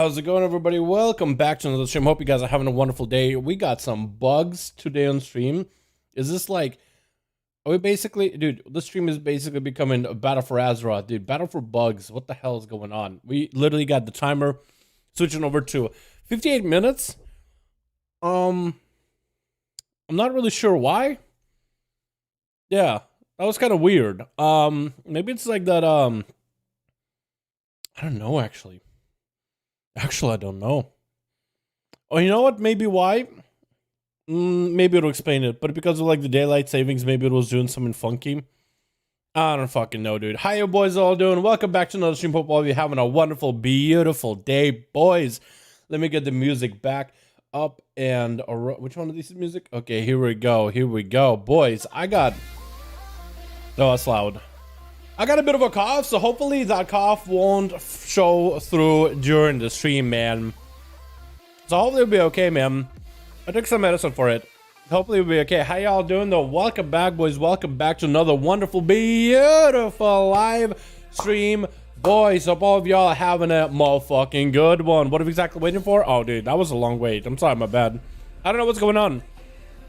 How's it going, everybody? Welcome back to another stream. Hope you guys are having a wonderful day. We got some bugs today on stream. Is this like, are we basically, dude, this stream is basically becoming a battle for Azeroth, dude. Battle for bugs. What the hell is going on? We literally got the timer switching over to 58 minutes. I'm not really sure why. Yeah, that was kind of weird. Maybe it's like that, I don't know, actually. Actually, I don't know. Oh, you know what? Maybe why? Maybe it'll explain it. But because of like the daylight savings, maybe it was doing something funky. I don't fucking know, dude. How you boys all doing? Welcome back to another stream. Hope all of you having a wonderful, beautiful day, boys. Let me get the music back up and which one of these is music? Okay, here we go. Here we go, boys. I got. Oh, that's loud. I got a bit of a cough, so hopefully that cough won't show through during the stream, man. So hopefully it'll be okay, man. I took some medicine for it. Hopefully it'll be okay. How y'all doing, though? Welcome back, boys. Welcome back to another wonderful, beautiful live stream. Boys, hope all of y'all are having a motherfucking good one. What are we exactly waiting for? Oh, dude, that was a long wait. I'm sorry, my bad. I don't know what's going on.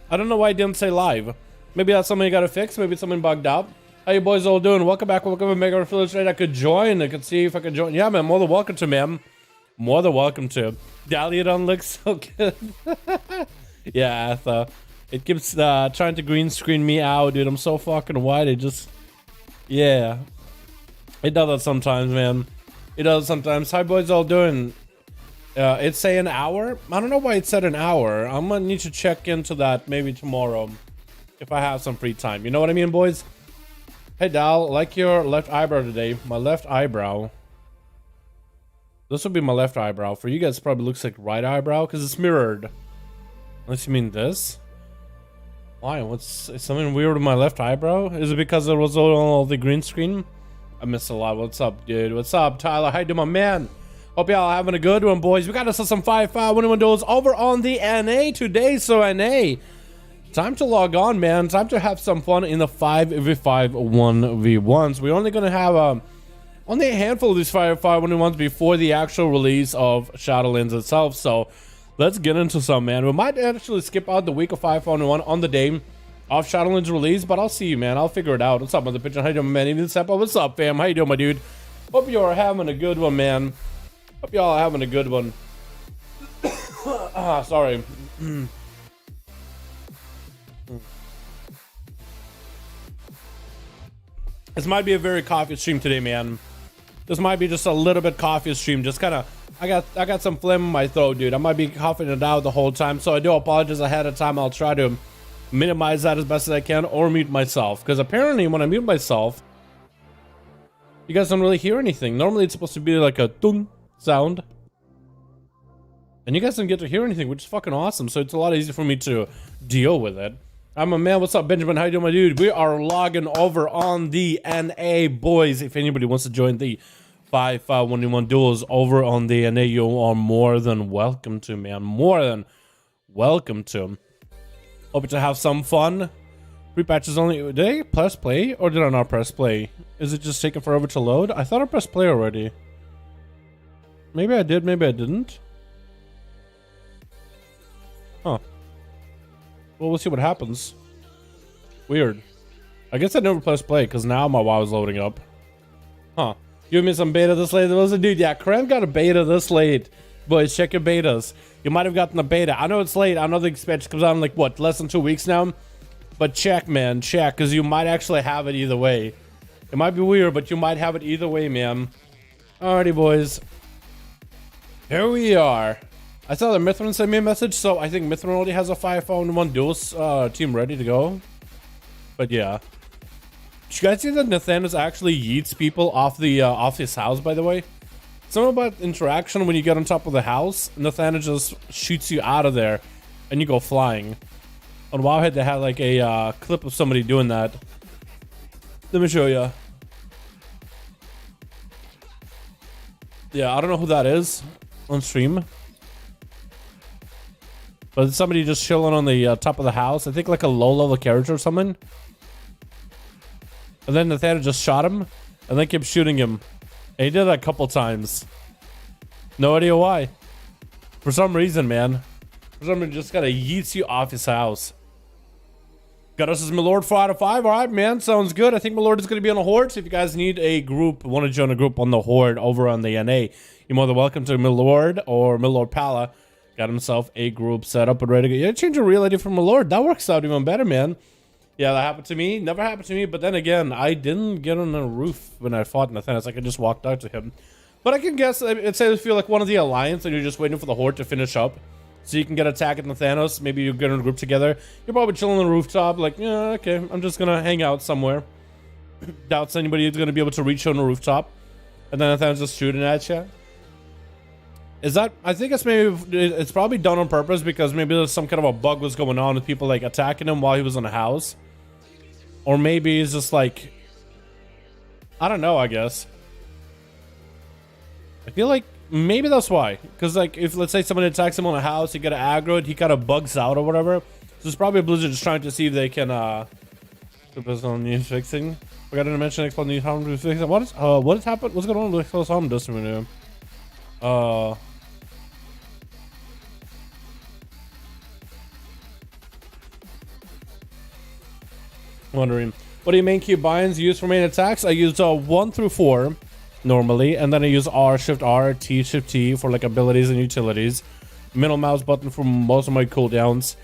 I don't know why I didn't say live. Maybe that's something you gotta fix. Maybe it's something bugged out. How you boys all doing? Welcome back. Welcome to Mega Affiliate Trade. I could join. I could see if I could join. Yeah, man. More than welcome to, man. More than welcome to. Dalaran looks so good. Yeah, it keeps trying to green screen me out, dude. I'm so fucking white. It just, yeah. It does that sometimes, man. It does sometimes. How you boys all doing? It's say an hour. I don't know why it said an hour. I'm gonna need to check into that maybe tomorrow if I have some free time. You know what I mean, boys? Hey, Dal, like your left eyebrow today. My left eyebrow. This would be my left eyebrow. For you guys, it probably looks like right eyebrow because it's mirrored. Unless you mean this. Why? Is something weird with my left eyebrow? Is it because it was all the green screen? I missed a lot. What's up, dude? What's up, Tyler? How you doing, my man? Hope y'all having a good one, boys. We got us some 5V5 1V1 DUELS over on the NA today. So, NA. Time to log on, man. Time to have some fun in the 5v5 1v1s. We're only gonna have only a handful of these 5v5 1v1s before the actual release of Shadowlands itself. So let's get into some, man. We might actually skip out the week of 5v5 1v1 on the day of Shadowlands release, but I'll see you, man. I'll figure it out. What's up, Mother Pigeon? How you doing, man? Even Seppa, what's up, fam? How you doing, my dude? Hope you are having a good one, man. Hope y'all are having a good one. Sorry. This might be a very coffee stream today, man. This might be just a little bit coffee stream. Just kind of, I got some phlegm in my throat, dude. I might be coughing it out the whole time, so I do apologize ahead of time. I'll try to minimize that as best as I can, or mute myself, because apparently when I mute myself, you guys don't really hear anything. Normally it's supposed to be like a dung sound, and you guys don't get to hear anything, which is fucking awesome. So it's a lot easier for me to deal with it. I'm a man. What's up, Benjamin? How you doing, my dude? We are logging over on the NA, boys. If anybody wants to join the 5v5 1v1 DUELS over on the NA, you are more than welcome to, man. More than welcome to. Hope to have some fun. Free patches only. Did I press play or did I not press play? Is it just taking forever to load? I thought I pressed play already. Maybe I did, maybe I didn't. Huh. Well, we'll see what happens. Weird. I guess I never pressed play because now my WoW is loading up. Huh. Give me some beta this late. There was a dude. Yeah, Kram got a beta this late. Boys, check your betas. You might have gotten a beta. I know it's late. I know the expansion comes out in like, what, less than 2 weeks now? But check, man. Check, because you might actually have it either way. It might be weird, but you might have it either way, man. Alrighty, boys. Here we are. I saw that Mithrin sent me a message, so I think Mithrin already has a 5v5 1v1 DUELS team ready to go. But yeah. Did you guys see that Nathanos actually yeets people off the off his house, by the way? Something about interaction when you get on top of the house, Nathanos just shoots you out of there and you go flying. On Wowhead they had like a clip of somebody doing that. Let me show you. Yeah, I don't know who that is on stream. But it's somebody just chilling on the top of the house. I think like a low-level character or something. And then Nathaniel just shot him. And then kept shooting him. And he did that a couple times. No idea why. For some reason, man. For some reason, just kind of yeets you off his house. Got us as Milord 4 out of 5. All right, man. Sounds good. I think Milord is going to be on a Horde. So if you guys need a group, want to join a group on the Horde over on the NA, you're more than welcome to Milord or Milord Pala. Got himself a group set up and ready to go. Yeah, change a real ID from Milord. That works out even better, man. Yeah, that happened to me. Never happened to me. But then again, I didn't get on the roof when I fought Nathanos. I could just walked out to him. But I can guess, it's I feel like one of the Alliance and you're just waiting for the Horde to finish up. So you can get attacked at Nathanos. Maybe you get in a group together. You're probably chilling on the rooftop, like, yeah, okay, I'm just gonna hang out somewhere. Doubts anybody is gonna be able to reach on the rooftop. And then Nathanos just shooting at you. Is that, I think it's maybe, it's probably done on purpose because maybe there's some kind of a bug was going on with people like attacking him while he was in the house. Or maybe it's just like, I don't know, I guess. I feel like maybe that's why. Because like, if let's say somebody attacks him on a house, he got aggroed, he kind of bugs out or whatever. So it's probably Blizzard just trying to see if they can focus on new fixing. Forgot to mention explain new harm to fix. What is happened? What's going on with close harm distance? Wondering, what do you main keybinds use for main attacks? I use 1 through 4 normally, and then I use R, Shift R, T, Shift T for like abilities and utilities. Middle mouse button for most of my cooldowns.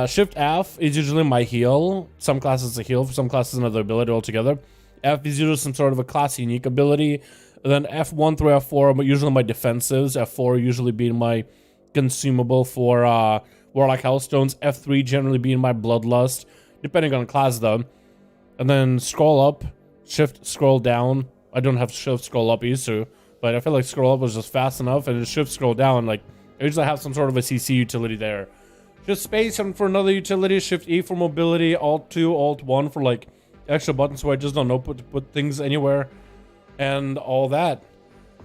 Shift F is usually my heal. Some classes a heal, for some classes another ability altogether. F is usually some sort of a class unique ability. And then F1 through F4 are usually my defensives. F4 usually being my consumable for Warlock Hellstones. F3 generally being my Bloodlust, depending on class though. And then scroll up, shift scroll down. I don't have shift scroll up either, but I feel like scroll up was just fast enough, and shift scroll down, like I usually have some sort of a CC utility there. Just space for another utility, shift E for mobility, alt 2, alt 1 for like extra buttons so I just don't know to put things anywhere and all that.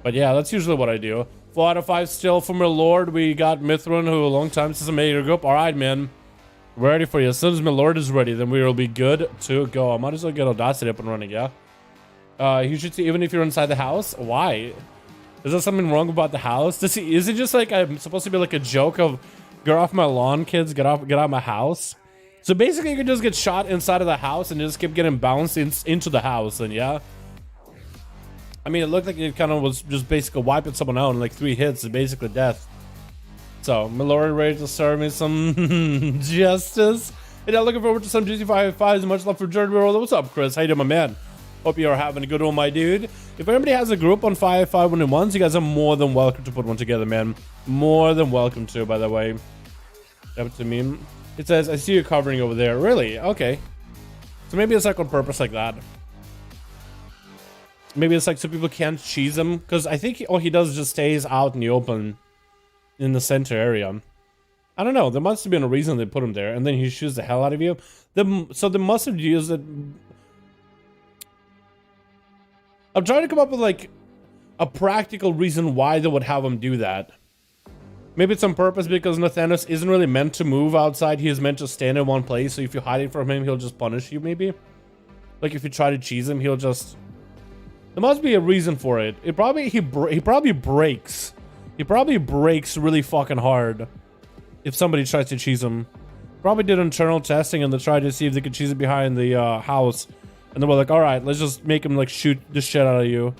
But yeah, that's usually what I do. 4 out of 5 still from our Lord. We got Mithrin, who a long time since I made a group. All right, man. We're ready for you. As soon as my Lord is ready, then we will be good to go. I might as well get Audacity up and running, yeah? You should see, even if you're inside the house. Why? Is there something wrong about the house? Is it just like I'm supposed to be like a joke of get off my lawn, kids, get out of my house? So basically, you can just get shot inside of the house and just keep getting bounced into the house, and yeah. I mean, it looked like it kind of was just basically wiping someone out in like 3 hits, and basically death. So, my Lord ready to serve me some justice. And I'm looking forward to some juicy 5v5s. Much love for Jordan. What's up, Chris? How you doing, my man? Hope you are having a good one, my dude. If anybody has a group on 5v5 1v1s, you guys are more than welcome to put one together, man. More than welcome to, by the way. Up to me. It says, I see you covering over there. Really? Okay. So maybe it's like on purpose like that. Maybe it's like so people can't cheese him. Because I think all he does is just stays out in the open. In the center area. I don't know. There must have been a reason they put him there. And then he shoots the hell out of you. So they must have used it. I'm trying to come up with like a practical reason why they would have him do that. Maybe it's on purpose because Nathanos isn't really meant to move outside. He is meant to stand in one place. So if you're hiding from him, he'll just punish you maybe. Like if you try to cheese him, he'll just... There must be a reason for it. He probably breaks. He probably breaks really fucking hard if somebody tries to cheese him. Probably did internal testing and they tried to see if they could cheese it behind the house. And they were like, alright, let's just make him like shoot the shit out of you.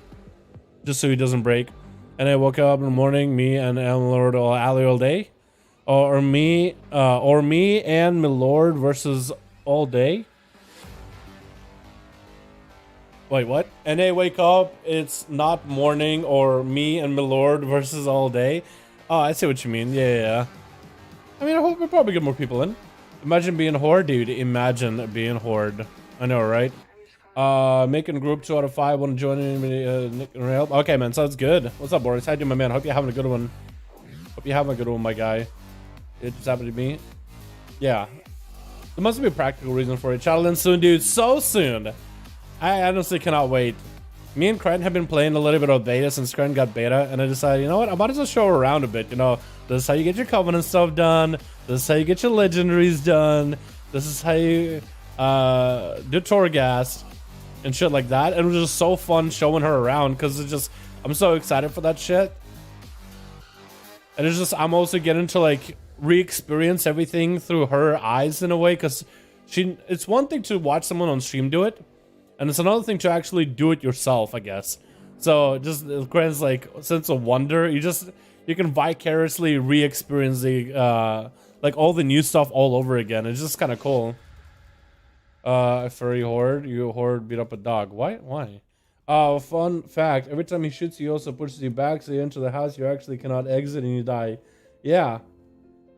Just so he doesn't break. And I woke up in the morning, me and Lord or Ali all day. Or me and my Lord versus all day. Wait, what? NA wake up, it's not morning, or me and my Lord versus all day. Oh, I see what you mean. Yeah. I mean, I hope we'll probably get more people in. Imagine being Horde, dude. Imagine being Horde. I know, right? Making a group 2 out of 5. Want to join in? Nick and help? Okay, man. Sounds good. What's up, Boris? How you doing, my man? Hope you're having a good one. Hope you're having a good one, my guy. It just happened to me. Yeah. There must be a practical reason for it. Shadowlands soon, dude. So soon. I honestly cannot wait. Me and Cren have been playing a little bit of beta since Cren got beta, and I decided, you know what, I might as well show her around a bit. You know, this is how you get your Covenant stuff done. This is how you get your Legendaries done. This is how you do Torghast and shit like that. And it was just so fun showing her around because it's just, I'm so excited for that shit. And it's just, I'm also getting to like re-experience everything through her eyes in a way, because it's one thing to watch someone on stream do it, and it's another thing to actually do it yourself, I guess. So just it grants like a sense of wonder. You can vicariously re-experience the like all the new stuff all over again. It's just kind of cool. A furry horde, you horde beat up a dog. Why? Fun fact, every time he shoots you also pushes you back, so you enter the house, you actually cannot exit and you die. Yeah,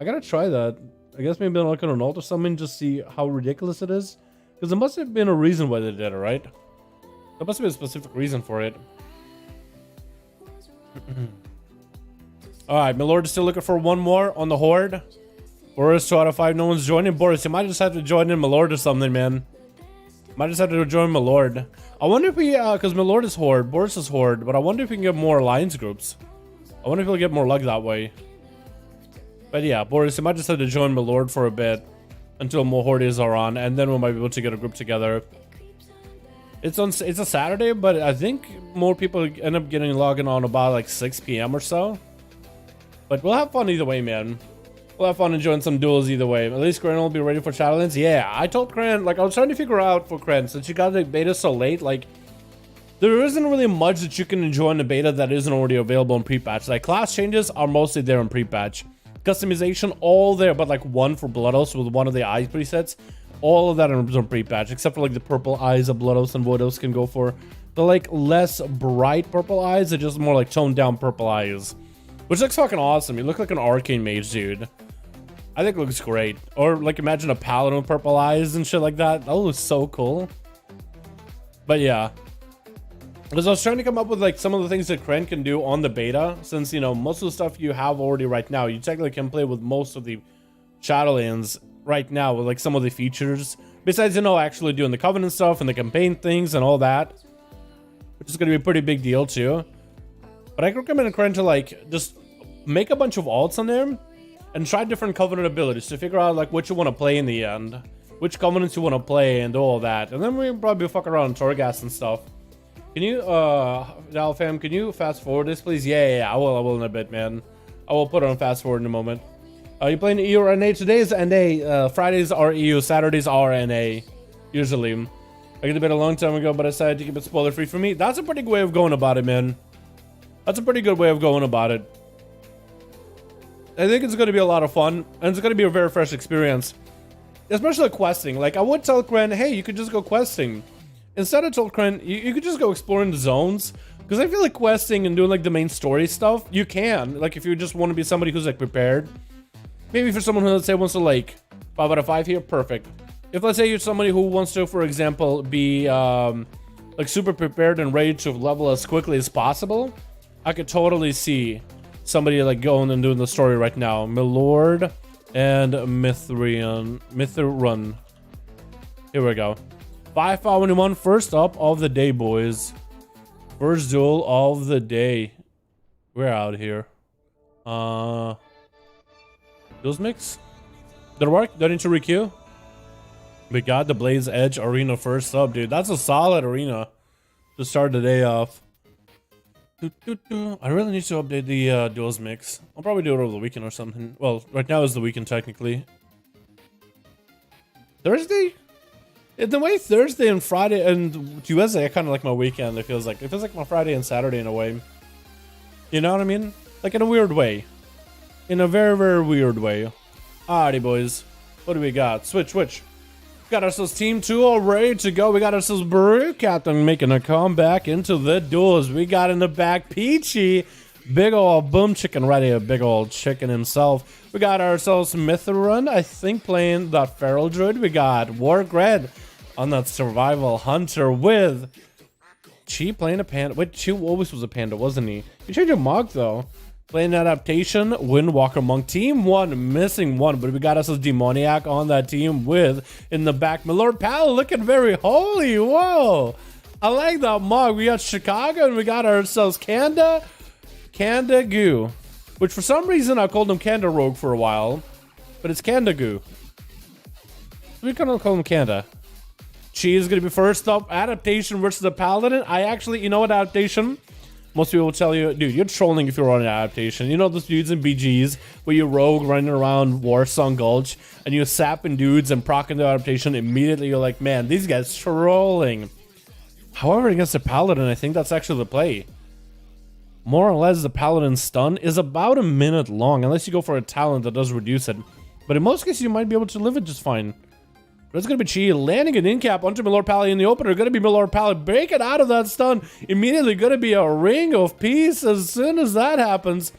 I gotta try that. I guess maybe I'll look on an alt or something, just see how ridiculous it is. Because there must have been a reason why they did it, right? There must have been a specific reason for it. Alright, my lord is still looking for one more on the horde. Boris, 2 out of 5, no one's joining. Boris, you might just have to join in my lord or something, man. Might just have to join my lord. I wonder if we, because my lord is horde, Boris is horde, but I wonder if we can get more alliance groups. I wonder if we'll get more luck that way. But yeah, Boris, you might just have to join my lord for a bit until more hordes are on, and then we might be able to get a group together. It's a Saturday, but I think more people end up logging on about like 6 p.m. or so. But we'll have fun either way, man. We'll have fun enjoying some duels either way. At least Kren will be ready for Shadowlands. Yeah, I told Kren, like I was trying to figure out for Kren, since you got the beta so late, like there isn't really much that you can enjoy in the beta that isn't already available in pre-patch. Like class changes are mostly there in pre-patch. Customization, all there, but like one for Blood Oaths with one of the eyes presets. All of that is on pre-patch, except for like the purple eyes of Blood Oaths and Void Oaths can go for. The like less bright purple eyes, they're just more like toned down purple eyes. Which looks fucking awesome. You look like an arcane mage, dude. I think it looks great. Or like imagine a paladin with purple eyes and shit like that. That looks so cool. But yeah. Because I was trying to come up with like some of the things that Kren can do on the beta, since you know most of the stuff you have already right now, you technically can play with most of the Shadowlands right now with like some of the features. Besides, you know, actually doing the Covenant stuff and the campaign things and all that, which is gonna be a pretty big deal too. But I recommend Kren to like just make a bunch of alts on there and try different Covenant abilities to figure out like what you want to play in the end, which Covenants you want to play and all that, and then we can probably fuck around Torghast and stuff. Can you, Dalfam, can you fast forward this, please? Yeah, I will in a bit, man. I will put it on fast forward in a moment. You playing EU or NA? Today is NA, Fridays are EU, Saturdays are NA, usually. I get a bit a long time ago, but I decided to keep it spoiler free for me. That's a pretty good way of going about it, man. That's a pretty good way of going about it. I think it's going to be a lot of fun, and it's going to be a very fresh experience. Especially questing. Like, I would tell Kren, hey, you could just go questing. Instead, I told Kren, you could just go exploring the zones. Because I feel like questing and doing, like, the main story stuff, you can. Like, if you just want to be somebody who's, like, prepared. Maybe for someone who, let's say, wants to, like, 5 out of 5 here, perfect. If, let's say, you're somebody who wants to, for example, be, like, super prepared and ready to level as quickly as possible, I could totally see somebody, like, going and doing the story right now. Milord and Mithrian. Here we go. 5V5 1v1, first up of the day, boys. First duel of the day. We're out here. Duels mix? Did it work? Did I need to requeue? We got the Blaze Edge arena first up, dude. That's a solid arena to start the day off. I really need to update the duels mix. I'll probably do it over the weekend or something. Well, right now is the weekend technically. Thursday? In the way Thursday and Friday and USA, I kind of like my weekend. It feels like my Friday and Saturday in a way. You know what I mean? Like in a weird way. In a very, very weird way. Alrighty, boys. What do we got? Switch. Got ourselves Team 2 all ready to go. We got ourselves Brew Captain making a comeback into the duels. We got in the back Peachy. Big ol' boom chicken right here. Big ol' chicken himself. We got ourselves Mithrian, I think, playing that Feral Druid. We got Warcraft on that Survival Hunter with Chi playing a panda. Wait, Chi always was a panda, wasn't he? He changed a Monk, though. Playing Adaptation, Windwalker Monk. Team 1, missing one, but we got us as Demoniac on that team with, in the back, my Lord Pal looking very holy. Whoa. I like that Monk. We got Chicago, and we got ourselves Kanda Goo. Which, for some reason, I called him Kanda Rogue for a while. But it's Kanda Goo. We kind of call him Kanda. She is going to be first up. Adaptation versus the Paladin. I actually, you know what, Adaptation? Most people will tell you, dude, you're trolling if you're on an adaptation. You know those dudes in BGs where you rogue running around Warsong Gulch and you're sapping dudes and procking the adaptation immediately. You're like, man, these guys trolling. However, against the Paladin, I think that's actually the play. More or less, the Paladin stun is about a minute long, unless you go for a talent that does reduce it. But in most cases, you might be able to live it just fine. But it's going to be Chi landing an in-cap onto Milord Pally in the opener. Going to be Milord Pally breaking out of that stun. Immediately going to be a ring of peace as soon as that happens.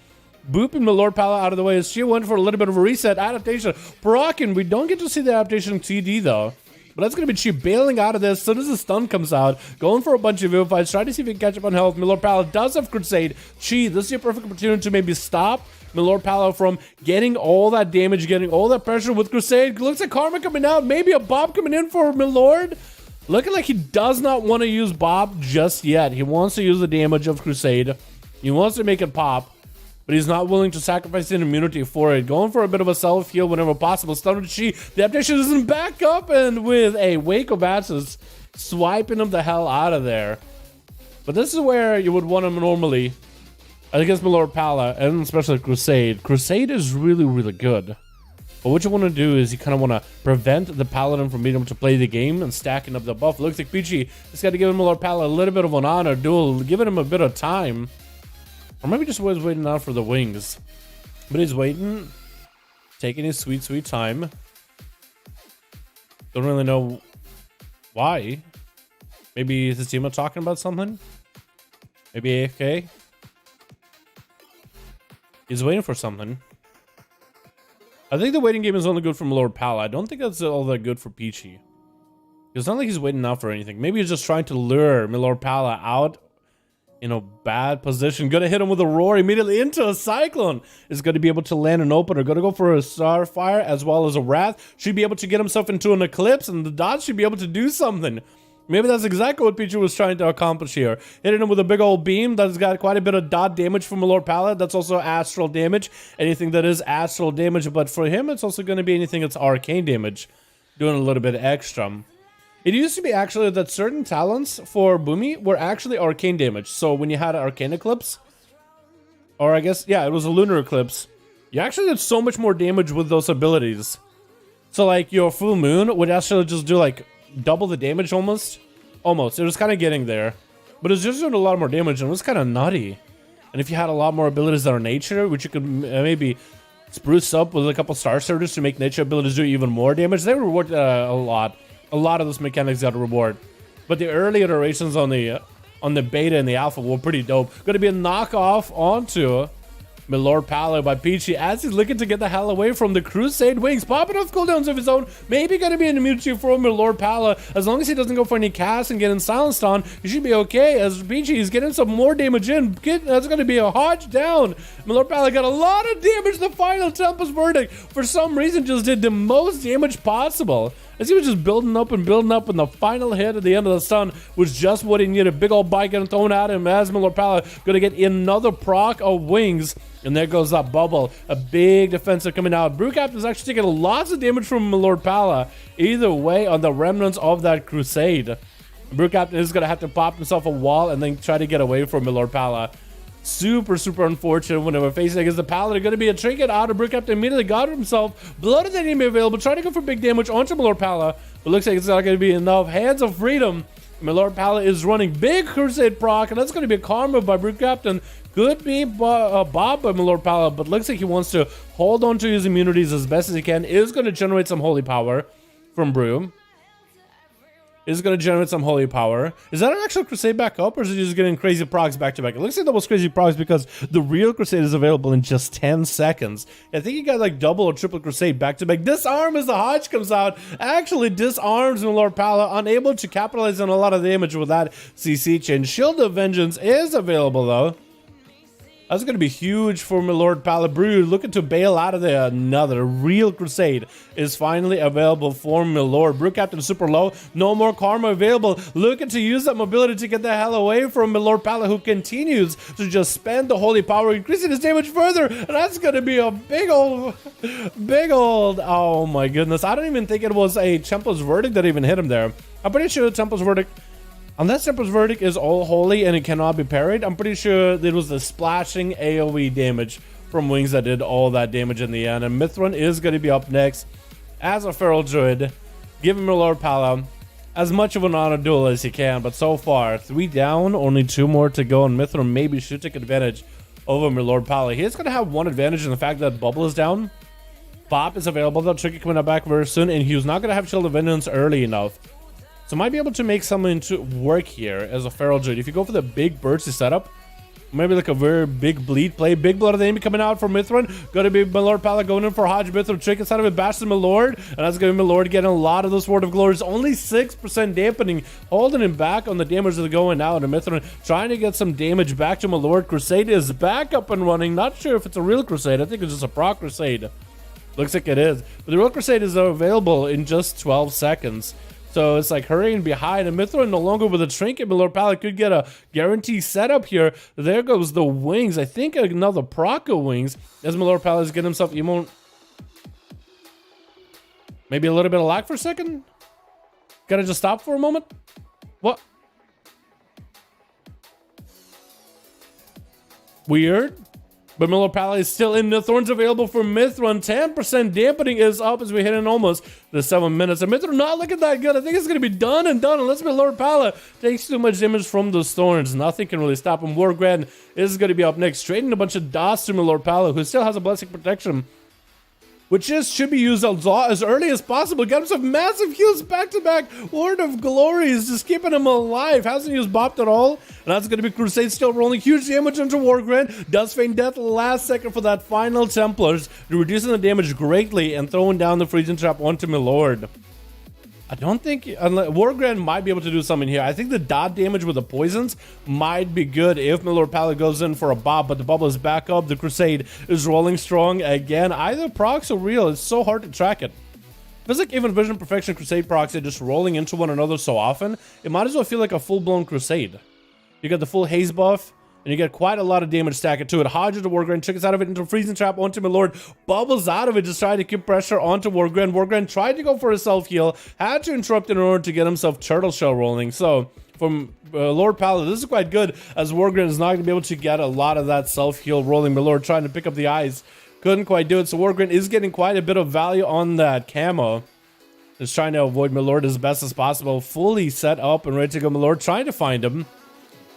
Booping Milord Pally out of the way as she went for a little bit of a reset. Adaptation. Brocken. We don't get to see the adaptation TD though. But that's going to be Chi bailing out of this as soon as the stun comes out. Going for a bunch of fights. Trying to see if he can catch up on health. Milord Pally does have Crusade. Chi, this is your perfect opportunity to maybe stop Milord Pally from getting all that damage, getting all that pressure with Crusade. Looks like Karma coming out. Maybe a Bob coming in for Milord. Looking like he does not want to use Bob just yet. He wants to use the damage of Crusade. He wants to make it pop. But he's not willing to sacrifice an immunity for it. Going for a bit of a self-heal whenever possible. Stun with Chi. The adaptation isn't back up. And with a Wake of ASUS, swiping him the hell out of there. But this is where you would want him normally. Against Milord Pally, and especially Crusade. Crusade is really, really good. But what you want to do is you kind of want to prevent the Paladin from being able to play the game and stacking up the buff. Looks like Peachy just got to give Milord Pally a little bit of an honor duel, giving him a bit of time. Or maybe just was waiting out for the wings. But he's waiting, taking his sweet, sweet time. Don't really know why. Maybe is his team talking about something? Maybe AFK? He's waiting for something. I think the waiting game is only good for Milord Pally. I don't think that's all that good for Peachy. It's not like he's waiting out for anything. Maybe he's just trying to lure Milord Pally out in a bad position. Gonna hit him with a roar immediately into a cyclone. Is gonna be able to land an opener. Gonna go for a Starfire as well as a Wrath. Should be able to get himself into an Eclipse, and the dodge should be able to do something. Maybe that's exactly what Peachy was trying to accomplish here. Hitting him with a big old beam that's got quite a bit of dot damage from Milord Pally. That's also astral damage. Anything that is astral damage, but for him, it's also going to be anything that's arcane damage. Doing a little bit extra. It used to be actually that certain talents for Boomy were actually arcane damage. So when you had an Arcane Eclipse, or I guess, yeah, it was a Lunar Eclipse, you actually did so much more damage with those abilities. So like your Full Moon would actually just do like double the damage almost. It was kind of getting there, but it was just doing a lot more damage, and it was kind of nutty. And if you had a lot more abilities that are nature, which you could maybe spruce up with a couple star surges to make nature abilities do even more damage, they reward a lot of those mechanics got a reward. But the early iterations on the beta and the alpha were pretty dope. Going to be a knockoff onto Milord Pally by Peachy as he's looking to get the hell away from the Crusade wings. Popping off cooldowns of his own. Maybe going to be an immunity for Milord Pally. As long as he doesn't go for any casts and getting silenced on, he should be okay. As Peachy is getting some more damage in. That's going to be a hodge down. Milord Pally got a lot of damage. The final Tempest Verdict, for some reason, just did the most damage possible. As he was just building up, and the final hit at the end of the stun was just what he needed. Big old bike getting thrown at him as Milord Pally going to get another proc of wings. And there goes that bubble. A big defensive coming out. Brew Captain is actually taking lots of damage from Milord Pally. Either way, on the remnants of that Crusade. Brew Captain is going to have to pop himself a wall and then try to get away from Milord Pally. Super, super unfortunate when they were facing against the Paladin. Going to be a trinket out of Brew Captain. Immediately got himself blooded enemy available. Trying to go for big damage onto Milord Pally. But looks like it's not going to be enough. Hands of Freedom. Milord Pally is running big Crusade proc, and that's going to be a karma by Brew Captain. Could be Bob by Milord Pally, but looks like he wants to hold on to his immunities as best as he can. Is going to generate some holy power from Brew. Is going to generate some holy power. Is that an actual Crusade back up, or is it just getting crazy procs back to back? It looks like that was crazy procs because the real Crusade is available in just 10 seconds. I think he got like double or triple Crusade back to back. Disarm as the Hodge comes out. Actually disarms Milord Pally, unable to capitalize on a lot of damage with that CC chain. Shield of Vengeance is available though. That's going to be huge for Milord Pally. Brew looking to bail out of there. Another real Crusade is finally available for Milord. Brew Captain super low. No more karma available. Looking to use that mobility to get the hell away from Milord Pally, who continues to just spend the holy power, increasing his damage further. And that's going to be a big old, oh my goodness. I don't even think it was a Temple's Verdict that even hit him there. I'm pretty sure the Temple's Verdict Unless Emperor's Verdict is all holy and it cannot be parried, I'm pretty sure it was the splashing AoE damage from Wings that did all that damage in the end. And Mithrin is going to be up next as a Feral Druid. Give him a Lord Pala as much of an honor duel as he can, but so far 3 down, only 2 more to go, and Mithrin maybe should take advantage over Milord Pala. He is going to have one advantage in the fact that Bubble is down. Bop is available, though Tricky coming back very soon, and he was not going to have Shield of Vengeance early enough. So might be able to make something to work here as a Feral Druid. If you go for the big bursty setup, maybe like a very big bleed play. Big blood of the enemy coming out from Mithrin. Going to be Milord Pala going in for Hodge. Mithrin trick inside of it. Bashes Milord. And that's going to be Milord getting a lot of the Sword of Glories. Only 6% dampening. Holding him back on the damage that are going out. And Mithrin trying to get some damage back to Milord. Crusade is back up and running. Not sure if it's a real Crusade. I think it's just a proc Crusade. Looks like it is. But the real Crusade is available in just 12 seconds. So it's like hurrying behind, and Mithrin no longer with a trinket. Milord Pala could get a guarantee setup here. There goes the Wings. I think another proc of Wings as Milord Pala is getting himself emo. Maybe a little bit of lag for a second. Gotta just stop for a moment. What? Weird. But Milord Pala is still in. The Thorns available for Mithrin. 10% dampening is up as we hit in almost the 7 minutes. And Mithrin not looking that good. I think it's going to be done and done unless Milord Pala takes too much damage from those Thorns. Nothing can really stop him. Wargrand is going to be up next. Trading a bunch of dots to Milord Pala, who still has a Blessing Protection, which should be used as early as possible. Got himself massive heals back-to-back. Word of Glory is just keeping him alive. Hasn't used Bopped at all. And that's going to be Crusade still rolling huge damage into Wargrand. Does feign death last second for that final Templars, reducing the damage greatly and throwing down the Freezing Trap onto Milord. I don't think Wargrand might be able to do something here. I think the dot damage with the poisons might be good if Milord Pala goes in for a Bob, but the bubble is back up. The Crusade is rolling strong again. Either procs or real. It's so hard to track it. Feels like even Vision Perfection Crusade procs are just rolling into one another so often. It might as well feel like a full-blown Crusade. You got the full haze buff, and you get quite a lot of damage stacked to it. Hodges the Wargrand, chickens out of it into a Freezing Trap onto Milord. Bubbles out of it, just trying to keep pressure onto Wargrand. Wargrand tried to go for a self-heal, had to interrupt in order to get himself Turtle Shell rolling. So, from Lord Pala, this is quite good, as Wargrand is not going to be able to get a lot of that self-heal rolling. Milord trying to pick up the eyes, couldn't quite do it. So, Wargrand is getting quite a bit of value on that camo. Just trying to avoid Milord as best as possible. Fully set up and ready to go. Milord trying to find him.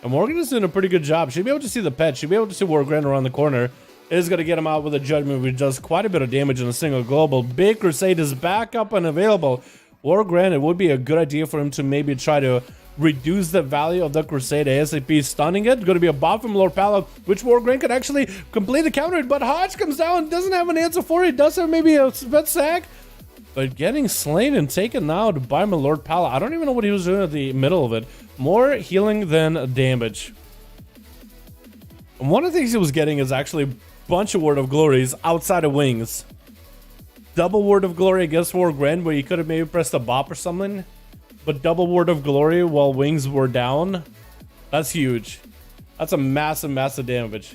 And Morgan is doing a pretty good job. She'll be able to see the pet. She'll be able to see Wargrand around the corner. Is going to get him out with a Judgment, which does quite a bit of damage in a single global. Big Crusade is back up and available. Wargrand, it would be a good idea for him to maybe try to reduce the value of the Crusade ASAP. Stunning it. Going to be a bot from Lord Pala, which Wargrand could actually complete the counter. But Hodge comes down, doesn't have an answer for it. Does have maybe a vet sack. But getting slain and taken out by my Lord Pala. I don't even know what he was doing at the middle of it. More healing than damage. And one of the things he was getting is actually a bunch of Word of Glories outside of Wings. Double Word of Glory against Wargrand, where you could have maybe pressed a bop or something. But double Word of Glory while Wings were down. That's huge. That's a massive, massive damage.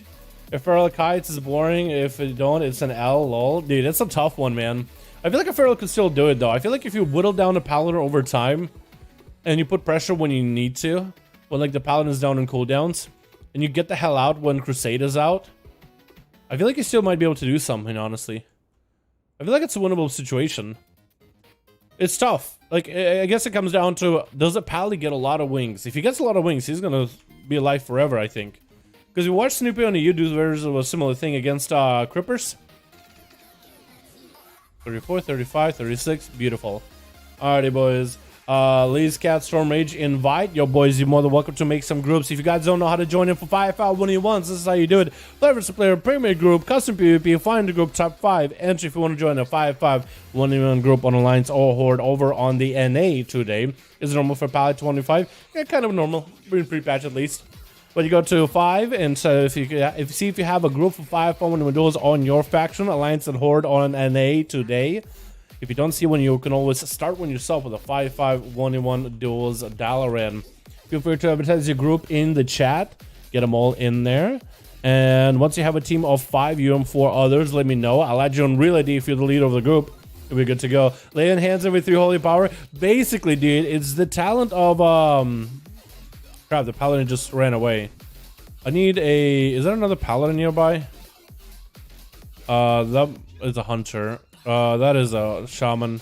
If Feral Kites is boring, if you don't, it's an L, lol. Dude, it's a tough one, man. I feel like a Feral could still do it, though. I feel like if you whittle down a Paladin over time, and you put pressure when you need to, when like the Paladin is down in cooldowns, and you get the hell out when Crusade is out, I feel like you still might be able to do something, honestly. I feel like it's a winnable situation. It's tough. Like, I guess it comes down to, does a Pally get a lot of wings? If he gets a lot of wings, he's gonna be alive forever, I think. Because you watch Snoopy on the EU do a similar thing against Crippers. 34, 35, 36. Beautiful. Alrighty, boys. Lee's Cat Storm Rage invite. Yo, boys, you're more than welcome to make some groups. If you guys don't know how to join in for 5V5 1v1s, this is how you do it. Player vs. player, premier group, custom PvP, find the group, top 5. Entry if you want to join a 5V5 1v1 group on Alliance or Horde over on the NA today. Is it normal for Pallet 25? Yeah, kind of normal. Pre-patch at least. But you go to 5, and so if you have a group for 5 1v1 duels on your faction, Alliance and Horde on NA today. If you don't see one, you can always start one yourself with a 5v5 1v1 duels Dalaran. Feel free to advertise your group in the chat. Get them all in there. And once you have a team of 5, you and 4 others, let me know. I'll add you on Real ID if you're the leader of the group. You'll be good to go. Lay in hands every 3 holy power. Basically, dude, it's the talent of Crap, the paladin just ran away. I need a... Is there another paladin nearby? That is a hunter. That is a shaman.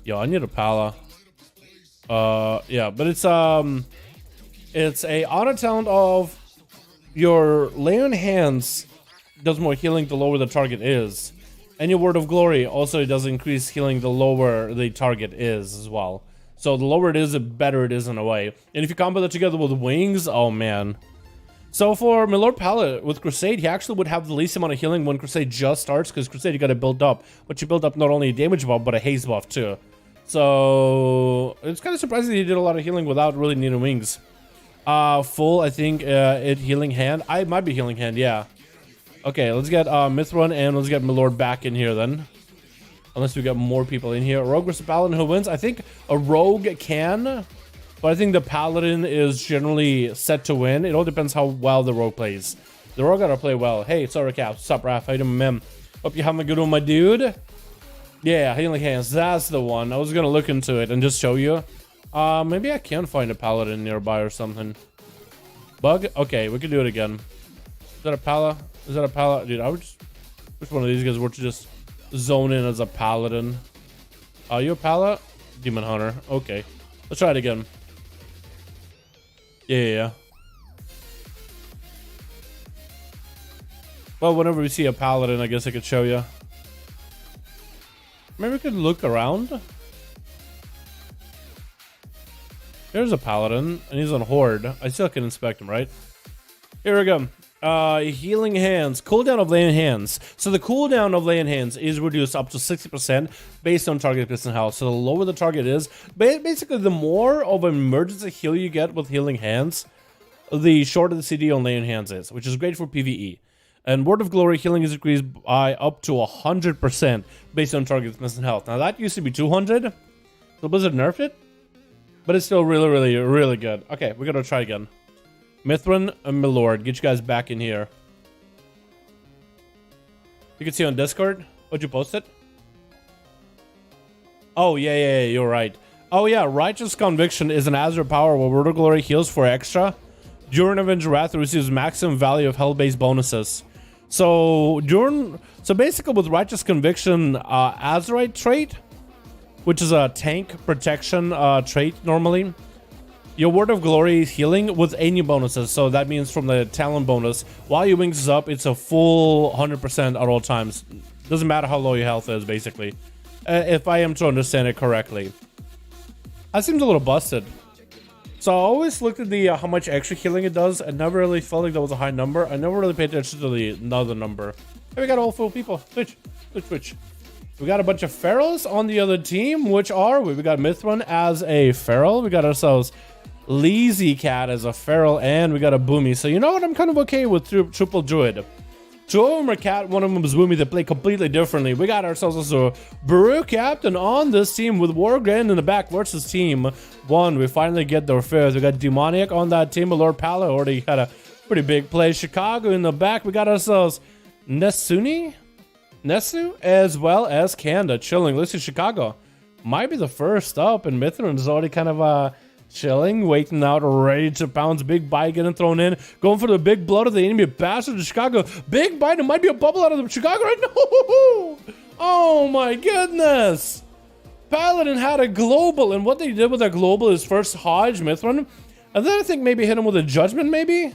Yo, I need a pala. Yeah, but it's a auto talent of your lay on hands does more healing the lower the target is. And your word of glory also does increase healing the lower the target is as well. So the lower it is, the better it is in a way. And if you combo that together with wings, oh man. So for my Lord Palette with Crusade, he actually would have the least amount of healing when Crusade just starts, because Crusade you gotta build up. But you build up not only a damage buff, but a haste buff too. So it's kind of surprising he did a lot of healing without really needing wings. Full, I think, it healing hand. I might be healing hand, yeah. Okay, let's get Mithrun and let's get Milord back in here then. Unless we got more people in here. Rogue versus Paladin, who wins? I think a Rogue can, but I think the Paladin is generally set to win. It all depends how well the Rogue plays. The Rogue gotta play well. Hey, sorry, Cap. What's up, Raph? How you doing, man? Hope you're having a good one, my dude. Yeah, healing hands. That's the one. I was gonna look into it and just show you. Maybe I can find a Paladin nearby or something. Bug? Okay, we can do it again. Is that a Pala? Is that a Pala? Dude, I would just... Which one of these guys were to just zone in as a Paladin? Are you a Pala? Demon Hunter. Okay. Let's try it again. Yeah. Well, whenever we see a Paladin, I guess I could show you. Maybe we could look around. There's a Paladin, and he's on Horde. I still can inspect him, right? Here we go. Healing hands. Cooldown of lay in hands. So the cooldown of lay in hands is reduced up to 60% based on target piston health. So the lower the target is, basically the more of an emergency heal you get with healing hands, the shorter the CD on lay in hands is, which is great for PvE. And Word of Glory healing is increased by up to 100% based on target piston health. Now that used to be 200, so Blizzard nerfed it, but it's still really good. Okay, we're gonna try again. Mithrun and Milord, get you guys back in here. You can see on Discord. Would you post it? Oh, yeah, you're right. Oh, yeah, Righteous Conviction is an Azure power where Word of Glory heals for extra. During Avenger Wrath, it receives maximum value of hell-based bonuses. So, basically with Righteous Conviction, Azurite trait, which is a tank protection trait normally, your Word of Glory is healing with any bonuses. So that means from the talent bonus, while your wings is up, it's a full 100% at all times. Doesn't matter how low your health is, basically. If I am to understand it correctly. That seems a little busted. So I always looked at the how much extra healing it does. I never really felt like that was a high number. I never really paid attention to the another number. Hey, we got all full people. Switch. We got a bunch of Ferals on the other team. Which are we? We got Mithrun as a Feral. We got ourselves Lazy Cat as a Feral, and we got a Boomy. So you know what? I'm kind of okay with triple Druid. Two of them are Cat, one of them is Boomy. They play completely differently. We got ourselves also Baru Captain on this team with Wargrand in the back versus team 1. We finally get their fifth. We got Demoniac on that team. Lord Pala already had a pretty big play. Chicago in the back. We got ourselves Nesu, as well as Kanda chilling. Listen, Chicago might be the first up, and Mithrun is already kind of chilling, waiting out, ready to pounce. Big bite getting thrown in, going for the big blood of the enemy bastard to Chicago. Big bite, it might be a bubble out of the Chicago right now. Oh my goodness. Paladin had a global, and what they did with that global is first Hodge Mithrun, and then I think maybe hit him with a judgment, maybe,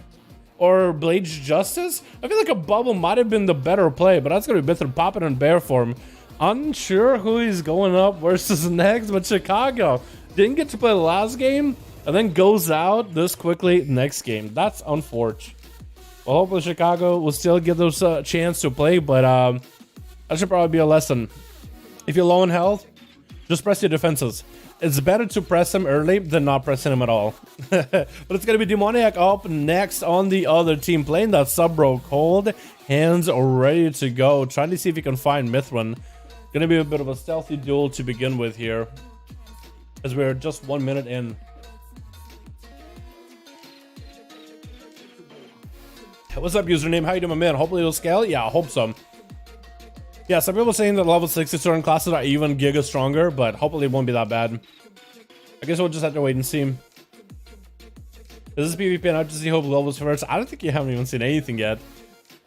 or Blade's Justice. I feel like a bubble might have been the better play, but that's gonna be Mithrun popping in bear form. Unsure who he's going up versus next, but Chicago didn't get to play the last game and then goes out this quickly next game. That's unfortunate. Well, hopefully Chicago will still get those chance to play, but that should probably be a lesson. If you're low in health, just press your defenses. It's better to press him early than not pressing him at all. But it's going to be Demoniac up next on the other team, playing that sub-bro cold. Hands ready to go. Trying to see if he can find Mithrun. Going to be a bit of a stealthy duel to begin with here, as we're just 1 minute in. What's up, username? How you doing, my man? Hopefully it'll scale. Yeah, I hope so. Yeah, some people are saying that level 60 certain classes are even giga stronger, but hopefully it won't be that bad. I guess we'll just have to wait and see. Is this PvP out to see hope levels first? I don't think you haven't even seen anything yet.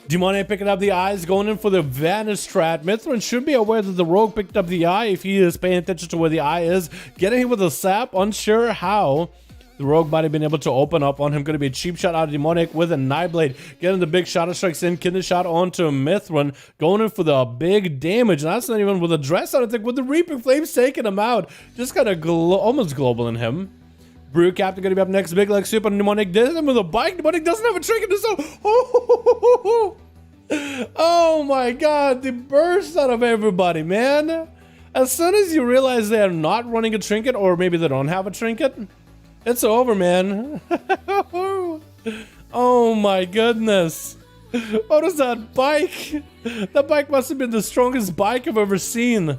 Demonic picking up the eyes, going in for the Vanish strat. Mithrin should be aware that the rogue picked up the eye if he is paying attention to where the eye is. Getting him with a sap, unsure how. The rogue might have been able to open up on him. Going to be a cheap shot out of Demonic with a Nightblade. Getting the big shadow strikes in. Kidney shot onto Mithrin. Going in for the big damage. And that's not even with a dress, I don't think. With the Reaping Flames taking him out. Just kind of almost global in him. Brew Captain going to be up next. Big leg super. Demonic did him with a bike. Demonic doesn't have a trinket. Oh my god. The burst out of everybody, man. As soon as you realize they are not running a trinket, or maybe they don't have a trinket, it's over, man. Oh my goodness. What is that bike? That bike must have been the strongest bike I've ever seen.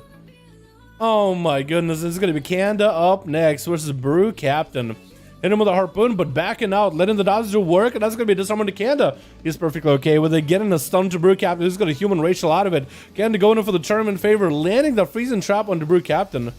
Oh my goodness. This is going to be Kanda up next versus Brew Captain. Hit him with a harpoon, but backing out, letting the dodge do work, and that's going to be disarming to Kanda. He's perfectly okay with it. Getting a stun to Brew Captain. He's got a human racial out of it. Kanda going in for the turn in favor, landing the freezing trap on the Brew Captain.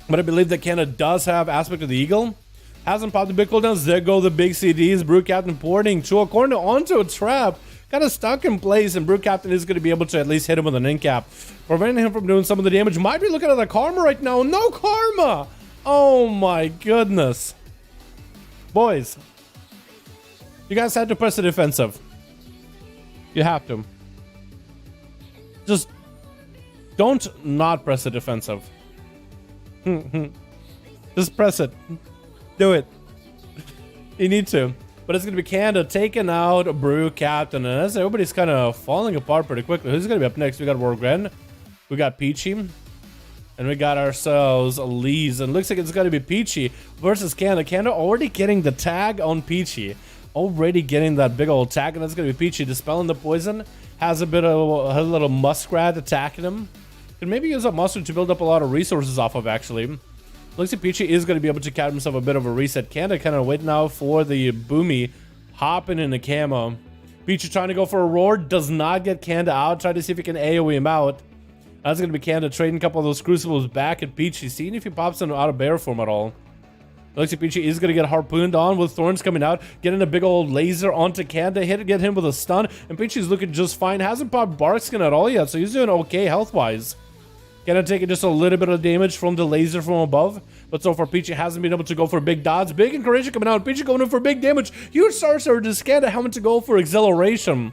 But I believe that Kanda does have aspect of the eagle. Hasn't popped the big cooldowns. There go the big CDs. Brew Captain porting to a corner onto a trap. Kind of stuck in place, and Brew Captain is going to be able to at least hit him with an end cap. Preventing him from doing some of the damage. Might be looking at the karma right now. No karma! Oh my goodness. Boys, you guys had to press the defensive. You have to. Just don't not press the defensive. Just press it. Do it. You need to. But it's going to be Kanda taking out Brew Captain. And as everybody's kind of falling apart pretty quickly. Who's going to be up next? We got Wargren. We got Peachy. And we got ourselves Lee's. And it looks like it's going to be Peachy versus Kanda. Kanda already getting the tag on Peachy. Already getting that big old tag. And that's going to be Peachy dispelling the poison. Has a bit of a little muskrat attacking him. Can maybe use a mustard to build up a lot of resources off of, actually. Looks like Peachy is going to be able to catch himself a bit of a reset. Kanda kind of waiting out for the Boomy. Hopping in the camo. Peachy trying to go for a roar. Does not get Kanda out. Try to see if he can AoE him out. That's going to be Kanda trading a couple of those crucibles back at Peachy. Seeing if he pops him out of bear form at all. Looks like Peachy is going to get harpooned on with thorns coming out. Getting a big old laser onto Kanda. Get him with a stun. And Peachy's looking just fine. Hasn't popped Barkskin at all yet. So he's doing okay health-wise. Kanda taking just a little bit of damage from the laser from above. But so far, Peachy hasn't been able to go for big dodge. Big encouragement coming out. Peachy going in for big damage. Huge Star Surge. Kanda having to go for acceleration.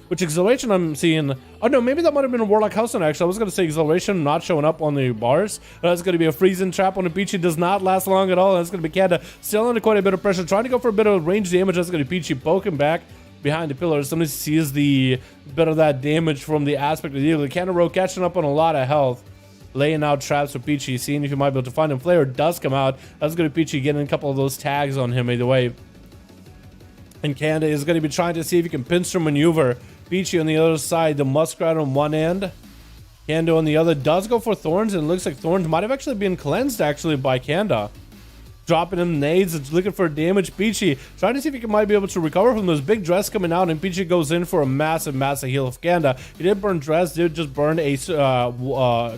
Which acceleration I'm seeing... Oh no, maybe that might have been a Warlock House actually. I was going to say acceleration not showing up on the bars. That's going to be a freezing trap on the Peachy. Does not last long at all. That's going to be Kanda still under quite a bit of pressure. Trying to go for a bit of range damage. That's going to be Peachy poking back behind the pillar. Somebody sees the bit of that damage from the aspect of the eagle. Kanda Row catching up on a lot of health. Laying out traps for Peachy. Seeing if you might be able to find him. Flare does come out. That's going to be Peachy getting a couple of those tags on him either way. And Kanda is going to be trying to see if he can pincer maneuver. Peachy on the other side, the muskrat on one end, Kanda on the other. Does go for thorns, and it looks like thorns might have actually been cleansed actually by Kanda. Dropping him nades, it's looking for damage. Peachy trying to see if he might be able to recover from those big dress coming out, and Peachy goes in for a massive heal of Kanda. He did burn dress, did just burn a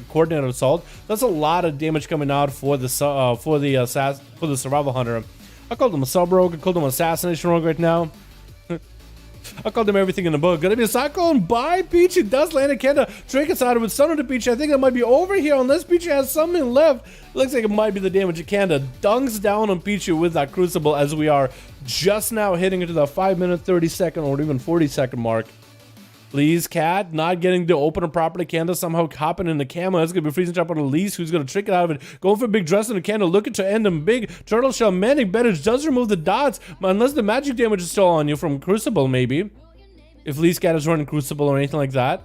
coordinated assault. That's a lot of damage coming out for the survival hunter. I called him a sub rogue. I called him an assassination rogue right now. I called him everything in the book. Gonna be a cyclone by Peachy. Does land a Kanda. Trinkets out of it. Stun to Peachy. I think that might be over here unless Peachy has something left. Looks like it might be the damage of Kanda. Dunks down on Peachy with that crucible as we are just now hitting into the 5-minute, 30-second, or even 40-second mark. Lee's cat not getting the opener properly. Kanda somehow hopping in the camo. That's going to be freezing trap on Lee's, who's going to trick it out of it. Going for a big dress on the Kanda, looking to end him. Big turtle shell. Manic Bandage does remove the dots, unless the magic damage is still on you from Crucible, maybe. If Lee's cat is running Crucible or anything like that.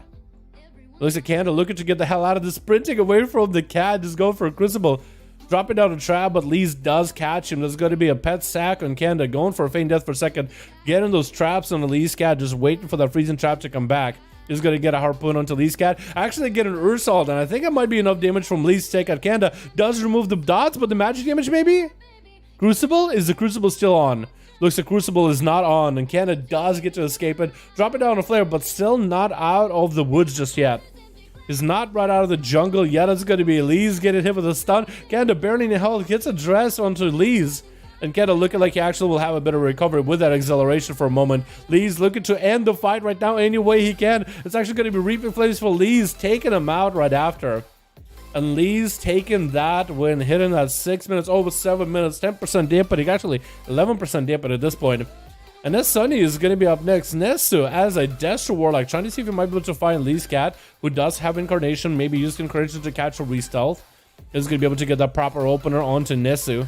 Looks like Kanda looking to get the hell out of this. Sprinting away from the cat. Just go for a Crucible. Dropping down a trap, but Lee's does catch him. There's going to be a pet sack on Kanda. Going for a feign death for a second. Getting those traps on the Lee's cat. Just waiting for that freezing trap to come back. He's going to get a harpoon onto Lee's cat. Actually get an Ursalt, and I think it might be enough damage from Lee's take at Kanda. Does remove the dots, but the magic damage maybe? Crucible? Is the Crucible still on? Looks like Crucible is not on, and Kanda does get to escape it. Drop it down a flare, but still not out of the woods just yet. Is not right out of the jungle yet. It's going to be Lee's getting hit with a stun. Kanda barely in health, gets a dress onto Lee's. and kind of looking like he actually will have a bit of recovery with that acceleration for a moment. Lee's looking to end the fight right now any way he can. It's actually going to be reaping flames for Lee's, taking him out right after. And Lee's taking that win, hitting that 6 minutes, over 7 minutes, 10% dampening, actually 11% dampening at this point. And then Sunny is going to be up next. Nesu as a Destro Warlock, trying to see if he might be able to find Lee's cat, who does have Incarnation, maybe use Incarnation to catch a re-stealth. Is going to be able to get that proper opener onto Nesu.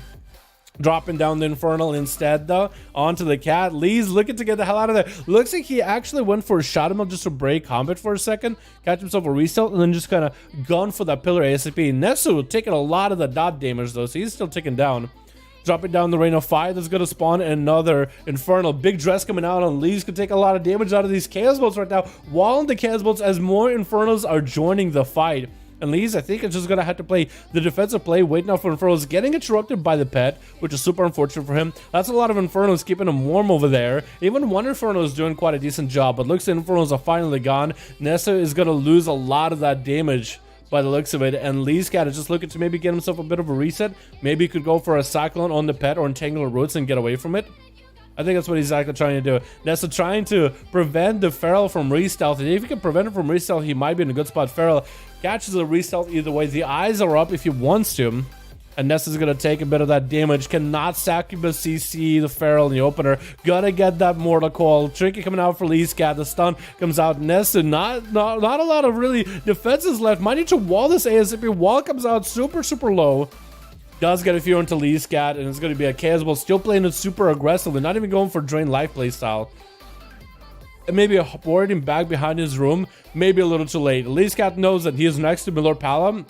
Dropping down the Infernal instead, though, onto the cat. Lee's looking to get the hell out of there. Looks like he actually went for a Shadowlands just to break combat for a second, catch himself a re-stealth, and then just kind of gone for that pillar ASAP. Nesu taking a lot of the dot damage, though, so he's still ticking down. Dropping down the Rain of Fire, that's going to spawn another Infernal. Big dress coming out on Lee's, could take a lot of damage out of these Chaos Bolts right now, while in the Chaos Bolts as more Infernals are joining the fight. And Lee's, I think, is just going to have to play the defensive play, waiting out for Infernals, getting interrupted by the pet, which is super unfortunate for him. That's a lot of Infernals keeping him warm over there. Even one Inferno is doing quite a decent job, but looks like Infernals are finally gone. Nessa is going to lose a lot of that damage by the looks of it, and Lee's cat is just looking to maybe get himself a bit of a reset. Maybe he could go for a Cyclone on the pet or Entangle Roots and get away from it. I think that's what he's exactly trying to do. Nessa trying to prevent the Feral from re-stealth. And if he can prevent it from re-stealth, he might be in a good spot. Feral catches a re-stealth either way. The eyes are up if he wants to. And Nessa's going to take a bit of that damage. Cannot Succubus CC the Feral in the opener. Gotta get that Mortal Coil. Trinket coming out for Lee's cat. The stun comes out. Nessa, not a lot of really defenses left. Might need to wall this ASAP. Wall comes out super low. Does get a few into Lee's cat, and it's going to be a Chaos Bolt. Still playing it super aggressively, not even going for Drain Life playstyle. And maybe boarding back behind his room, maybe a little too late. Lee's cat knows that he is next to Milord Pala.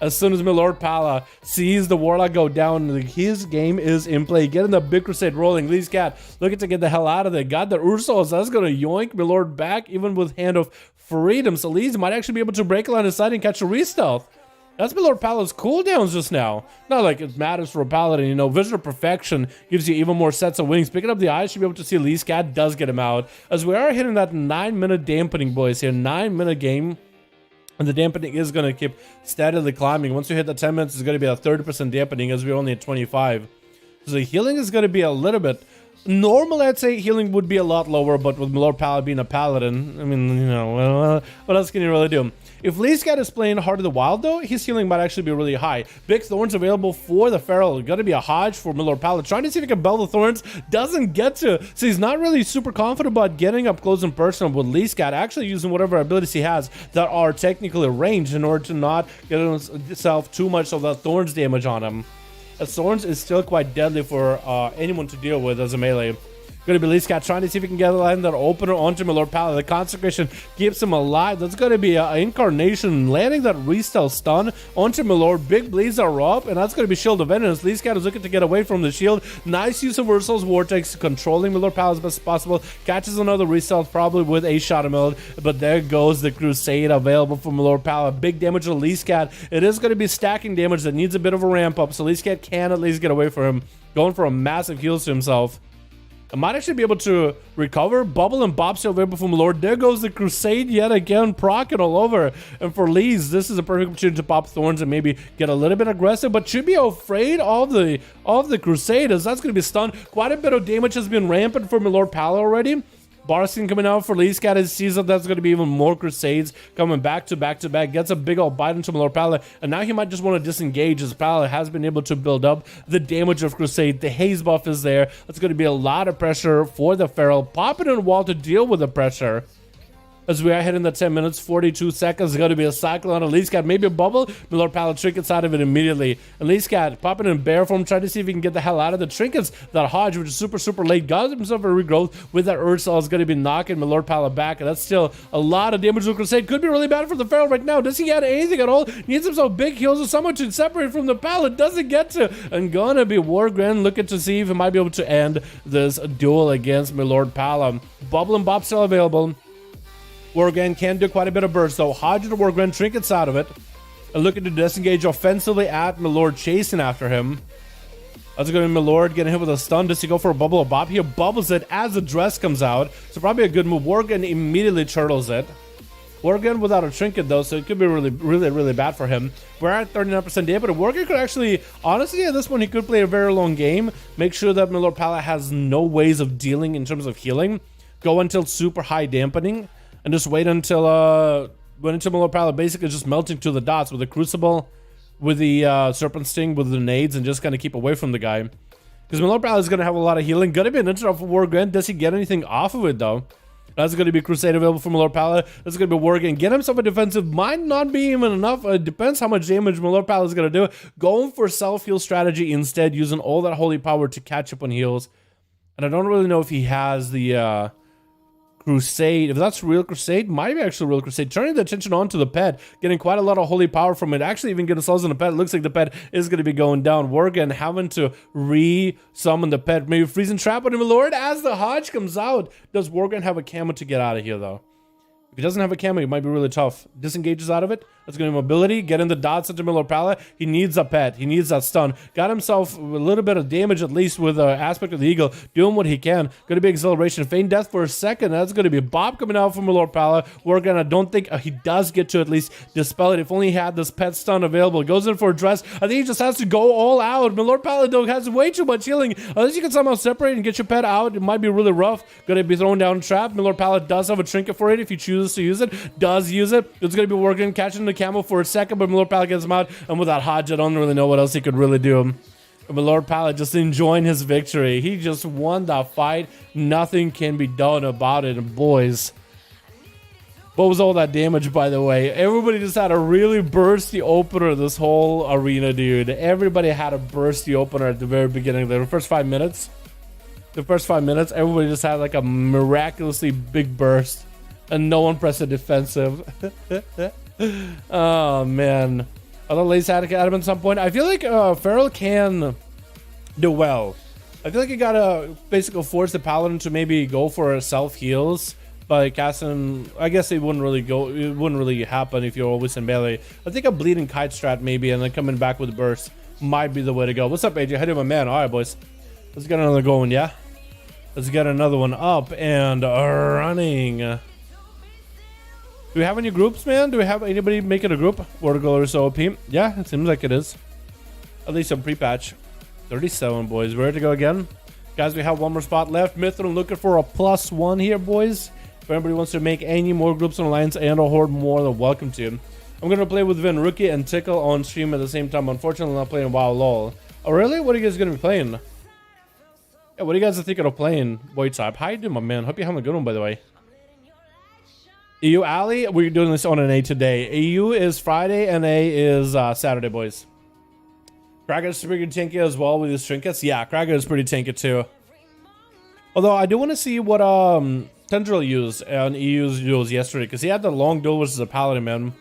As soon as Milord Pala sees the Warlock go down, his game is in play. Getting the big Crusade rolling. Lee's cat looking to get the hell out of there. Got the Ursos. That's going to yoink Milord back, even with Hand of Freedom. So Lee's might actually be able to break a line of sight and catch a re-stealth. That's Milord Pala's cooldowns just now. Not like it matters for a Paladin, you know. Vision of Perfection gives you even more sets of wings. Picking up the eyes, should be able to see Lee's cat does get him out. As we are hitting that 9-minute dampening, boys, here. 9-minute game. And the dampening is going to keep steadily climbing. Once you hit the 10 minutes, it's going to be a 30% dampening, as we're only at 25. So the healing is going to be a little bit... Normal, I'd say healing would be a lot lower, but with Milord Pala being a Paladin, I mean, you know, what else can you really do? If Lee's cat is playing Heart of the Wild, though, his healing might actually be really high. Big Thorns available for the Feral. Got to be a Hodge for Milord Pala. Trying to see if he can bell the Thorns. Doesn't get to. So he's not really super confident about getting up close and personal with Lee's cat. Actually using whatever abilities he has that are technically ranged in order to not get himself too much of that Thorns damage on him. As Thorns is still quite deadly for anyone to deal with as a melee. Going to be Lee's cat trying to see if he can get that opener onto Milord Pala. The Consecration keeps him alive. That's going to be an Incarnation landing that re-stealth stun onto Milord. Big bleeds are up, and that's going to be Shield of Vengeance. Lee's cat is looking to get away from the shield. Nice use of Ursol's Vortex, controlling Milord Pala as best as possible. Catches another re-stealth, probably with a shot of Milord, but there goes the Crusade available for Milord Pala. Big damage to Lee's cat. It is going to be stacking damage that needs a bit of a ramp up, so Lee's cat can at least get away from him. Going for a massive heals to himself. I might actually be able to recover. Bubble and Bob still available from Lord. There goes the Crusade yet again, procking all over. And for Lee's, this is a perfect opportunity to pop Thorns and maybe get a little bit aggressive, but should be afraid of the Crusade, as that's going to be stunned. Quite a bit of damage has been rampant for Milord Pala already. Barskin coming out for Lee's cat. It sees that that's going to be even more Crusades coming back to back. Gets a big old bite into Milord Pala, and now he might just want to disengage, as Pala has been able to build up the damage of Crusade. The haze buff is there. That's going to be a lot of pressure for the Feral. Popping in a wall to deal with the pressure. As we are hitting the 10 minutes, 42 seconds, it's going to be a Cyclone on Lee's cat. Maybe a bubble. Milord Pala trinkets out of it immediately. And Lee's cat popping in bear form, trying to see if he can get the hell out of the trinkets. That Hodge, which is super late, got himself a regrowth with that Ursula, is going to be knocking Milord Pala back. And that's still a lot of damage to Crusade. Could be really bad for the Feral right now. Does he get anything at all? Needs himself big heals or someone to separate from the Pala. Doesn't get to. And gonna be Wargren looking to see if he might be able to end this duel against Milord Pala. Bubble and Bob still available. Wargren can do quite a bit of burst, though. Hodge the Wargren trinkets out of it. And looking to disengage offensively at Milord, chasing after him. That's going to be Milord getting hit with a stun. Does he go for a bubble of Bob? He bubbles it as the dress comes out. So probably a good move. Wargren immediately turtles it. Worgen without a trinket though, so it could be really bad for him. We're at 39% day, but Worgen could actually, honestly, at this point, he could play a very long game. Make sure that Milord Pala has no ways of dealing in terms of healing. Go until super high dampening, and just wait until Milord Pala basically just melting to the dots with the Crucible, with the Serpent Sting, with the nades, and just kind of keep away from the guy. Because Milord Pala is going to have a lot of healing. Gonna be an interrupt for Worgen. Does he get anything off of it though? That's going to be Crusade available for Milord Pala. That's going to be Worgen. Get himself a defensive. Might not be even enough. It depends how much damage Milord Pala is going to do. Going for self-heal strategy instead, using all that holy power to catch up on heals. And I don't really know if he has the Crusade. If that's real Crusade, might be actually real Crusade. Turning the attention onto the pet, getting quite a lot of holy power from it. Actually even getting cells on the pet. It looks like the pet is going to be going down. Worgen having to re-summon the pet. Maybe freezing trap on him. Lord, as the Hodge comes out, does Worgen have a camo to get out of here though? If he doesn't have a camo, it might be really tough. Disengages out of it. That's going to be mobility. Get in the dots into Milord Pala. He needs a pet. He needs that stun. Got himself a little bit of damage at least with Aspect of the Eagle. Doing what he can. Going to be acceleration. Feign death for a second. That's going to be a Bob coming out from Milord Pala. Worgen, I don't think he does get to at least dispel it. If only he had this pet stun available. Goes in for a dress. I think he just has to go all out. Milord Pala though has way too much healing. Unless you can somehow separate and get your pet out, it might be really rough. Going to be thrown down trap. Milord Pala does have a trinket for it if he chooses to use it. Does use it. It's going to be Worgen catching the camo for a second, but Milord Pala gets him out. And without Hodge, I don't really know what else he could really do. But Milord Pala just enjoying his victory. He just won that fight. Nothing can be done about it. And boys, what was all that damage, by the way? Everybody just had a really bursty opener this whole arena, dude. Everybody had a bursty opener at the very beginning. The first 5 minutes. Everybody just had like a miraculously big burst. And no one pressed a defensive. Oh, man. Other ladies had to add him at some point. I feel like Feral can do well. I feel like you gotta basically force the Paladin to maybe go for self-heals by casting. I guess it wouldn't really happen if you're always in melee. I think a bleeding kite strat maybe, and then coming back with a burst might be the way to go. What's up, AJ? How you doing, my man? All right, boys. Let's get another going, yeah? Let's get another one up and running. Do we have any groups, man? Do we have anybody making a group? Vertical or so OP? Yeah, it seems like it is. At least some pre-patch. 37, boys. Ready to go again? Guys, we have one more spot left. Mithrin looking for a +1 here, boys. If anybody wants to make any more groups on Alliance and a Horde, more than welcome to. I'm going to play with Vin, Rookie, and Tickle on stream at the same time. Unfortunately, I'm not playing WoW LOL. Oh, really? What are you guys going to be playing? Yeah, what are you guys thinking of playing? Boy type. How you doing, my man? Hope you're having a good one, by the way. EU Ali, we're doing this on NA today. EU is Friday, NA is Saturday, boys. Krager is pretty tanky as well with his trinkets. Yeah, Krager is pretty tanky too. Although I do want to see what Tendril used on EU's duels yesterday, because he had the long duel versus a Paladin, man.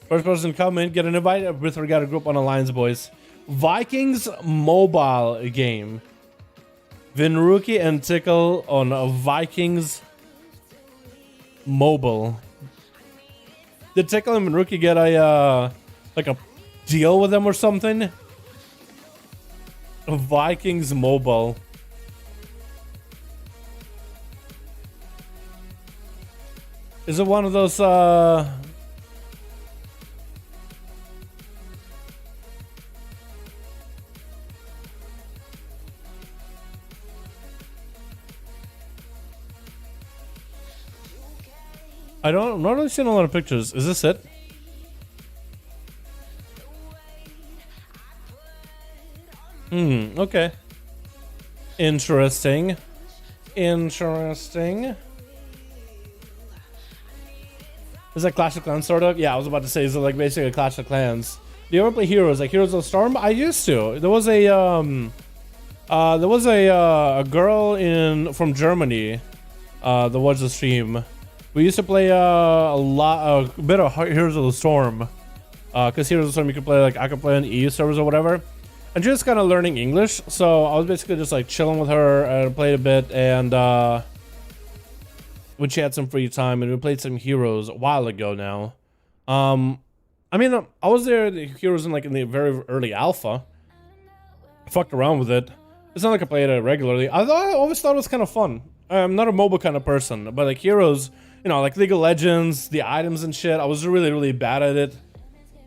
First person come in, get an invite with regard to group on Alliance, boys. Vikings mobile game. Vinruki and Tickle on Vikings mobile. Did Tickle and Rookie get a like a deal with them or something? Vikings mobile. Is it one of those I'm not really seeing a lot of pictures. Is this it? Okay. Interesting. Interesting. Is that Clash of Clans sort of? Yeah, I was about to say, is it like basically a Clash of Clans? Do you ever play Heroes? Like Heroes of the Storm? I used to. There was a from Germany that watched the stream. We used to play a bit of Heroes of the Storm, because Heroes of the Storm you could play, like I could play on EU servers or whatever, and just kind of learning English. So I was basically just like chilling with her and played a bit, and when she had some free time, and we played some Heroes a while ago now. I mean, I was there the Heroes in the very early alpha. I fucked around with it. It's not like I played it regularly. I always thought it was kind of fun. I'm not a mobile kind of person, but like Heroes you know, like League of Legends, the items and shit. I was really bad at it.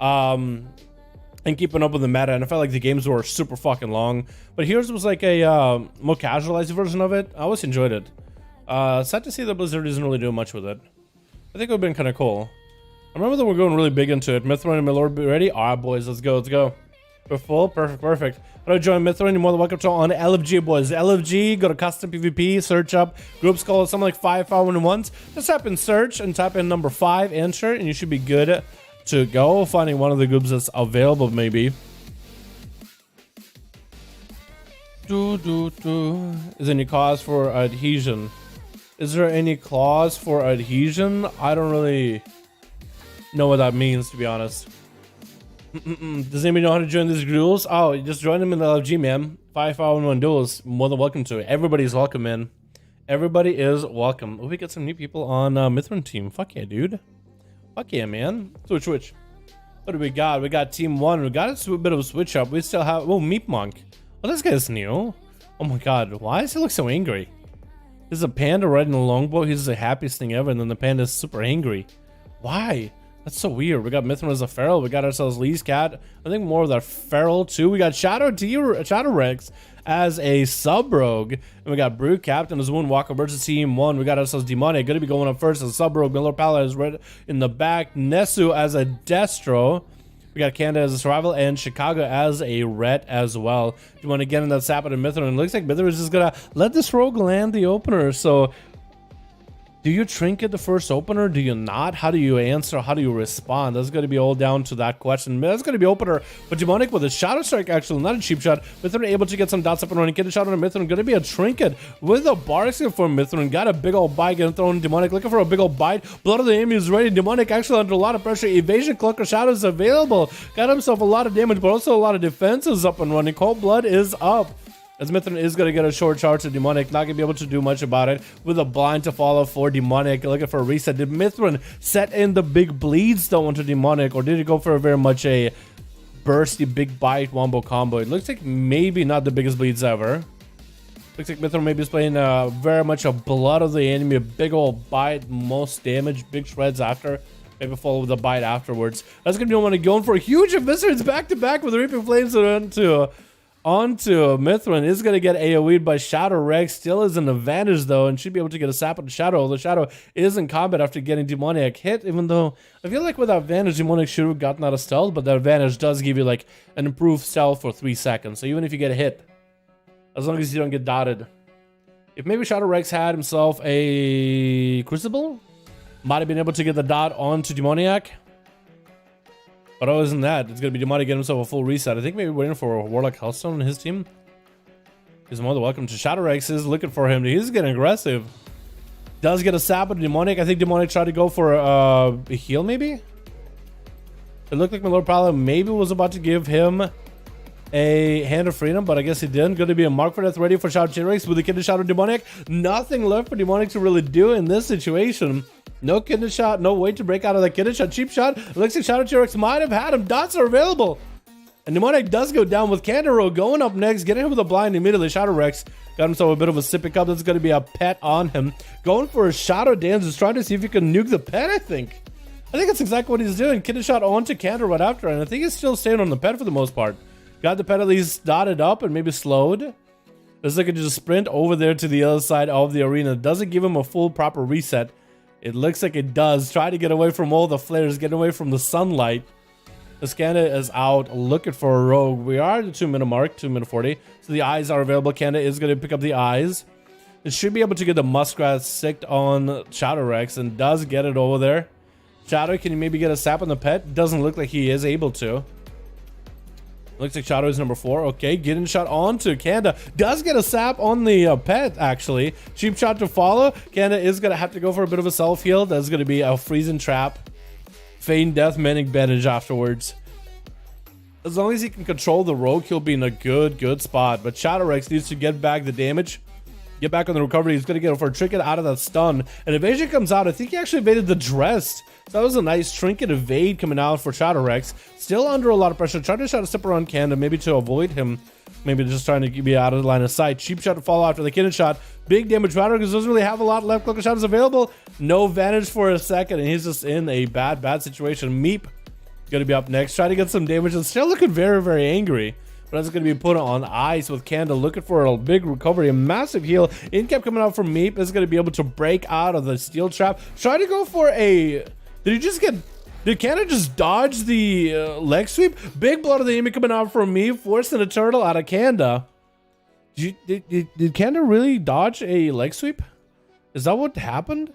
And keeping up with the meta, and I felt like the games were super fucking long. But here's was like a more casualized version of it. I always enjoyed it. Sad to see that Blizzard isn't really doing much with it. I think it would have been kind of cool. I remember that we're going really big into it. Mithrin and Milord, be ready? Alright, boys, let's go, let's go. We're full, perfect. How do I join Mithrin? You're more than welcome to on LFG, boys. LFG, go to custom PvP, search up groups called something like 5V5 1v1s. Just type in search and type in number 5, enter, and you should be good to go. Finding one of the groups that's available, maybe. Is there any cause for adhesion? Is there any clause for adhesion? I don't really know what that means, to be honest. Does anybody know how to join these duels? Oh, you just join them in the LFG, man. 5V5 1v1 duels. More than welcome to it. Everybody's welcome, man. Everybody is welcome. Oh, we got some new people on Mithrin team. Fuck yeah, dude. Fuck yeah, man. Switch. What do we got? We got team 1. We got a bit of a switch up. We still have... Oh, Meat Monk. Oh, this guy's new. Oh my god. Why does he look so angry? There's a panda riding a longbow. He's the happiest thing ever. And then the panda's super angry. Why? That's so weird. We got Mithrin as a feral. We got ourselves Lee's cat. I think more of that feral too. We got Shadowrex as a sub-rogue. And we got Brute Captain as Woundwalker versus Team 1. We got ourselves Demonic. Gonna be going up first as a sub-rogue. Miller Pala is right in the back. Nesu as a Destro. We got Canada as a survival and Chicago as a ret as well. Do you want to get in that Sapid and Mithrin? And it looks like Mithrin is just gonna let this rogue land the opener. So do you trinket the first opener? Do you not? How do you answer? How do you respond? That's going to be all down to that question. That's going to be opener. But Demonic with a Shadow Strike, actually, not a cheap shot. Mithrin able to get some dots up and running. Get a shot on a Mithrin. Going to be a trinket with a Barkskin for Mithrin. Got a big old bite. Getting thrown Demonic. Looking for a big old bite. Blood of the Enemy is ready. Demonic actually under a lot of pressure. Evasion, Cloak of Shadows available. Got himself a lot of damage, but also a lot of defenses up and running. Cold Blood is up. As Mithrin is going to get a short charge to Demonic. Not going to be able to do much about it. With a blind to follow for Demonic. Looking for a reset. Did Mithrin set in the big bleeds though onto Demonic? Or did he go for a very much a bursty big bite wombo combo? It looks like maybe not the biggest bleeds ever. Looks like Mithrin maybe is playing very much a blood of the enemy. A big old bite. Most damage. Big shreds after. Maybe follow with a bite afterwards. That's going to be one going for a huge Eviscerates back to back with Reaping Flames onto Mithrin. Is going to get AoE'd by Shadow Rex. Still is an advantage though, and should be able to get a sap on Shadow. The Shadow is in combat after getting Demoniac hit, even though I feel like with that advantage Demoniac should have gotten out of stealth, but that advantage does give you like an improved stealth for 3 seconds. So even if you get hit, as long as you don't get dotted. If maybe Shadow Rex had himself a Crucible, might have been able to get the dot onto Demoniac. But other than that, it's going to be Demonic getting himself a full reset. I think maybe waiting for Warlock Healthstone on his team. He's more than welcome to Shadow Rex. Is looking for him. He's getting aggressive. Does get a sap of Demonic. I think Demonic tried to go for a heal maybe? It looked like my Lord Prowler maybe was about to give him a Hand of Freedom, but I guess he didn't. Going to be a Mark for Death ready for Shadow Rex with the Kidney Shot of Demonic. Nothing left for Demonic to really do in this situation. No kidney shot, no way to break out of that kidney shot. Cheap shot. It looks like Shadow T-Rex might have had him. Dots are available. And Demonic does go down with Candero going up next. Getting him with a blind immediately. Shadow Rex got himself a bit of a sippy cup. That's going to be a pet on him. Going for a Shadow Dance. Is trying to see if he can nuke the pet, I think. That's exactly what he's doing. Kidney shot onto Candero right after. And I think he's still staying on the pet for the most part. Got the pet at least dotted up and maybe slowed. Looks like he just sprint over there to the other side of the arena. Doesn't give him a full proper reset. It looks like it does. Try to get away from all the flares, get away from the sunlight. The Skanda is out looking for a rogue. We are at the 2-minute mark, 2:40. So the eyes are available. Kanda is going to pick up the eyes. It should be able to get the Muskrat sicked on Shadow Rex and does get it over there. Shadow, can you maybe get a sap on the pet? Doesn't look like he is able to. Looks like Shadow is number 4. Okay, getting shot onto Kanda. Does get a sap on the pet, actually. Cheap shot to follow. Kanda is going to have to go for a bit of a self-heal. That's going to be a freezing trap. Feign death, manic bandage afterwards. As long as he can control the rogue, he'll be in a good spot. But Shadow Rex needs to get back the damage. Get back on the recovery. He's going to get for a trinket out of that stun. And evasion comes out. I think he actually evaded the dress. So that was a nice trinket evade coming out for Shadow Rex. Still under a lot of pressure. Trying to shot a step around Kanda, maybe to avoid him Maybe just trying to be out of the line of sight. Cheap shot to fall after the cannon shot. Big damage matter because doesn't really have a lot left. Clicker shots available. No vantage for a second, and he's just in a bad situation. Meep gonna be up next. Trying to get some damage and still looking very angry. But that's gonna be put on ice with Kanda looking for a big recovery, a massive heal. In-cap coming out from Meep is gonna be able to break out of the steel trap. Try to go for a... Did Kanda just dodge the leg sweep? Big blood of the enemy coming out from me, forcing a turtle out of Kanda. Did Kanda really dodge a leg sweep? Is that what happened?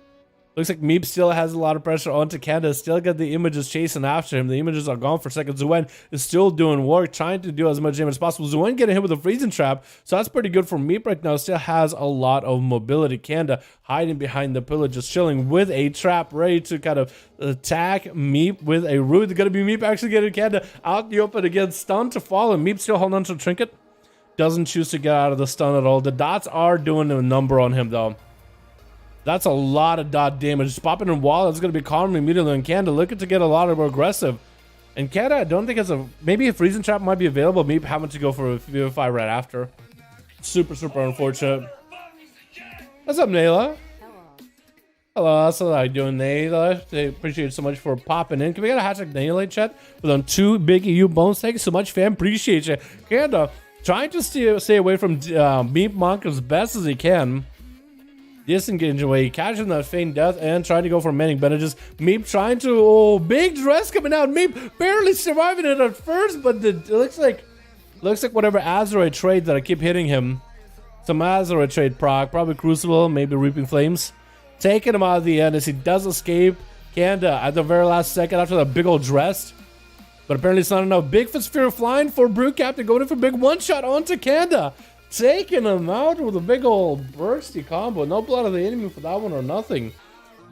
Looks like Meep still has a lot of pressure onto Kanda. Still got the images chasing after him. The images are gone for a second. Zuen is still doing work, trying to do as much damage as possible. Zuen getting hit with a freezing trap, so that's pretty good for Meep right now. Still has a lot of mobility. Kanda hiding behind the pillar, just chilling with a trap, ready to kind of attack Meep with a root. Gonna be Meep actually getting Kanda out in the open again. Stun to fall, and Meep still holding on to the trinket. Doesn't choose to get out of the stun at all. The dots are doing a number on him though. That's a lot of dot damage. Popping in wall, it's going to be calm immediately on Kanda. Looking to get a lot more aggressive. And Kanda, I don't think it's a... Maybe a freezing trap might be available. Maybe having to go for a 5v5 right after. Super unfortunate. What's up, Nayla? Hello, that's what I'm doing, Nayla. I appreciate you so much for popping in. Can we get a hashtag Nayla chat? With on 2 big EU bones. Thank you so much, fam. Appreciate you. Kanda, trying to stay away from Meep Monk as best as he can. Disengage away, catching that feign death and trying to go for many bandages. Meep trying to, big dress coming out. Meep barely surviving it at first, but it looks like whatever Azeroth trade that I keep hitting him. Some Azeroth trade proc, probably Crucible, maybe Reaping Flames. Taking him out of the end as he does escape. Kanda at the very last second after that big old dress. But apparently it's not enough. Big Sphere flying for Brew Captain, going in for big one shot onto Kanda. Taking him out with a big old bursty combo. No blood of the enemy for that one or nothing.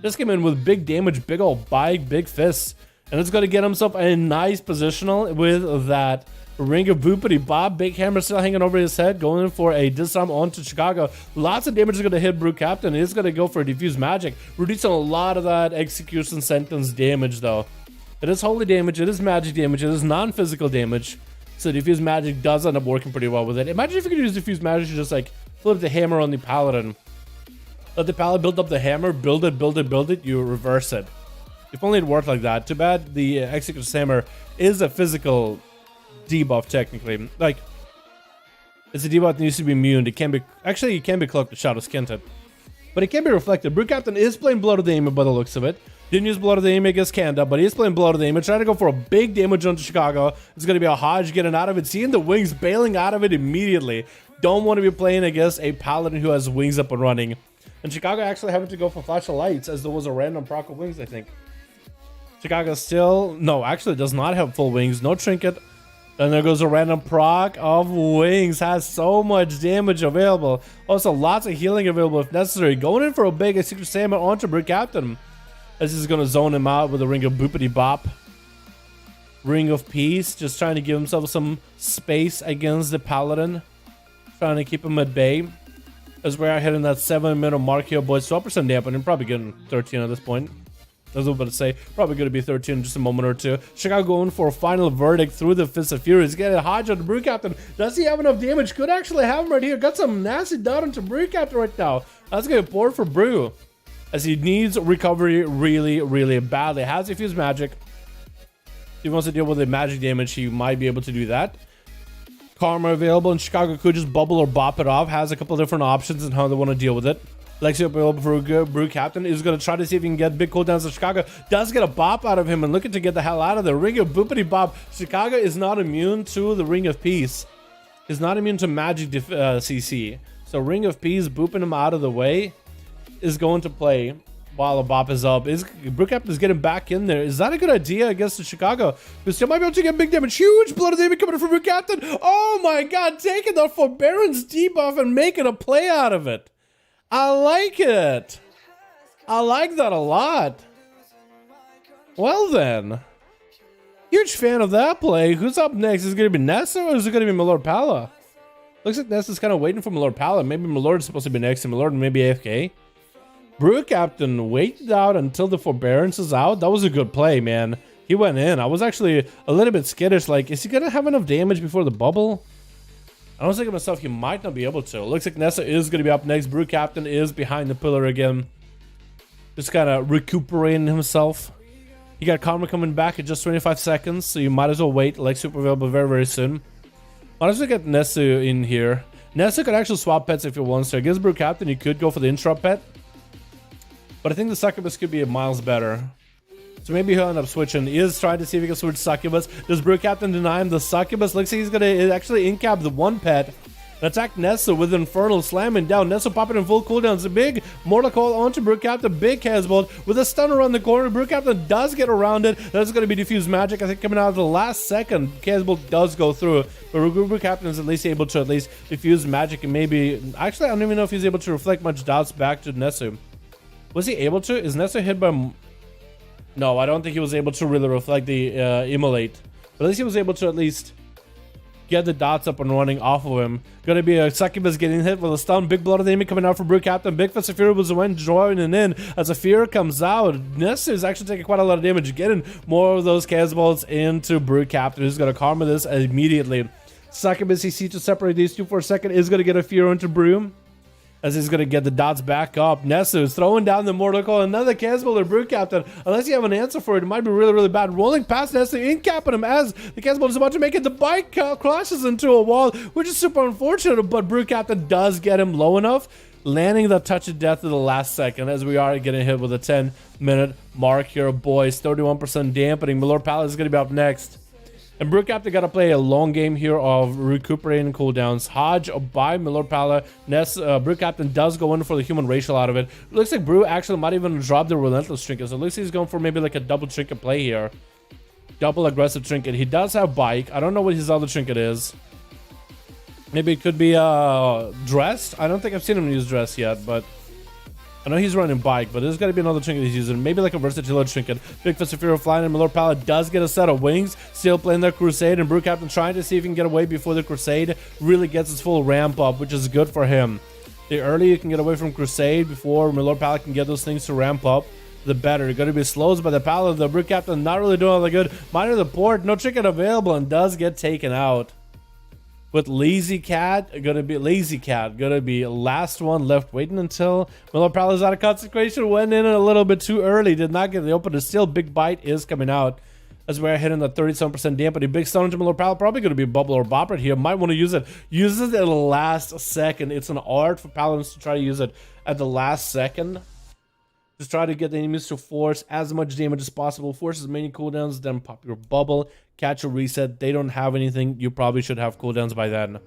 Just came in with big damage, big old bike, big fists. And it's going to get himself a nice positional with that Ring of Boopity Bob. Big hammer still hanging over his head. Going in for a disarm onto Chicago. Lots of damage is going to hit Brew Captain. He's going to go for a diffuse magic. Reducing a lot of that execution sentence damage though. It is holy damage. It is magic damage. It is non-physical damage. So diffuse magic does end up working pretty well with it. Imagine if you could use diffuse magic to just like flip the hammer on the paladin. Let the paladin build up the hammer, build it, you reverse it. If only it worked like that. Too bad the Executor's Hammer is a physical debuff technically. Like, it's a debuff that needs to be immune. It can be, actually it can be cloaked with Shadow Skinted. But it can be reflected. Brew Captain is playing Blood of the Aim by the looks of it. Didn't use Blood of the Aim against Kanda, but he's playing Blood of the Aim. Trying to go for a big damage onto Chicago. It's going to be a Hodge getting out of it. Seeing the wings bailing out of it immediately. Don't want to be playing against a Paladin who has wings up and running. And Chicago actually having to go for Flash of Lights as there was a random proc of wings, I think. Chicago still... No, actually does not have full wings. No trinket. Then there goes a random proc of wings. Has so much damage available. Also, lots of healing available if necessary. Going in for a big Secret Salmon onto Brew Captain. This is going to zone him out with a Ring of Boopity Bop. Ring of Peace. Just trying to give himself some space against the Paladin. Trying to keep him at bay. As we're hitting that 7-minute mark here, boys. 12% dampening. Probably getting 13 at this point. I was about to say. Probably going to be 13 in just a moment or two. Chicago going for a final verdict through the Fist of Fury. He's getting a Hodge on the Brew Captain. Does he have enough damage? Could actually have him right here. Got some nasty dot onto Brew Captain right now. That's going to pour for Brew. As he needs recovery really badly. Has diffuse magic. If he wants to deal with the magic damage, he might be able to do that. Karma available, and Chicago could just bubble or bop it off. Has a couple different options on how they want to deal with it. Lexi available for a Brew Captain is going to try to see if he can get big cooldowns of Chicago. Does get a bop out of him and looking to get the hell out of there. Ring of Boopity Bop. Chicago is not immune to the Ring of Peace. Is not immune to magic CC. So Ring of Peace booping him out of the way is going to play while the bop is up. Brew Captain is getting back in there. Is that a good idea against the Chicago? We still might be able to get big damage. Huge Blood of the Enemy coming in from Brew Captain. Oh my god, taking the Forbearance debuff and making a play out of it. I like it. I like that a lot. Well then. Huge fan of that play. Who's up next? Is it going to be Nessa or is it going to be Milord Pala? Looks like Nessa's kind of waiting for Milord Pala. Maybe Milord is supposed to be next and Milord maybe AFK. Brew Captain waited out until the Forbearance is out. That was a good play, man. He went in. I was actually a little bit skittish. Like, is he going to have enough damage before the bubble? I was thinking to myself, he might not be able to. Looks like Nessa is going to be up next. Brew Captain is behind the pillar again. Just kind of recuperating himself. You got Karma coming back in just 25 seconds, so you might as well wait. Like super available very, very soon. Might as well get Nessa in here. Nessa could actually swap pets if he wants to. I guess Brew Captain, he could go for the interrupt pet. But I think the Succubus could be miles better. So maybe he'll end up switching. He is trying to see if he can switch Succubus. Does Brew Captain deny him the Succubus? Looks like he's going to actually incap the one pet. And attack Nessa with Infernal slamming down. Nessa popping in full cooldowns. A big Mortal Coil onto Brew Captain. Big Casbolt with a stun around the corner. Brew Captain does get around it. That's going to be Diffuse Magic. I think coming out of the last second. Casbolt does go through. But Brew Captain is at least able to diffuse Magic and maybe... Actually, I don't even know if he's able to reflect much doubts back to Nessa. Was he able to? Is Nessa hit by... No, I don't think he was able to really reflect the Immolate. But at least he was able to at least get the dots up and running off of him. Gonna be a Succubus getting hit with a stun. Big blood of the enemy coming out for Brew Captain. Big Fist of Fury was the one joining in. As a Fear comes out, Nessa is actually taking quite a lot of damage. Getting more of those Casbolts into Brew Captain. Who's gonna karma this immediately. Succubus, he sees to separate these two for a second. Is gonna get a Fear into Brew. As he's going to get the dots back up. Nessa is throwing down the Mortal Coil. Another Casbolt or Brew Captain. Unless you have an answer for it, it might be really, really bad. Rolling past Nessa, incapping him as the Casbolt is about to make it. The bike crashes into a wall, which is super unfortunate, but Brew Captain does get him low enough, landing the touch of death at the last second as we are getting hit with a 10-minute mark here, boys. 31% dampening. Milord Palace is going to be up next. And Brew Captain got to play a long game here of recuperating cooldowns. Hodge by Milord Pala. Brew Captain does go in for the human racial out of it. Looks like Brew actually might even drop the Relentless Trinket. So it looks like he's going for maybe like a double trinket play here. Double aggressive trinket. He does have Bike. I don't know what his other trinket is. Maybe it could be Dressed. I don't think I've seen him use Dress yet, but... I know he's running Bike, but there's got to be another trinket he's using. Maybe like a versatility trinket. Big Fist of Fury flying, and Milord Pala does get a set of wings. Still playing their Crusade, and Brew Captain trying to see if he can get away before the Crusade really gets his full ramp up, which is good for him. The earlier you can get away from Crusade before Milord Pala can get those things to ramp up, the better. You're going to be slows by the Pala. The Brew Captain not really doing all that good. Minor the port, no trinket available, and does get taken out. With Lazy Cat gonna be last one left, waiting until Milord Pala is out of consecration. Went in a little bit too early, did not get the opener. Still, Big Bite is coming out as we're hitting the 37% dampening. Big stun into Milord Pala, probably gonna be a bubble or bop right here. Might want to use it. Use it at the last second. It's an art for Paladins to try to use it at the last second. Just try to get the enemies to force as much damage as possible. Force as many cooldowns, then pop your bubble. Catch a reset. They don't have anything. You probably should have cooldowns by then.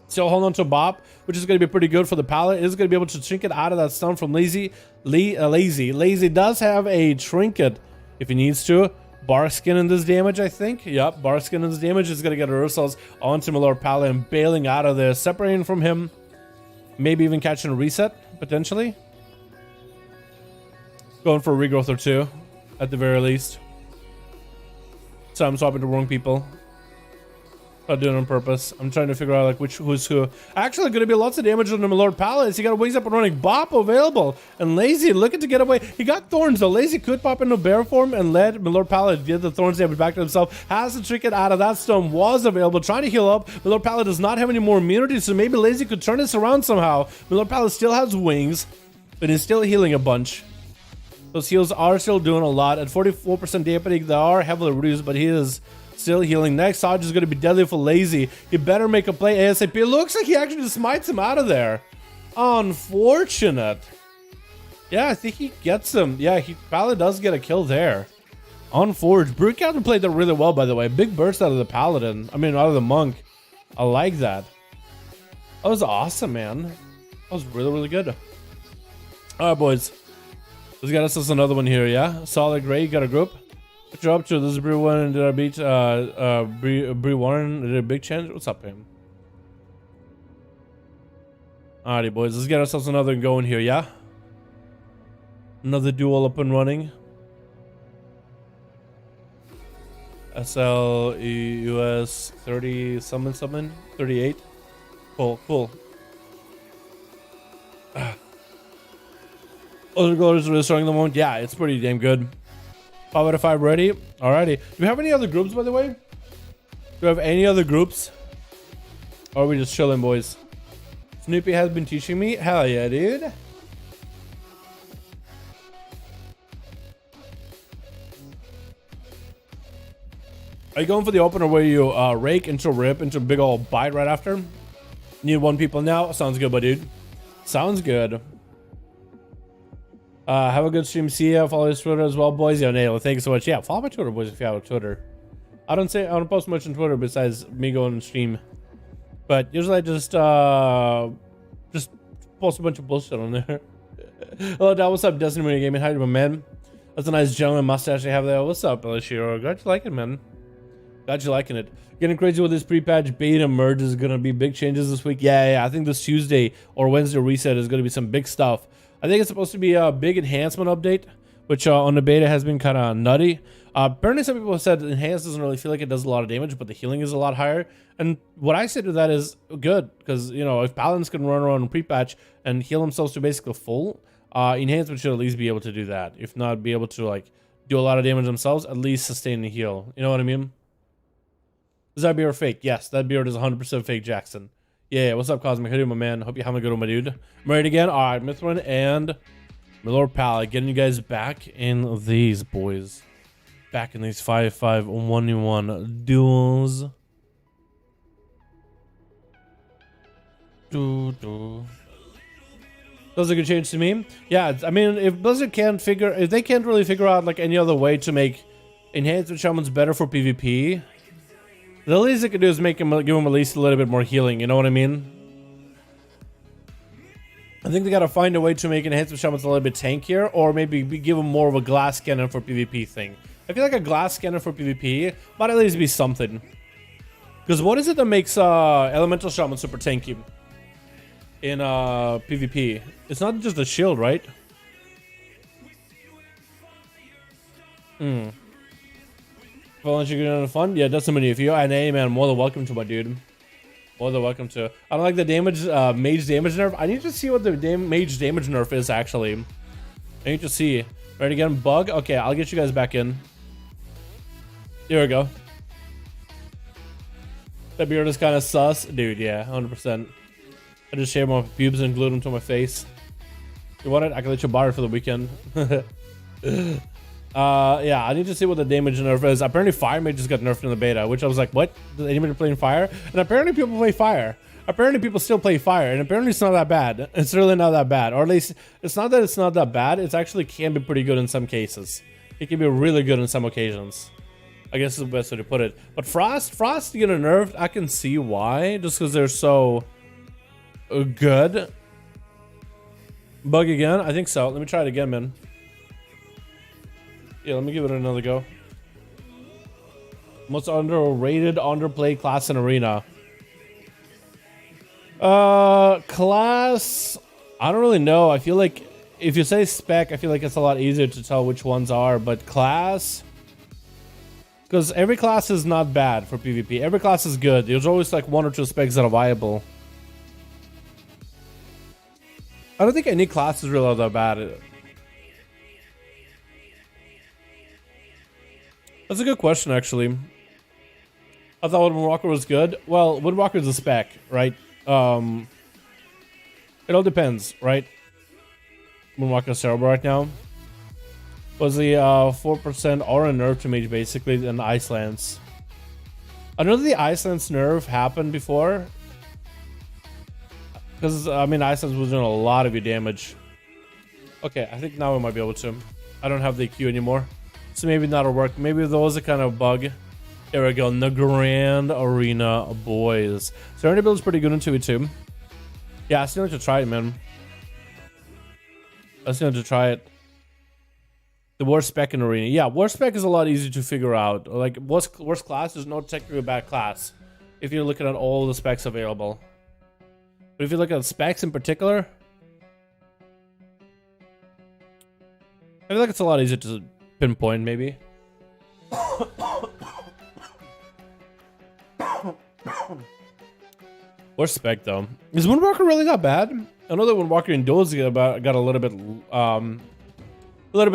Still hold on to Bop, which is going to be pretty good for the pallet. It is going to be able to trinket out of that stun from Lazy. Lazy does have a trinket if he needs to. Barkskin in this damage, I think. Yep, Barkskin in this damage is going to get reversals onto Milord Pala and bailing out of there. Separating from him. Maybe even catching a reset, potentially. Going for a regrowth or two, at the very least. So I'm swapping to wrong people. Not doing it on purpose. I'm trying to figure out like who's who. Actually, going to be lots of damage on the Milord Palace. He got wings up and running. Bop available. And Lazy looking to get away. He got Thorns though. Lazy could pop into bear form and let Milord Palace get the Thorns damage back to himself. Has the trinket out of that stone. Was available. Trying to heal up. Milord Palace does not have any more immunity. So maybe Lazy could turn this around somehow. Milord Palace still has wings. But he's still healing a bunch. Those heals are still doing a lot. At 44% dampening, they are heavily reduced, but he is still healing. Next Hodge is going to be deadly for Lazy. He better make a play ASAP. It looks like he actually just smites him out of there. Unfortunate. Yeah, I think he gets him. Yeah, he probably does get a kill there. Unforged. Brew Captain played that really well, by the way. Big burst out of the Paladin. I mean, out of the Monk. I like that. That was awesome, man. That was really, really good. All right, boys. Let's get us another one here, yeah? Solid Gray, you got a group? What you up to? This is Brew Warren. Did I beat Brew Warren? Did a big change? What's up, him? Alrighty, boys. Let's get ourselves another going here, yeah? Another duel up and running. SL US 30 something 38. Cool. Other goal is really strong at the moment. Yeah, it's pretty damn good. 5 out of 5 ready. Alrighty. Do we have any other groups, by the way? Do we have any other groups? Or are we just chilling, boys? Snoopy has been teaching me. Hell yeah, dude. Are you going for the opener where you rake into rip into a big old bite right after? Need 1 people now? Sounds good, my dude. Sounds good. Have a good stream. See ya. Follow his Twitter as well, boys. Yo, Nail, thank you so much. Yeah, follow my Twitter, boys, if you have a Twitter. I don't post much on Twitter besides me going and stream. But usually I just post a bunch of bullshit on there. Hello, Dad. What's up, Destiny Mini Gaming? How you doing, man? That's a nice gentleman mustache you have there. What's up, Elishiro? Glad you like it, man. Glad you're liking it. Getting crazy with this pre-patch beta merge is gonna be big changes this week. Yeah, I think this Tuesday or Wednesday reset is gonna be some big stuff. I think it's supposed to be a big enhancement update, which on the beta has been kind of nutty. Apparently some people have said enhanced doesn't really feel like it does a lot of damage, but the healing is a lot higher. And what I say to that is good, because, you know, if Paladins can run around pre-patch and heal themselves to basically full, enhancement should at least be able to do that. If not be able to, like, do a lot of damage themselves, at least sustain the heal. You know what I mean? Is that beard fake? Yes, that beard is 100% fake, Jackson. Yeah, what's up, Cosmic? How you doing, my man? Hope you're having a good one, my dude. I'm ready again. All right, Mithrin and my Lord Pallet, getting you guys back in these, boys. Back in these 5v5 1v1 duels. Those are good change to me. Yeah, I mean, if Blizzard if they can't really figure out like any other way to make enhancement shamans better for PvP, the least they could do is give them at least a little bit more healing. You know what I mean? I think they gotta find a way to make enhancement shamans a little bit tankier, or maybe give them more of a glass cannon for PvP thing. I feel like a glass cannon for PvP might at least be something. Because what is it that makes elemental shaman super tanky in PvP? It's not just the shield, right? Well, you get on fun? Yeah, that's somebody. If you're NA, man, more than welcome to, my dude. More than welcome to. I don't like the damage, mage damage nerf. I need to see what the mage damage nerf is, actually. I need to see. Ready again? Bug? Okay, I'll get you guys back in. There we go. That beard is kind of sus. Dude, yeah, 100%. I just shaved my pubes and glued them to my face. You want it? I can let you borrow it for the weekend. Yeah, I need to see what the damage nerf is. Apparently Fire Mage just got nerfed in the beta, which I was like, what? Does anybody playing Fire? And apparently people play Fire. Apparently people still play Fire, and apparently it's not that bad. It's really not that bad. Or at least, it's not that it's not that bad. It actually can be pretty good in some cases. It can be really good in some occasions. I guess is the best way to put it. But Frost getting nerfed, I can see why. Just because they're so good. Bug again? I think so. Let me try it again, man. Yeah, let me give it another go. Most underrated, underplayed class in Arena. Class, I don't really know. I feel like if you say spec, I feel like it's a lot easier to tell which ones are. But class, because every class is not bad for PvP. Every class is good. There's always like 1 or 2 specs that are viable. I don't think any class is really that bad. That's a good question, actually. I thought Windwalker was good. Well, Windwalker is a spec, right? It all depends, right? Windwalker's terrible right now. Was the 4% aura nerf to mage basically in Icelands. I know that the Icelands nerf happened before. Because, I mean, Icelands was doing a lot of your damage. Okay, I think now we might be able to. I don't have the EQ anymore. So maybe that'll work. Maybe there was a kind of bug. There we go. In the Grand Arena, boys. Serenity build is pretty good in 2v2. Yeah, I still need to try it, man. I still need to try it. The worst spec in Arena. Yeah, worst spec is a lot easier to figure out. Like, worst class is no technically bad class. If you're looking at all the specs available. But if you look at specs in particular, I feel like it's a lot easier to pinpoint, maybe. Worst spec though. Is Windwalker really that bad? I know that Windwalker in Duels got a little bit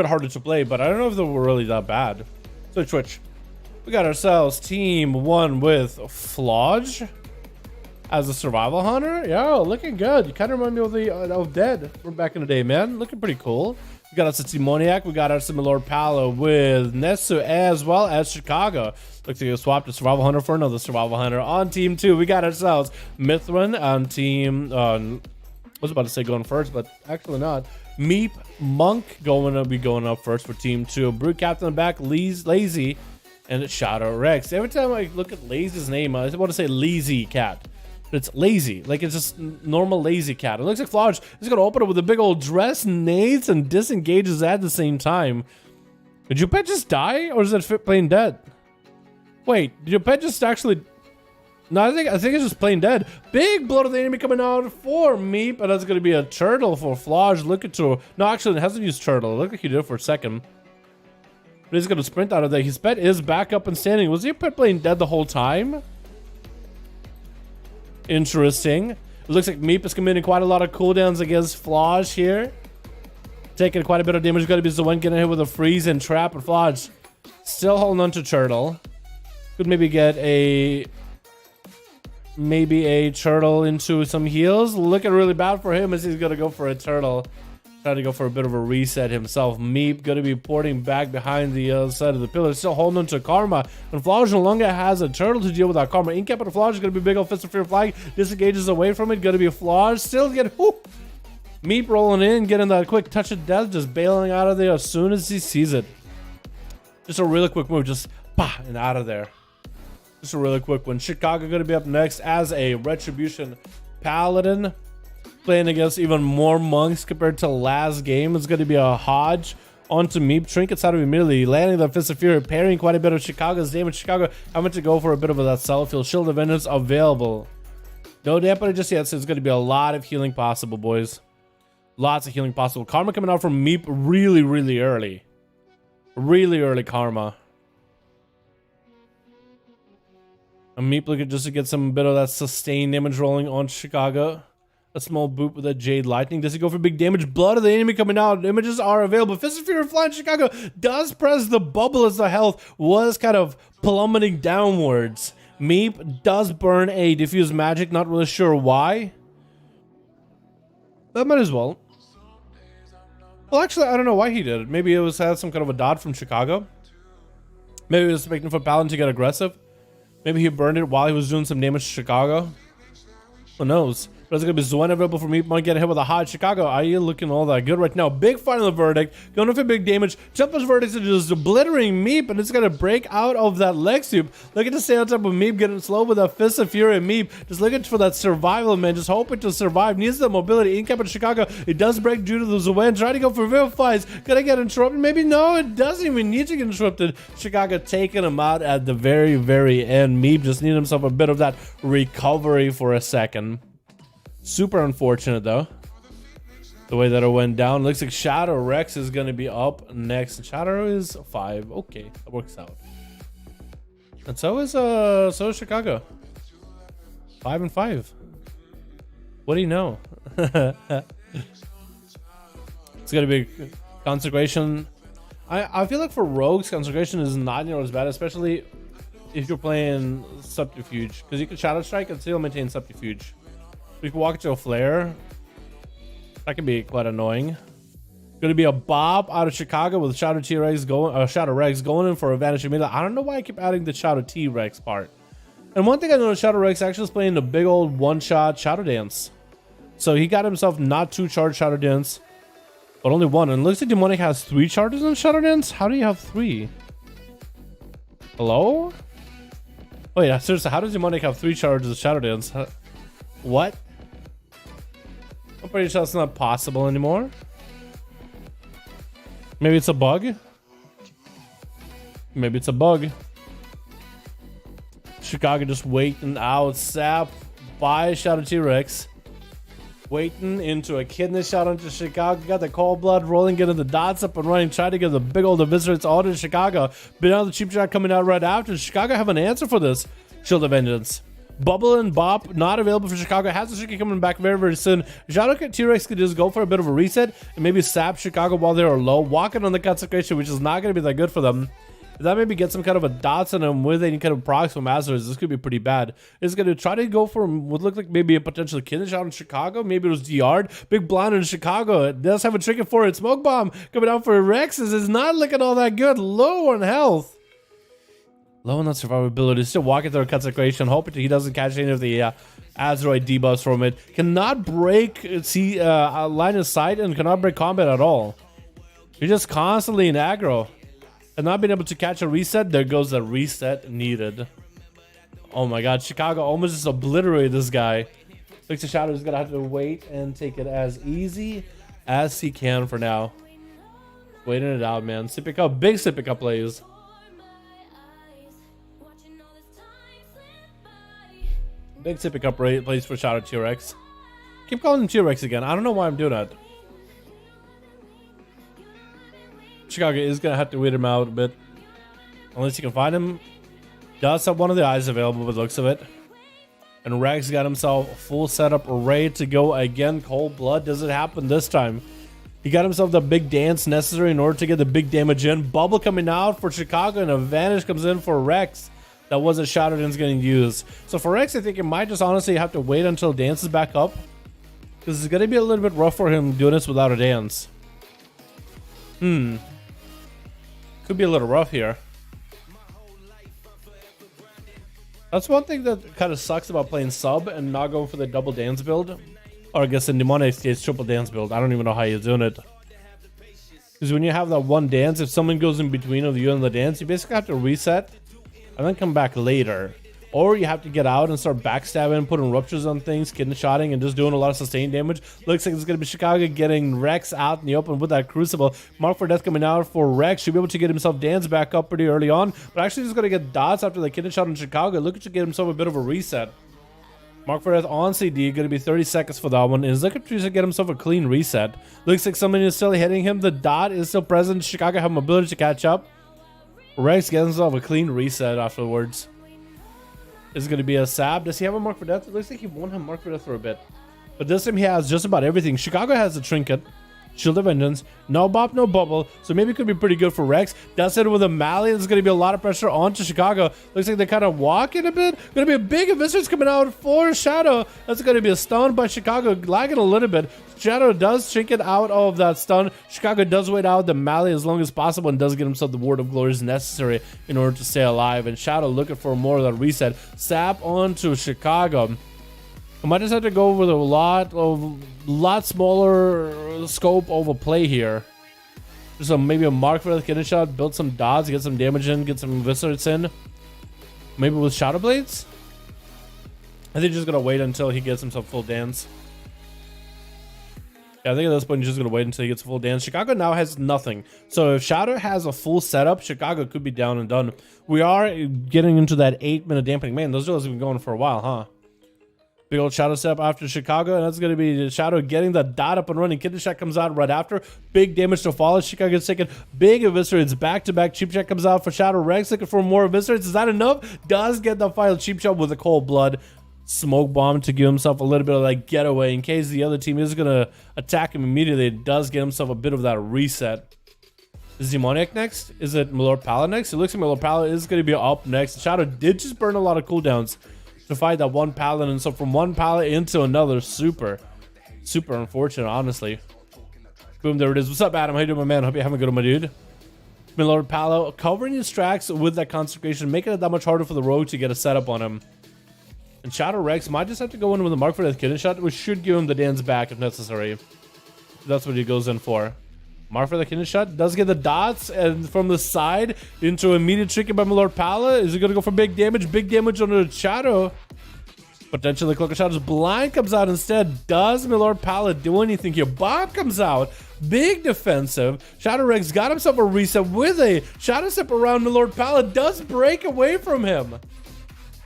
harder to play, but I don't know if they were really that bad. So Twitch, we got ourselves team 1 with Flodge, as a survival hunter. Yo, looking good. You kind of remind me of the of Dead from back in the day, man. Looking pretty cool. We got us a Demoniac. We got our similar Palo with Nesu as well as Chicago. Looks like you swapped a survival hunter for another survival hunter. On team 2, we got ourselves Mithrin on team. I was about to say going first, but actually not. Meep Monk going to be going up first for team 2. Brute Captain in the back, Lazy, and Shadow Rex. Every time I look at Lazy's name, I want to say Lazy Cat. But it's Lazy, like it's just normal Lazy Cat. It looks like Flodge is going to open it with a big old dress, nades, and disengages at the same time. Did your pet just die, or is it fit plain dead? Wait, did your pet just actually... No, I think it's just plain dead. Big blood of the enemy coming out for Meep, and that's going to be a turtle for Flodge. Look at to... No, actually, it hasn't used turtle. It looked like he did it for a second. But he's going to sprint out of there. His pet is back up and standing. Was your pet plain dead the whole time? Interesting. It looks like Meep is committing quite a lot of cooldowns against Flodge here. Taking quite a bit of damage. Going to be Zoen getting hit with a freeze and trap, and Flodge still holding on to turtle. Could maybe get a... Maybe a turtle into some heals. Looking really bad for him as he's gonna go for a turtle. Trying to go for a bit of a reset himself. Meep gonna be porting back behind the other side of the pillar. Still holding on to Karma. And Flodge no longer has a turtle to deal with that Karma. Incap and Flodge is gonna be big old Fist of Fear flying. Disengages away from it. Gonna be a Flodge. Still get Meep rolling in, getting that quick touch of death, just bailing out of there as soon as he sees it. Just a really quick move, just bah, and out of there. Just a really quick one. Chicago going to be up next as a Retribution Paladin. Playing against even more monks compared to last game. It's going to be a Hodge onto Meep. Trinkets out of immediately. Landing the Fist of Fury. Parrying quite a bit of Chicago's damage. Chicago having to go for a bit of that self-heal. Shield of Vengeance available. No dampener just yet, so it's going to be a lot of healing possible, boys. Lots of healing possible. Karma coming out from Meep really, really early. Really early Karma. And Meep looking just to get some bit of that sustained damage rolling on Chicago. A small boop with that Jade Lightning. Does he go for big damage? Blood of the enemy coming out. Images are available. Fist of Fury flying. Chicago does press the bubble as the health was kind of plummeting downwards. Meep does burn a diffuse magic. Not really sure why. That might as well. Well, actually, I don't know why he did it. Maybe it was had some kind of a dot from Chicago. Maybe he was expecting for Paladin to get aggressive. Maybe he burned it while he was doing some damage to Chicago. Who knows? But it's going to be Zoen available for me. Might get hit with a hot. Chicago, are you looking all that good right now? Big final verdict. Going for big damage. Jumpers verdict is just obliterating Meep. And it's going to break out of that leg soup. Looking to stay on top of Meep. Getting slow with a Fist of Fury and Meep. Just looking for that survival, man. Just hoping to survive. Needs the mobility. Incap in Chicago. It does break due to the Zoen. Trying to go for Vivifies. Gonna get interrupted. Maybe no, it doesn't even need to get interrupted. Chicago taking him out at the very, very end. Meep just needed himself a bit of that recovery for a second. Super unfortunate though, the way that it went down. Looks like Shadow Rex is going to be up next. Shadow is 5. Okay, that works out. And so is Chicago. 5 and 5. What do you know? It's going to be Consecration. I feel like for rogues, Consecration is not as bad, especially if you're playing Subterfuge, because you can Shadow Strike and still maintain Subterfuge. We can walk into a flare. That can be quite annoying. Going to be a Bob out of Chicago with Shadow T-Rex going, Shadow Rex going in for a Vanish immediately. I don't know why I keep adding the Shadow T-Rex part. And one thing I noticed, Shadow Rex actually is playing the big old one-shot Shadow Dance. So he got himself not 2 charged Shadow Dance, but only 1. And it looks like Demonic has 3 charges on Shadow Dance. How do you have 3? Hello? Wait, seriously, how does Demonic have 3 charges of Shadow Dance? What? I'm pretty sure that's not possible anymore. Maybe it's a bug. Maybe it's a bug. Chicago just waiting out. Sap by Shadow T-Rex. Waiting into a kidney shot onto Chicago. Got the cold blood rolling, getting the dots up and running. Trying to get the big old eviscerates all to Chicago. But now the cheap shot coming out right after. Chicago have an answer for this. Shield of Vengeance. Bubble and Bop not available for Chicago. Has the Chicago coming back very, very soon. Shadow T-Rex could just go for a bit of a reset and maybe sap Chicago while they are low. Walking on the Consecration, which is not going to be that good for them. If that maybe gets some kind of a dots on him with any kind of procs from ASUS, this could be pretty bad. It's going to try to go for what looked like maybe a potential kidney shot in Chicago. Maybe it was DR'd. Big blind in Chicago. It does have a trinket for it. Smoke bomb coming out for Rex's is not looking all that good. Low on health. Low on that survivability. Still walking through a consecration, hoping he doesn't catch any of the Azroid debuffs from it. Cannot break line of sight and cannot break combat at all. You're just constantly in aggro. And not being able to catch a reset, there goes the reset needed. Oh my god, Chicago almost just obliterated this guy. Looks like Shadow is going to have to wait and take it as easy as he can for now. Waiting it out, man. Sippy Cup, big Sippy Cup plays. Big Sippy Cup plays for Shadow T-Rex. Keep calling him T-Rex again. I don't know why I'm doing that. Chicago is going to have to wait him out a bit. Unless you can find him. Does have one of the eyes available with the looks of it. And Rex got himself a full setup ready to go again. Cold blood. Does it happen this time? He got himself the big dance necessary in order to get the big damage in. Bubble coming out for Chicago and advantage comes in for Rex. That wasn't Shadowlands getting used. So for Rex, I think it might just honestly have to wait until dance is back up. Because it's going to be a little bit rough for him doing this without a dance. Could be a little rough here. That's one thing that kind of sucks about playing sub and not going for the double dance build. Or I guess in Demonic it's triple dance build. I don't even know how you're doing it. Because when you have that one dance, if someone goes in between of you and the dance, you basically have to reset and then come back later. Or you have to get out and start backstabbing, putting ruptures on things, kidney shotting, and just doing a lot of sustained damage. Looks like it's going to be Chicago getting Rex out in the open with that Crucible. Mark for Death coming out for Rex. Should be able to get himself dance back up pretty early on. But actually just going to get dots after the kidney shot in Chicago. Looking to get himself a bit of a reset. Mark for Death on CD. Going to be 30 seconds for that one. And he's looking to get himself a clean reset. Looks like somebody is still hitting him. The dot is still present. Chicago have mobility to catch up. Rex gets himself a clean reset afterwards. Is going to be a sab. Does he have a Mark for Death? It looks like he won't have Mark for Death for a bit. But this time he has just about everything. Chicago has the Trinket, Shield of Vengeance, no bop, no bubble. So maybe it could be pretty good for Rex. Does it with a Mally. There's going to be a lot of pressure onto Chicago. Looks like they're kind of walking a bit. Going to be a big Eviscerate coming out for Shadow. That's going to be a stun by Chicago. Lagging a little bit. Shadow does Trinket out of that stun. Chicago does wait out the Mally as long as possible and does get himself the Ward of Glory is necessary in order to stay alive. And Shadow looking for more of that reset. Sap onto Chicago. I might just have to go with a lot smaller scope of a play here. Just maybe a Mark for the kidney shot, build some dots, get some damage in, get some Eviscerates in. Maybe with Shadow Blades? I think he's just gonna wait until he gets himself full dance. Yeah, I think at this point he's just gonna wait until he gets full dance. Chicago now has nothing. So if Shadow has a full setup, Chicago could be down and done. We are getting into that 8-minute dampening. Man, those duels have been going for a while, huh? Big old Shadow step after Chicago, and that's going to be Shadow getting the dot up and running. Kidney shot comes out right after. Big damage to follow. Chicago gets taken. Big Eviscerates back-to-back. Cheap shot comes out for Shadow. Rex looking for more Eviscerates. Is that enough? Does get the final cheap shot with a cold blood. Smoke bomb to give himself a little bit of that getaway in case the other team is going to attack him immediately. It does get himself a bit of that reset. Is Demoniac next? Is it Milord Pala next? It looks like Milord Pala is going to be up next. Shadow did just burn a lot of cooldowns to fight that one paladin, so from one pallet into another, super unfortunate, honestly. Boom, there it is. What's up, Adam? How you doing, my man? Hope you're having a good one, my dude. Milord Palo covering his tracks with that consecration, making it that much harder for the rogue to get a setup on him. And Shadow Rex might just have to go in with a Mark for Death kidney shot, which should give him the dance back if necessary. That's what he goes in for. Mark for the kidney shot does get the dots, and from the side into immediate trinket by Milord Pala. Is he going to go for big damage? Big damage on the Shadow. Potentially Cloak of Shadow's blind comes out instead. Does Milord Pala do anything here? Bob comes out. Big defensive. Shadow Rex got himself a reset with a Shadow Step around Milord Pala. Does break away from him.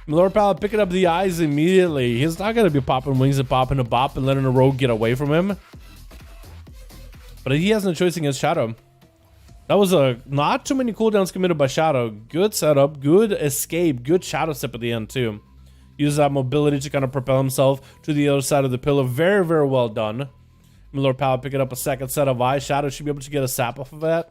Milord Pala picking up the eyes immediately. He's not going to be popping wings and popping a bop and letting a rogue get away from him. But he has no choice against Shadow. That was not too many cooldowns committed by Shadow. Good setup, good escape, good Shadow Step at the end too. Use that mobility to kind of propel himself to the other side of the pillar. Very, very well done. Milord Pala picking up a second set of eyes. Shadow should be able to get a sap off of that.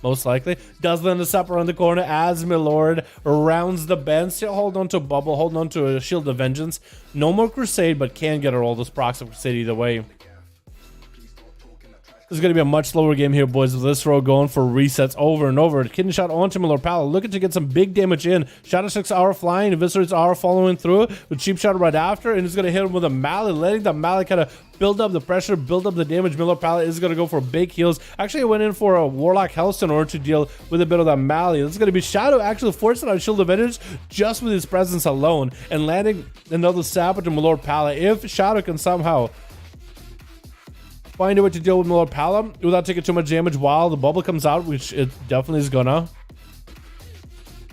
most likely. Does land the sap around the corner as Milord rounds the bend. Still hold on to bubble, holding on to a shield of vengeance. No more crusade, but can get her all those procs of crusade either way. This is going to be a much slower game here, boys, with this row going for resets over and over. Kidney shot onto Milord Pala, looking to get some big damage in. Shadow 6 hour flying, Eviscerates hour following through with cheap shot right after, and he's going to hit him with a Mally, letting the Mally kind of build up the pressure, build up the damage. Milord Pala is going to go for big heals. Actually, I went in for a Warlock Hellstone in order to deal with a bit of that Mally. This is going to be Shadow actually forcing out Shield of Vengeance just with his presence alone, and landing another sap into Milord Pala. If Shadow can somehow find a way to deal with Milord Pala without taking too much damage while the bubble comes out, which it definitely is gonna,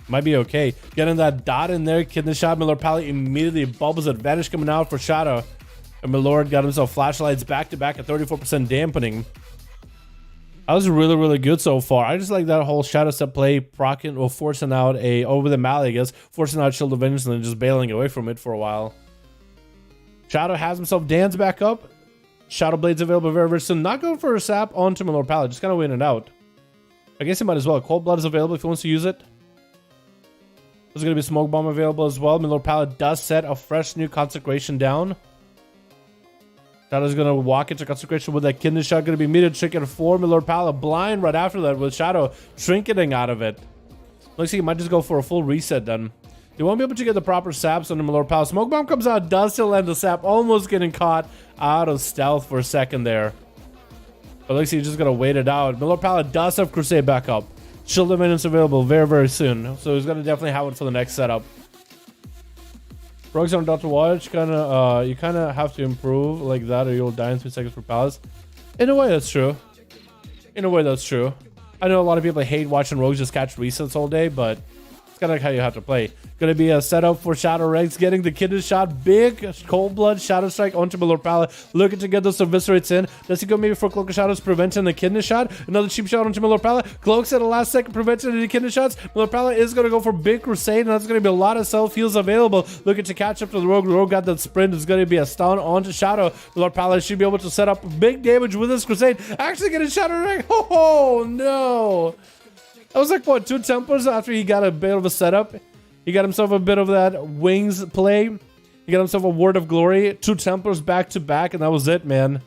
might be okay. Getting that dot in there, kidney shot. Milord Pala immediately bubbles advantage coming out for Shadow, and Milord got himself flashlights back to back at 34% dampening. That was really good so far. I just like that whole Shadow set play, proccing or forcing out a over the Mally, I guess, forcing out Shield of Vengeance and then just bailing away from it for a while. Shadow has himself Dance back up. Shadow Blade's available very soon. Not going for a sap onto Milord Pala, just kind of waiting it out. I guess he might as well. Cold Blood is available if he wants to use it. There's going to be Smoke Bomb available as well. Milord Pala does set a fresh new Consecration down. Shadow's going to walk into Consecration with that Kidney Shot. Going to be immediate chicken for Milord Pala. Blind right after that with Shadow trinketing out of it. Looks like he might just go for a full reset then. You won't be able to get the proper saps under Milord Pala. Smoke Bomb comes out, does still land the sap, almost getting caught out of stealth for a second there. But looks like he's just gonna wait it out. Milord Pala does have Crusade back up. Shield of Vengeance available very soon, so he's gonna definitely have it for the next setup. Rogues on Dr. Watch, you kind of have to improve like that, or you'll die in 3 seconds per palace. In a way, that's true. In a way, that's true. I know a lot of people hate watching Rogues just catch resets all day, but kind of like how you have to play. Gonna be a setup for Shadow Rex, getting the Kidney Shot, big Cold Blood Shadow Strike onto Milord Pala, looking to get those Eviscerates in. Does he go maybe for Cloak of Shadows, preventing the Kidney Shot? Another cheap shot onto Milord Pala, Cloaks at the last second, preventing the Kidney Shots. Milord Pala is gonna go for big Crusade, and that's gonna be a lot of self heals available. Looking to catch up to the Rogue. The Rogue got that sprint. It's gonna be a stun onto Shadow. Milord Pala should be able to set up big damage with this Crusade. Actually getting Shadow Rex. Oh no! That was like, what, 2 Templars after he got a bit of a setup? He got himself a bit of that Wings play. He got himself a Word of Glory. 2 Templars back to back, and that was it, man.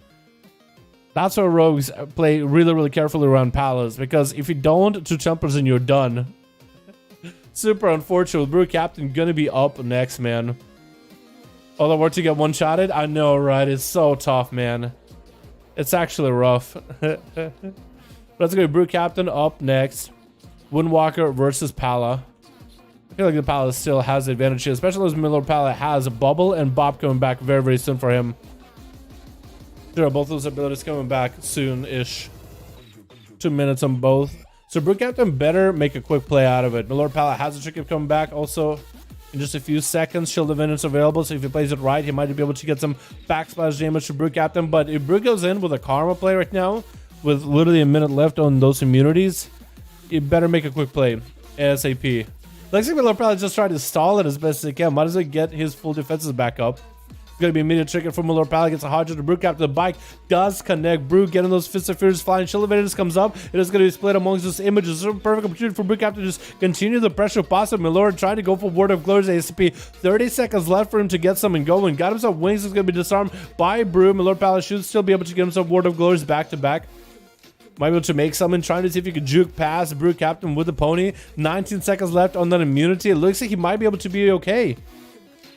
That's why Rogues play really carefully around Palas, because if you don't, 2 Templars and you're done. Super unfortunate. Brew Captain gonna be up next, man. Although we're to get one-shotted? I know, right? It's so tough, man. It's actually rough. But that's gonna be Brew Captain up next. Windwalker versus Pala. I feel like the Pala still has the advantage here, especially as Milord Pala has a bubble and Bob coming back very soon for him. Sure, both those abilities coming back soon-ish. 2 minutes on both. So Brew Captain better make a quick play out of it. Milord Pala has a trick coming back also in just a few seconds. Shield of Vengeance available, so if he plays it right, he might be able to get some backsplash damage to Brew Captain. But if Brew goes in with a Karma play right now, with literally a minute left on those immunities, you better make a quick play ASAP. Looks like Milord Pala just tried to stall it as best as he can. Might as well get his full defenses back up. It's going to be immediate trigger from Milord Pala. Gets a hard to Brew Captain. The bike does connect. Brew getting those Fists of Furies flying. Shield of Vengeance comes up. It is going to be split amongst those images. It's a perfect opportunity for Brew Captain to just continue the pressure possible. Milord trying to go for Word of Glory's ASP. 30 seconds left for him to get something going. Got himself Wings. Is going to be disarmed by Brew. Milord Pala should still be able to get himself Word of Glory's back to back. Might be able to make something, trying to see if he could juke past Brew Captain with the pony. 19 seconds left on that immunity. It looks like he might be able to be okay.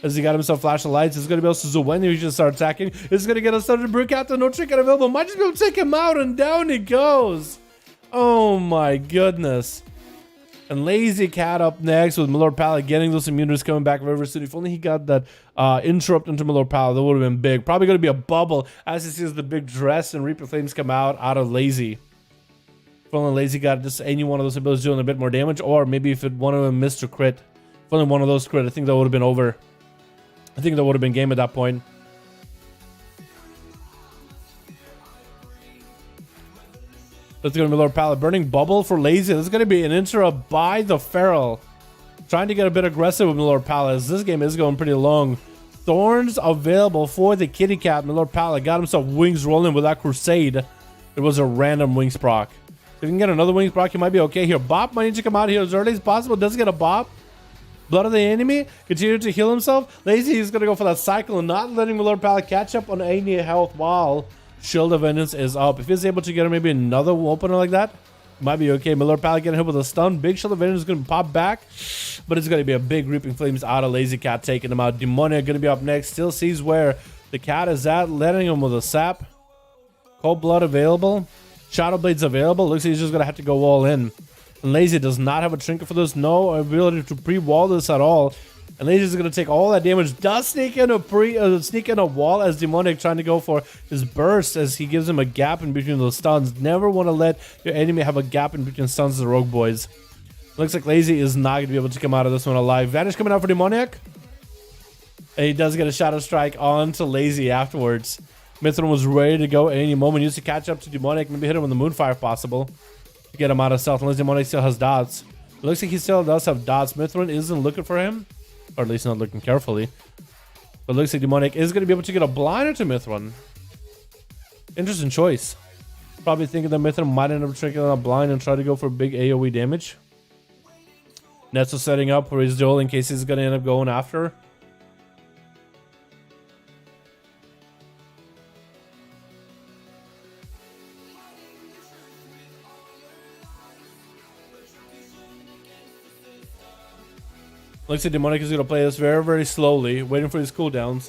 As he got himself flash of lights, he's going to be able to zoom when he just start attacking. It's going to get us started. Brew Captain, no trinket available. Might just be able to take him out, and down he goes. Oh my goodness. And Lazy Cat up next with Milord Pala getting those immunities coming back very soon. If only he got that interrupt into Milord Pala, that would have been big. Probably going to be a bubble as he sees the big dress and Reaper Flames come out of Lazy. If only Lazy got just any one of those abilities doing a bit more damage, or maybe if one of them missed a crit. If only one of those crit, I think that would have been over. I think that would have been game at that point. That's going to be Milord Pala. Burning Bubble for Lazy. This is going to be an interrupt by the Feral. Trying to get a bit aggressive with Milord Pala, as this game is going pretty long. Thorns available for the kitty cat. Milord Pala got himself Wings rolling with that Crusade. It was a random Wings proc. If you can get another Wings proc, you might be okay here. Bop might need to come out here as early as possible. Doesn't get a Bop. Blood of the enemy. Continue to heal himself. Lazy is going to go for that cycle and not letting Lord Pallet catch up on any health while Shield of Vengeance is up. If he's able to get maybe another opener like that, might be okay. Lord Pallet getting hit with a stun. Big Shield of Vengeance is going to pop back, but it's going to be a big Reaping Flames out of Lazy Cat taking him out. Demoniac going to be up next. Still sees where the cat is at, letting him with a sap. Cold Blood available. Shadow Blade's available. Looks like he's just going to have to go all in. And Lazy does not have a trinket for this. No ability to pre-wall this at all. And Lazy is going to take all that damage. Does sneak in a wall as Demonic trying to go for his burst as he gives him a gap in between those stuns. Never want to let your enemy have a gap in between stuns as a Rogue Boys. Looks like Lazy is not going to be able to come out of this one alive. Vanish coming out for Demoniac. And he does get a Shadow Strike onto Lazy afterwards. Mithrin was ready to go at any moment. He used to catch up to Demonic. Maybe hit him with the Moonfire if possible to get him out of stealth. Unless Demonic still has dots. It looks like he still does have dots. Mithrin isn't looking for him. Or at least not looking carefully. But it looks like Demonic is going to be able to get a blinder to Mithrin. Interesting choice. Probably thinking that Mithrin might end up tricking on a blind and try to go for big AoE damage. Netsu setting up for his duel in case he's going to end up going after. Looks like Demonic is going to play this very, very slowly, waiting for his cooldowns.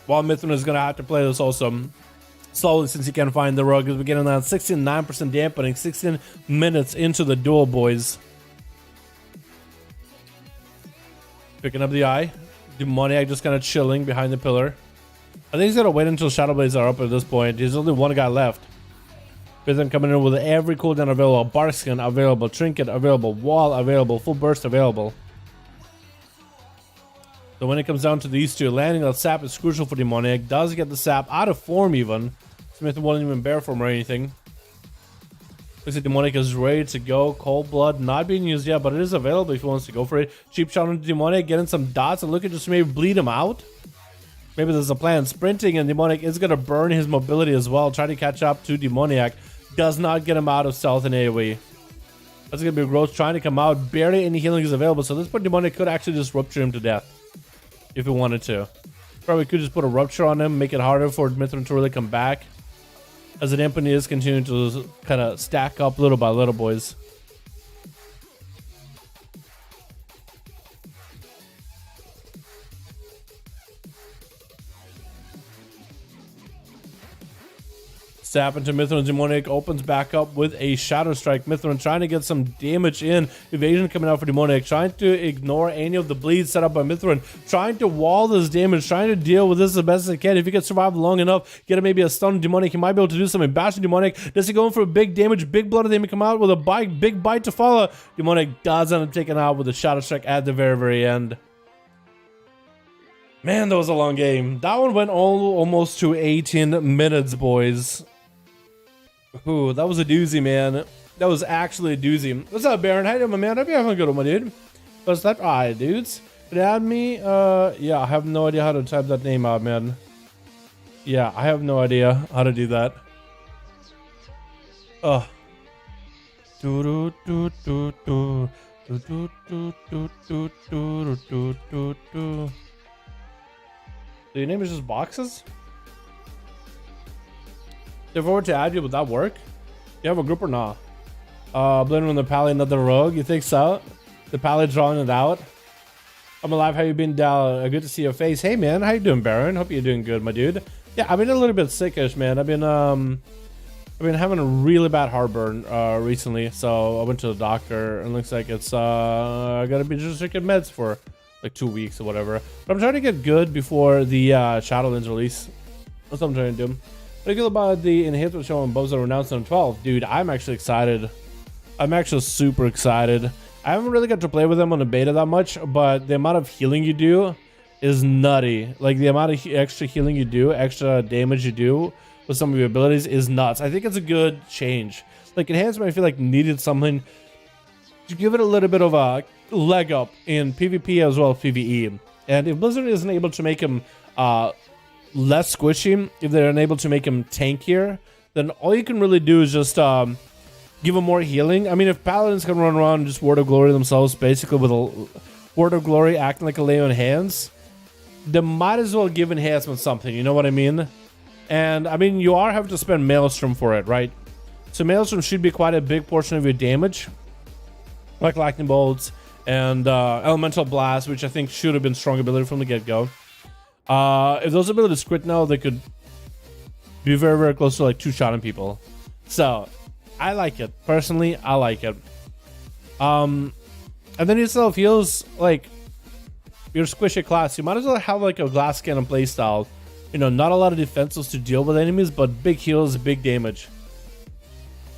While Mithrin is going to have to play this also slowly since he can't find the rug. As we're getting that 69% dampening, 16 minutes into the duel, boys. Picking up the eye. Demoniac just kind of chilling behind the pillar. I think he's going to wait until Shadow Blades are up at this point. There's only one guy left. Rhythm coming in with every cooldown available. Bark Skin available. Trinket available. Wall available. Full Burst available. So when it comes down to these two, landing that sap is crucial for Demoniac. Does get the sap out of form even. Smith won't even bear form or anything. Looks like Demoniac is ready to go. Cold Blood not being used yet, but it is available if he wants to go for it. Cheap shot on Demoniac, getting some dots and look at just maybe bleed him out. Maybe there's a plan. Sprinting and Demoniac is going to burn his mobility as well. Try to catch up to Demoniac. Does not get him out of stealth and AoE. That's going to be Growth trying to come out. Barely any healing is available. So this point Demoniac could actually just rupture him to death. If he wanted to. Probably could just put a rupture on him. Make it harder for Mithrin to really come back. As the dampening is continuing to kind of stack up little by little, boys. Sap into Mithrin. Demoniac opens back up with a Shadow Strike. Mithrin trying to get some damage in. Evasion coming out for Demoniac. Trying to ignore any of the bleeds set up by Mithrin. Trying to wall this damage. Trying to deal with this as best as he can. If he can survive long enough, get maybe a stun Demoniac, he might be able to do something. Bash Demoniac. Does he go in for a big damage? Big blood of them come out with a big bite to follow. Demoniac does end up taking out with a Shadow Strike at the very, very end. Man, that was a long game. That one went almost to 18 minutes, boys. Ooh, that was a doozy, man. That was actually a doozy. What's up, Baron? How you doing, my man? Hope you're having a good one, my dude. What's that? Alright, dudes. Could you add me? Yeah, I have no idea how to type that name out, man. Yeah, I have no idea how to do that. Ugh. So your name is just Boxes? If I were to add you, would that work? You have a group or not? Blending on the pally, another rogue. You think so? The pally drawing it out. I'm alive. How you been, Dal? Good to see your face. Hey, man. How you doing, Baron? Hope you're doing good, my dude. Yeah, I've been a little bit sickish, man. I've been having a really bad heartburn recently, so I went to the doctor, and it looks like it's I gotta be just taking meds for like 2 weeks or whatever. But I'm trying to get good before the Shadowlands release. That's what I'm trying to do. What do you feel about the enhancement show on bows that were announced on 12? Dude, I'm actually excited. I'm actually super excited. I haven't really got to play with them on the beta that much, but the amount of healing you do is nutty. Like, the amount of extra healing you do, extra damage you do with some of your abilities is nuts. I think it's a good change. Like, enhancement, I feel like needed something to give it a little bit of a leg up in PvP as well as PvE. And if Blizzard isn't able to make him less squishy, if they're unable to make him tankier, then all you can really do is just give him more healing. I mean, if paladins can run around and just Word of Glory themselves, basically with a Word of Glory acting like a lay on hands, they might as well give enhancement something, you know what I mean? And I mean, you are having to spend Maelstrom for it, right? So Maelstrom should be quite a big portion of your damage, like Lightning Bolts and Elemental Blast, which I think should have been strong ability from the get-go. If those abilities crit now, they could be very, very close to like 2-shotting people. So I like it. Personally, I like it. And then yourself heals like your squishy class. You might as well have like a glass cannon playstyle. You know, not a lot of defenses to deal with enemies, but big heals, big damage.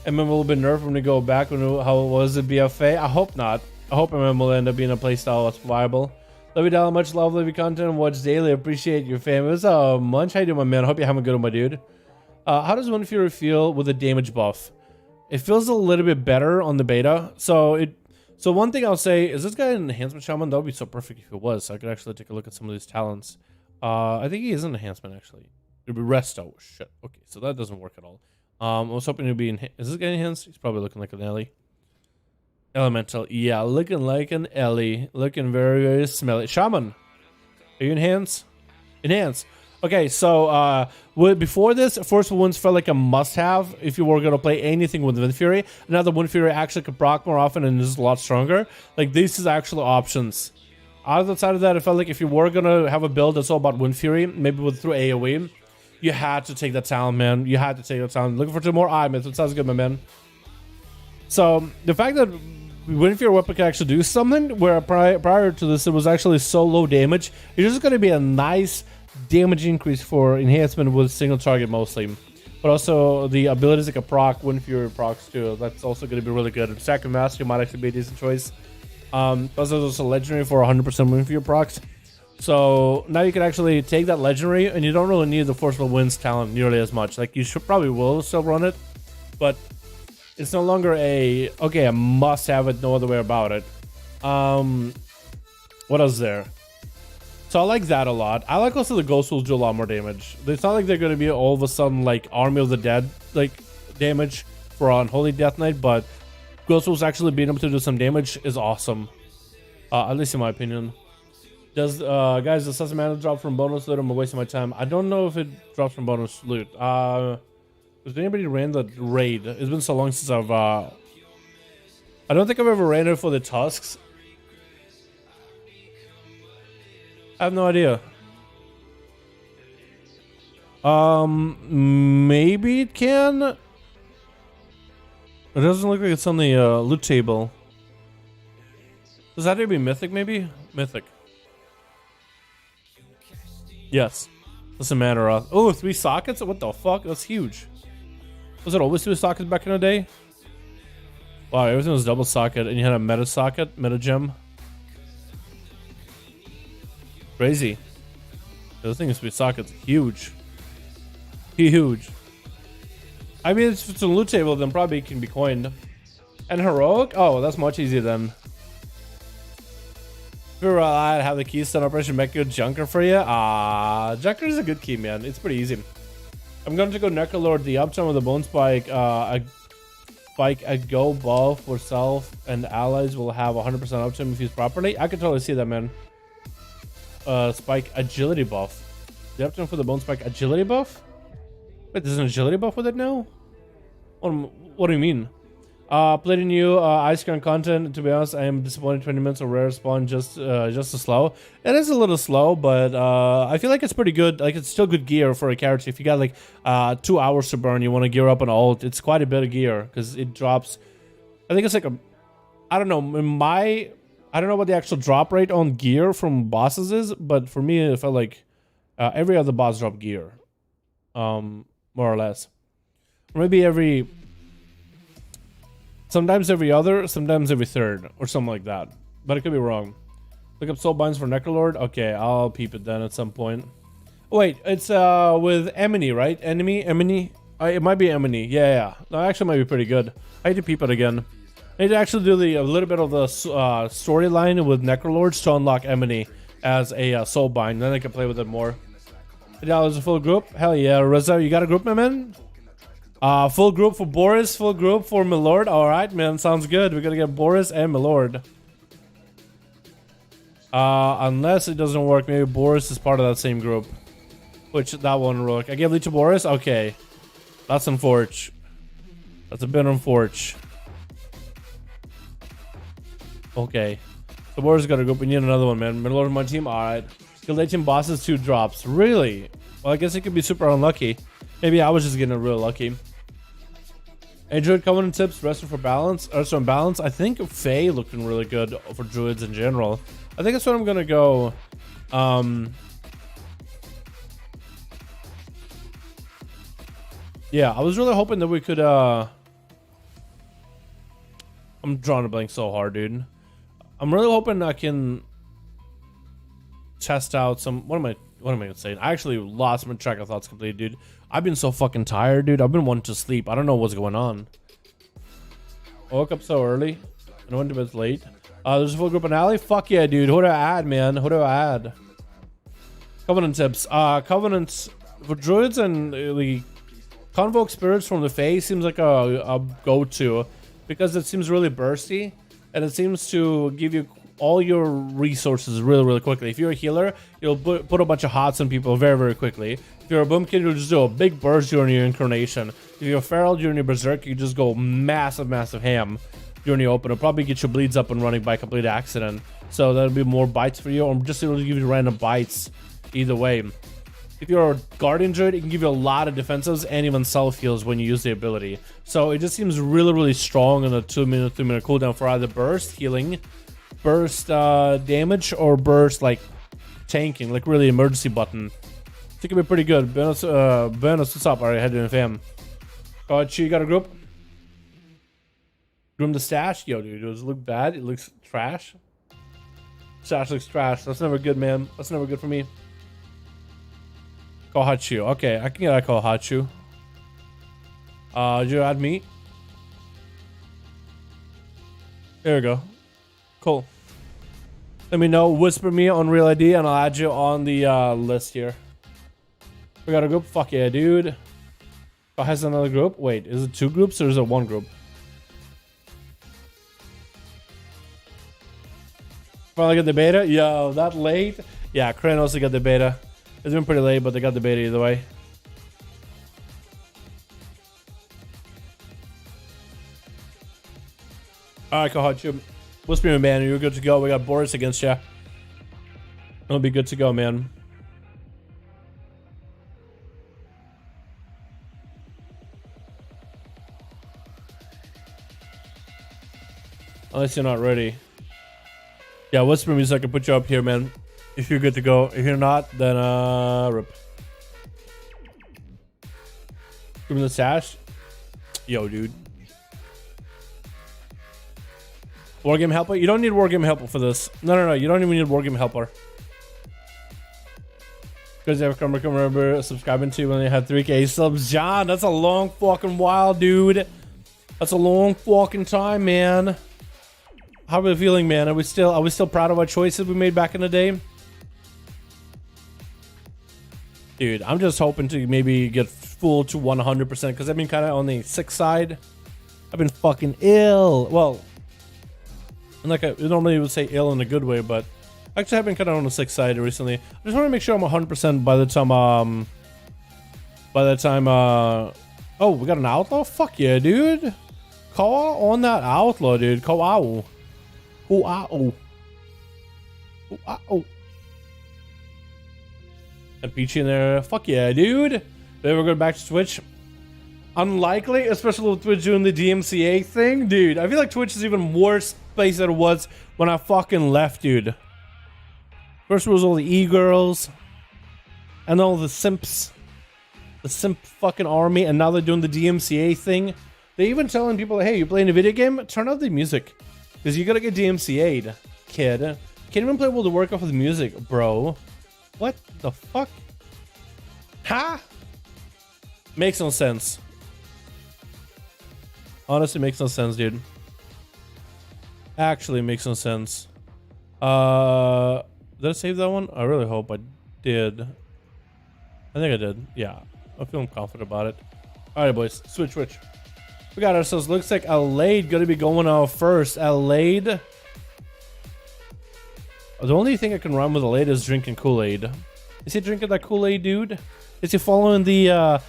MM will be nerfed when we go back when how was it BFA? I hope not. I hope MM will end up being a playstyle that's viable. Love you, Dala. Much love, love your content and watch daily. Appreciate your fam. It was a munch. How you doing, my man? I hope you're having a good one, my dude. How does One Fury feel with a damage buff? It feels a little bit better on the beta. So one thing I'll say is this guy an enhancement shaman? That would be so perfect if it was. So I could actually take a look at some of these talents. I think he is an enhancement actually. It'd be resto. Shit. Okay, so that doesn't work at all. I was hoping to be is this guy enhanced? He's probably looking like an Ellie. Elemental. Yeah, looking like an Ellie. Looking very, very smelly. Shaman. Are you enhanced? Enhanced. Okay, so before this, Forceful Winds felt like a must-have if you were going to play anything with Wind Fury. Now the Wind Fury actually could proc more often and is a lot stronger. Like, this is actually options. Outside of that, I felt like if you were going to have a build that's all about Wind Fury, maybe through AoE, you had to take that talent, man. You had to take that talent. Looking for 2 more eye myths. It sounds good, my man. So, the fact that Wind Fury weapon can actually do something, where prior to this, it was actually so low damage, it's just going to be a nice damage increase for enhancement with single target mostly. But also, the abilities like a proc, Wind Fury procs too. That's also going to be really good. Second Master might actually be a decent choice. Also, there's a legendary for 100% Wind Fury procs. So now you can actually take that legendary, and you don't really need the Forceful Winds talent nearly as much. Like, you should probably will still run it, but it's no longer a okay, I must have it, no other way about it. What else is there? So I like that a lot. I like also the Ghost Wolves do a lot more damage. It's not like they're going to be all of a sudden like Army of the Dead like damage for Unholy Death Knight, but Ghost Wolves actually being able to do some damage is awesome. At least in my opinion. Does guys, does Mana drop from bonus loot? I'm wasting my time. I don't know if it drops from bonus loot. Has anybody ran the raid? It's been so long since I've I don't think I've ever ran it for the Tusks. I have no idea. Maybe it can. It doesn't look like it's on the loot table. Does that have to be mythic? Maybe mythic. Yes. Doesn't matter. Oh, 3 sockets? What the fuck? That's huge. Was it always 2 sockets back in the day? Wow, everything was double socket, and you had a meta socket, meta gem. Crazy. The thing is, 3 sockets, huge. Huge. I mean, if it's a loot table, then probably it can be coined. And heroic? Oh, that's much easier then. I'd have the keystone operation make good junker for you. Junker is a good key, man. It's pretty easy. I'm going to go Necrolord. The uptime of the Bone Spike, a go buff for self and allies will have 100% uptime if used properly. I can totally see that, man. Spike agility buff. The uptime for the Bone Spike agility buff? Wait, there's an agility buff with it now? What do you mean? Playing new Ice Crown content. To be honest, I am disappointed. 20 minutes of rare spawn just too slow. It is a little slow, but I feel like it's pretty good. Like, it's still good gear for a character. If you got like 2 hours to burn, you want to gear up an ult. It's quite a bit of gear because it drops. I think it's like I don't know. I don't know what the actual drop rate on gear from bosses is, but for me, it felt like every other boss dropped gear, more or less, or maybe sometimes every other, sometimes every third, or something like that. But it could be wrong. Look up soul binds for Necrolord. Okay, I'll peep it then at some point. Oh, wait, it's with Emily, right? Emily? It might be Emily. Yeah. No, actually might be pretty good. I need to peep it again. I need to actually do a little bit of the storyline with Necrolords to unlock Emily as a soul bind. Then I can play with it more. Yeah, there's a full group. Hell yeah, Reza, you got a group, my man? Full group for Boris, full group for Milord. All right, man, sounds good. We're gonna get Boris and Milord. Unless it doesn't work, maybe Boris is part of that same group. Which that one work. I gave lead to Boris. Okay, that's unfortunate. That's a bit unfortunate. Okay, so Boris got a group. We need another one, man. Milord on my team. All right. Guild team bosses 2 drops. Really? Well, I guess it could be super unlucky. Maybe I was just getting real lucky. Druid Covenant tips, resting for balance. Also on balance, I think Faye looking really good for druids in general. I think that's what I'm gonna go. Yeah, I was really hoping that we could I'm drawing a blank so hard, dude. I'm really hoping I can test out some. What am I gonna say? I actually lost my track of thoughts completely, dude. I've been so fucking tired, dude. I've been wanting to sleep. I don't know what's going on. I woke up so early and I went to bed late. There's a full group in alley. Fuck yeah, dude. Who do I add, man? Who do I add? Covenant tips. Covenants for druids and the Convoke spirits from the Fae seems like a go-to because it seems really bursty and it seems to give you all your resources really quickly. If you're a healer, you'll put a bunch of hots on people very quickly. If you're a boom kid, you'll just do a big burst during your incarnation. If you're a feral during your berserk, you just go massive ham during your open. It'll probably get your bleeds up and running by complete accident. So that'll be more bites for you, or just it'll give you random bites either way. If you're a guardian druid, it can give you a lot of defensives and even self heals when you use the ability. So it just seems really strong on a 2-minute, 3-minute cooldown for either burst healing, burst damage, or burst like tanking, like really emergency button. So it could be pretty good. Benos, what's up? Alright, heading in fam. You got a group? Groom the stash? Yo, dude, does it look bad? It looks trash. Stash looks trash. That's never good, man. That's never good for me. Kohachu. Okay, I can get a Kohachu. Did you add me? There we go. Cool. Let me know. Whisper me on Real ID and I'll add you on the list here. We got a group? Fuck yeah, dude. Oh, has another group? Wait, is it 2 groups or is it 1 group? Finally got the beta? Yo, that late? Yeah, Crane also got the beta. It's been pretty late, but they got the beta either way. Alright, Kohachu. Whisper me, man. You're good to go. We got Boris against you. It'll be good to go, man. Unless you're not ready. Yeah, whisper me so I can put you up here, man. If you're good to go. If you're not, then rip. Give me the stash. Yo, dude. Wargame helper? You don't need Wargame helper for this. No. You don't even need Wargame helper. Because I remember subscribing to when they had 3K subs. John, that's a long fucking while, dude. That's a long fucking time, man. How are we feeling, man? Are we still proud of our choices we made back in the day? Dude, I'm just hoping to maybe get full to 100% because I've been kind of on the sick side. I've been fucking ill. Well, like I normally would say ill in a good way, but actually I've been kind of on the sick side recently. I just want to make sure I'm 100% by the time oh, we got an outlaw? Fuck yeah, dude. Call on that outlaw, dude. Call. And Peachy in there. Fuck yeah, dude. Then we're going back to Twitch. Unlikely, especially with Twitch doing the DMCA thing. Dude, I feel like Twitch is even worse place than it was when I fucking left, dude. First was all the e-girls. And all the simps. The simp fucking army. And now they're doing the DMCA thing. They're even telling people, hey, you're playing a video game? Turn out the music. Because you gotta get DMCA'd, kid. Can't even play World of Warcraft with music, bro. What the fuck? Ha! Makes no sense. Honestly, makes no sense, dude. Actually makes no sense. Did I save that one? I really hope I did. I think I did. Yeah, I'm feeling confident about it. All right, boys. Switch. We got ourselves. Looks like Alade going to be going out first. Alade. The only thing I can run with Alade is drinking Kool-Aid. Is he drinking that Kool-Aid, dude? Is he following the...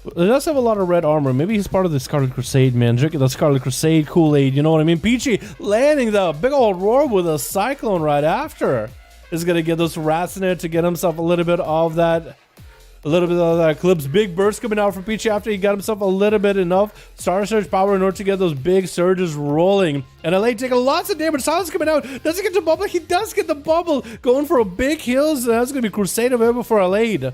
He does have a lot of red armor. Maybe he's part of the Scarlet Crusade, man. Drinking the Scarlet Crusade Kool-Aid. You know what I mean? Peachy landing the big old roar with a Cyclone right after. Is going to get those rats in there to get himself a little bit of that... Eclipse. Big burst coming out from Peachy after he got himself a little bit enough Star Surge power in order to get those big surges rolling. And LA taking lots of damage. Silence coming out. Does he get the bubble? He does get the bubble. Going for a big heals. That's going to be Crusade available for Alade.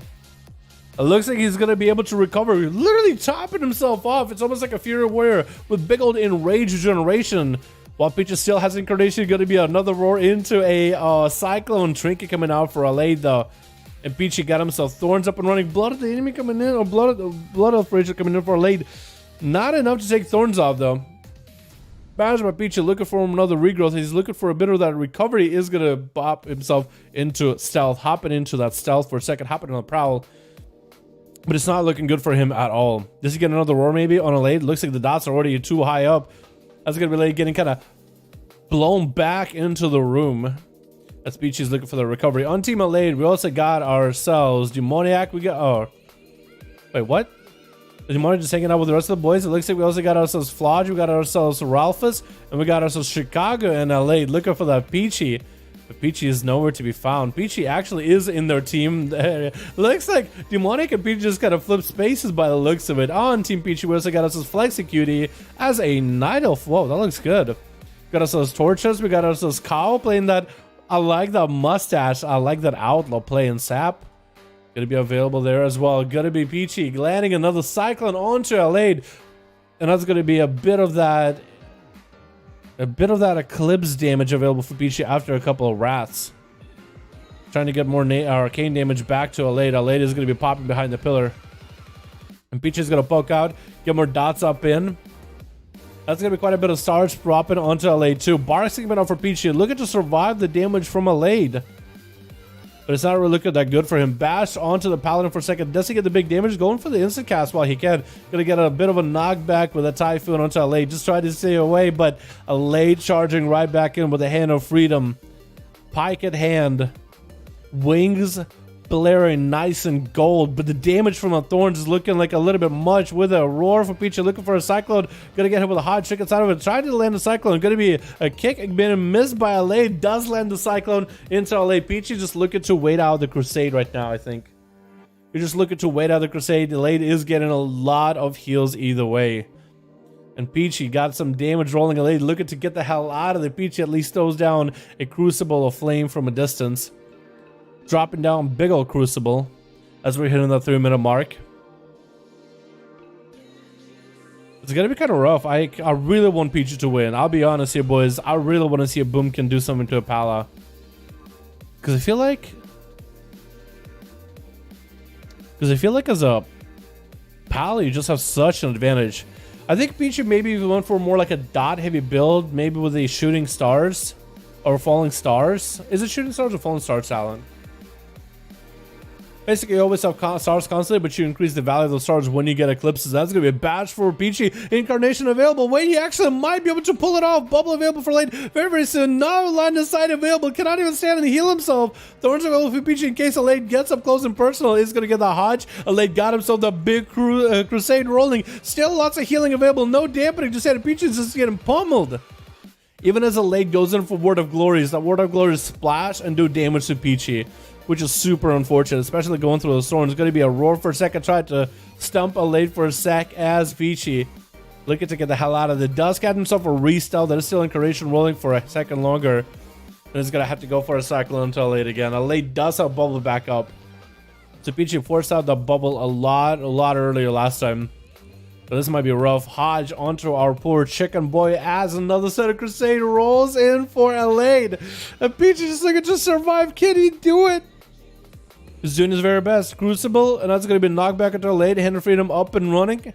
It looks like he's going to be able to recover. Literally topping himself off. It's almost like a Fury Warrior with big old Enrage Regeneration. While Peachy still has Incarnation, going to be another roar into a Cyclone Trinket coming out for Alade though. And Peachy got himself Thorns up and running. Blood of the enemy coming in, or Blood of Rachel coming in for Alade. Not enough to take Thorns off though. Managed by Peachy looking for another regrowth. He's looking for a bit of that recovery. Is going to bop himself into stealth. Hopping into that stealth for a second. Hopping on the prowl. But it's not looking good for him at all. Does he get another roar maybe on Alade? Looks like the dots are already too high up. That's going to be Alade getting kind of blown back into the room. As Peachy's looking for the recovery. On Team Alade, we also got ourselves Demoniac. We got... Oh. Wait, what? Is Demoniac just hanging out with the rest of the boys? It looks like we also got ourselves Flodge. We got ourselves Ralphus. And we got ourselves Chicago and Alade looking for that Peachy. But Peachy is nowhere to be found. Peachy actually is in their team. Looks like Demonic and Peachy just kind of flip spaces by the looks of it. On Team Peachy, we also got ourselves Flexicutie as a Night Elf. Whoa, that looks good. We got ourselves Torches. We got ourselves Cow playing that... I like that mustache. I like that Outlaw playing Sap. Gonna be available there as well. Gonna be Peachy landing another Cyclone onto Alade. And that's gonna be a bit of that Eclipse damage available for Peachy after a couple of rats. Trying to get more arcane damage back to Alade. Alade is gonna be popping behind the pillar. And Peachy's gonna poke out, get more dots up in. That's going to be quite a bit of stars dropping onto Alade too. Bark's coming out for Peachy. Looking to survive the damage from Alade. But it's not really looking that good for him. Bash onto the Paladin for a second. Does he get the big damage? Going for the instant cast while he can. Going to get a bit of a knockback with a Typhoon onto Alade. Just trying to stay away, but Alade charging right back in with a Hand of Freedom. Pike at hand. Wings blaring nice and gold, but the damage from the Thorns is looking like a little bit much with a roar for Peachy looking for a Cyclone. Gonna get hit with a hot trick inside of it. Trying to land the Cyclone. Gonna be a kick. Being missed by Alade. Does land the Cyclone into Alade. Peachy just looking to wait out the Crusade right now, I think. You're just looking to wait out the Crusade. Alade is getting a lot of heals either way. And Peachy got some damage rolling. Alade looking to get the hell out of the Peachy at least throws down a Crucible of Flame from a distance. Dropping down big old Crucible as we're hitting the 3-minute mark. It's gonna be kind of rough. I really want Peachy to win. I'll be honest here, boys. I really want to see a Boomkin do something to a Pala. Because I feel like as a Pala, you just have such an advantage. I think Peachy maybe went for more like a dot heavy build, maybe with the shooting stars or falling stars. Is it shooting stars or falling stars, Alan? Basically, you always have stars constantly, but you increase the value of those stars when you get eclipses. That's going to be a badge for Peachy. Incarnation available. Wait, he actually might be able to pull it off. Bubble available for late very, very soon. No line of sight available. Cannot even stand and heal himself. Thorns available for Peachy in case Alade gets up close and personal. He's going to get the Hodge. Alade got himself the big Crusade rolling. Still lots of healing available. No dampening. Just had Peachy's just getting pummeled. Even as Alade goes in for Word of Glories, that Word of Glories splash and do damage to Peachy, which is super unfortunate, especially going through those thorns. It's going to be a roar for a second, try to stump Alade for a sec as Peachy looking to get the hell out of it. Does get himself a restyle that is still Incarnation rolling for a second longer. And is going to have to go for a Cyclone until Alade again. Alade does have bubble back up. So Peachy forced out the bubble a lot earlier last time. But this might be rough. Hodge onto our poor chicken boy as another set of Crusade rolls in for Alade. And Peachy just looking to survive. Can he do it? He's doing his very best. Crucible, and that's going to be knocked back into Alade. Hand of Freedom up and running.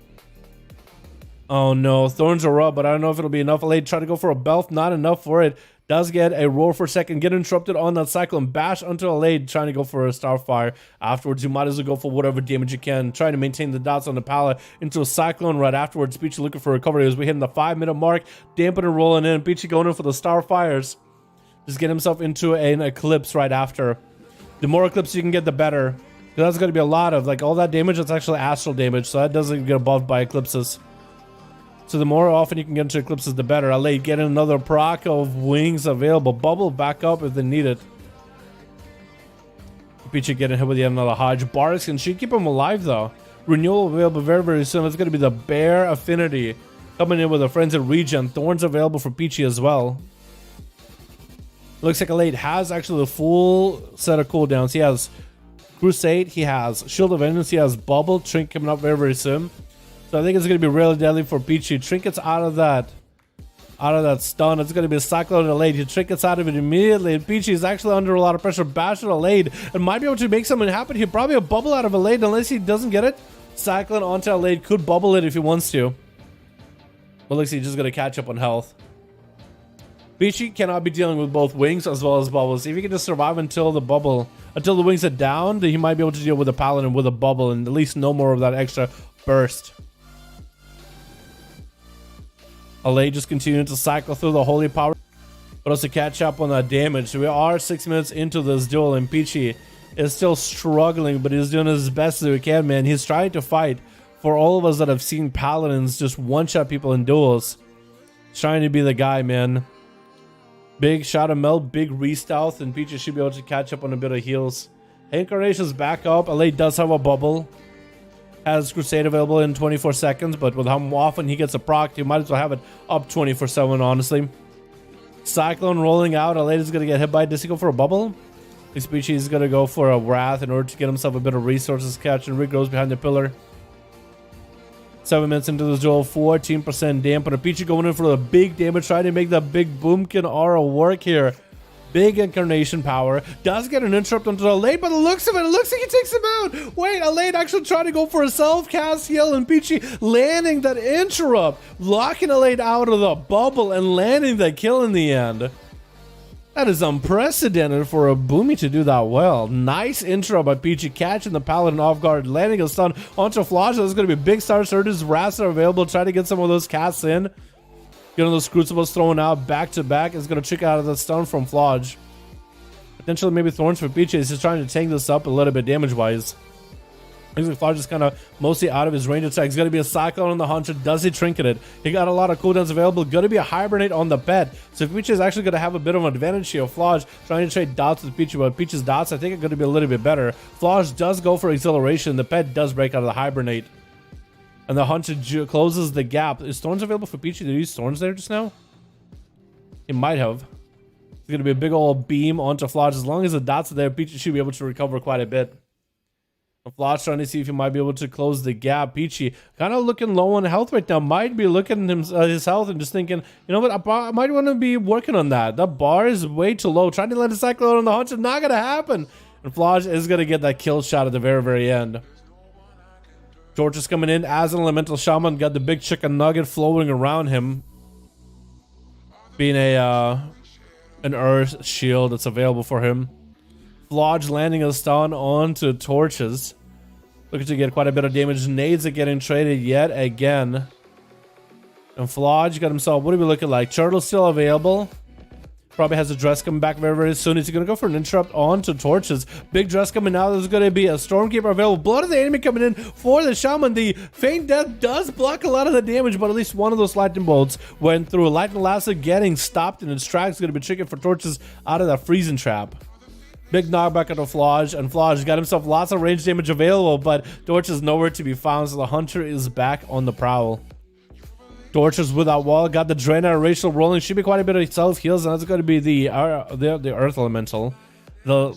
Oh no, Thorns are up, but I don't know if it'll be enough. Alade try to go for a belt, not enough for it. Does get a roar for a second, get interrupted on that cyclone, bash onto a Lade, trying to go for a Starfire. Afterwards, you might as well go for whatever damage you can, trying to maintain the dots on the pallet into a cyclone right afterwards. Peachy looking for recovery as we hit the 5-minute mark, dampener rolling in, Peachy going in for the Starfires. Just get himself into an eclipse right after. The more eclipse you can get, the better. That's going to be a lot of, like, all that damage, that's actually astral damage, so that doesn't get buffed by eclipses. So the more often you can get into eclipses, the better. I'll get another proc of wings available. Bubble back up if they need it. Peachy getting hit with yet another Hodge. Bars can she keep him alive though? Renewal available very, very soon. It's going to be the Bear Affinity coming in with a Frenzy Regen. Thorns available for Peachy as well. Looks like Alade has actually the full set of cooldowns. He has Crusade, he has Shield of Vengeance, he has Bubble, Trink coming up very, very soon. So I think it's going to be really deadly for Peachy. Trinkets out of that stun. It's going to be a Cyclone and Alade. He trinkets out of it immediately. And Peachy is actually under a lot of pressure. Bash on Alade and might be able to make something happen here. Probably a bubble out of Alade unless he doesn't get it. Cyclone onto Alade. Could bubble it if he wants to. But looks like he's just going to catch up on health. Peachy cannot be dealing with both wings as well as bubbles. If he can just survive until the wings are down, then he might be able to deal with a Paladin with a bubble and at least no more of that extra burst. Alade just continuing to cycle through the holy power, but also catch up on that damage. We are 6 minutes into this duel, and Peachy is still struggling, but he's doing his best as he can, man. He's trying to fight for all of us that have seen Paladins just one-shot people in duels. He's trying to be the guy, man. Big shot of melt, big re-stealth, and Peachy should be able to catch up on a bit of heals. Incarnation's back up. Alade does have a bubble. Has Crusade available in 24 seconds, but with how often he gets a proc, you might as well have it up 24/7, honestly. Cyclone rolling out. Alade is going to get hit by it. Does he go for a bubble? His species is going to go for a Wrath in order to get himself a bit of resources catch, and Rick goes behind the pillar. 7 minutes into this duel, 14% dampener. Peachy going in for the big damage, trying to make that big Boomkin aura work here. Big incarnation power. Does get an interrupt onto Alade, but the looks of it, it looks like he takes him out. Wait, Alade actually trying to go for a self-cast heal, and Peachy landing that interrupt, locking Alade out of the bubble and landing that kill in the end. That is unprecedented for a Boomy to do that well. Nice interrupt by Peachy, catching the Paladin off guard, landing a stun onto Flosh. There's going to be big star surges. Wraths are available. Try to get some of those casts in. Getting those Crucibles thrown out back to back is going to trick out of the stun from Flodge. Potentially maybe Thorns for Peachy. He's just trying to tank this up a little bit damage wise. Looks like Flodge is kind of mostly out of his range attack. He's going to be a Cyclone on the Hunter. Does he trinket it? He got a lot of cooldowns available. Going to be a Hibernate on the pet. So Peachy is actually going to have a bit of an advantage here. Flodge trying to trade dots with Peachy, but Peachy's dots I think are going to be a little bit better. Flodge does go for Exhilaration. The pet does break out of the Hibernate. And the Hunter closes the gap. Is Thorns available for Peachy? Did he use Thorns there just now? He might have. It's going to be a big old beam onto Flodge. As long as the dots are there, Peachy should be able to recover quite a bit. Flodge trying to see if he might be able to close the gap. Peachy kind of looking low on health right now. Might be looking at his health and just thinking, you know what, I might want to be working on that. That bar is way too low. Trying to let a Cyclone on the Hunter, not going to happen. And Flodge is going to get that kill shot at the very, very end. George is coming in as an Elemental Shaman. Got the big chicken nugget floating around him. Being an Earth shield that's available for him. Flodge landing a stun onto Torches. Looking to get quite a bit of damage. Nades are getting traded yet again. And Flodge got himself, what are we looking like? Turtle's still available. Probably has a dress coming back very, very soon. He's going to go for an interrupt onto Torches. Big dress coming out. There's going to be a Stormkeeper available. Blood of the enemy coming in for the Shaman. The Feign Death does block a lot of the damage, but at least one of those lightning bolts went through. Lightning Lasso getting stopped, and its track is going to be tricky for Torches out of that freezing trap. Big knockback onto Flodge, and Flodge got himself lots of range damage available, but Torch is nowhere to be found, so the Hunter is back on the prowl. Torches without wall, got the Draenei Racial rolling. Should be quite a bit of self heals, and that's going to be the Earth Elemental, the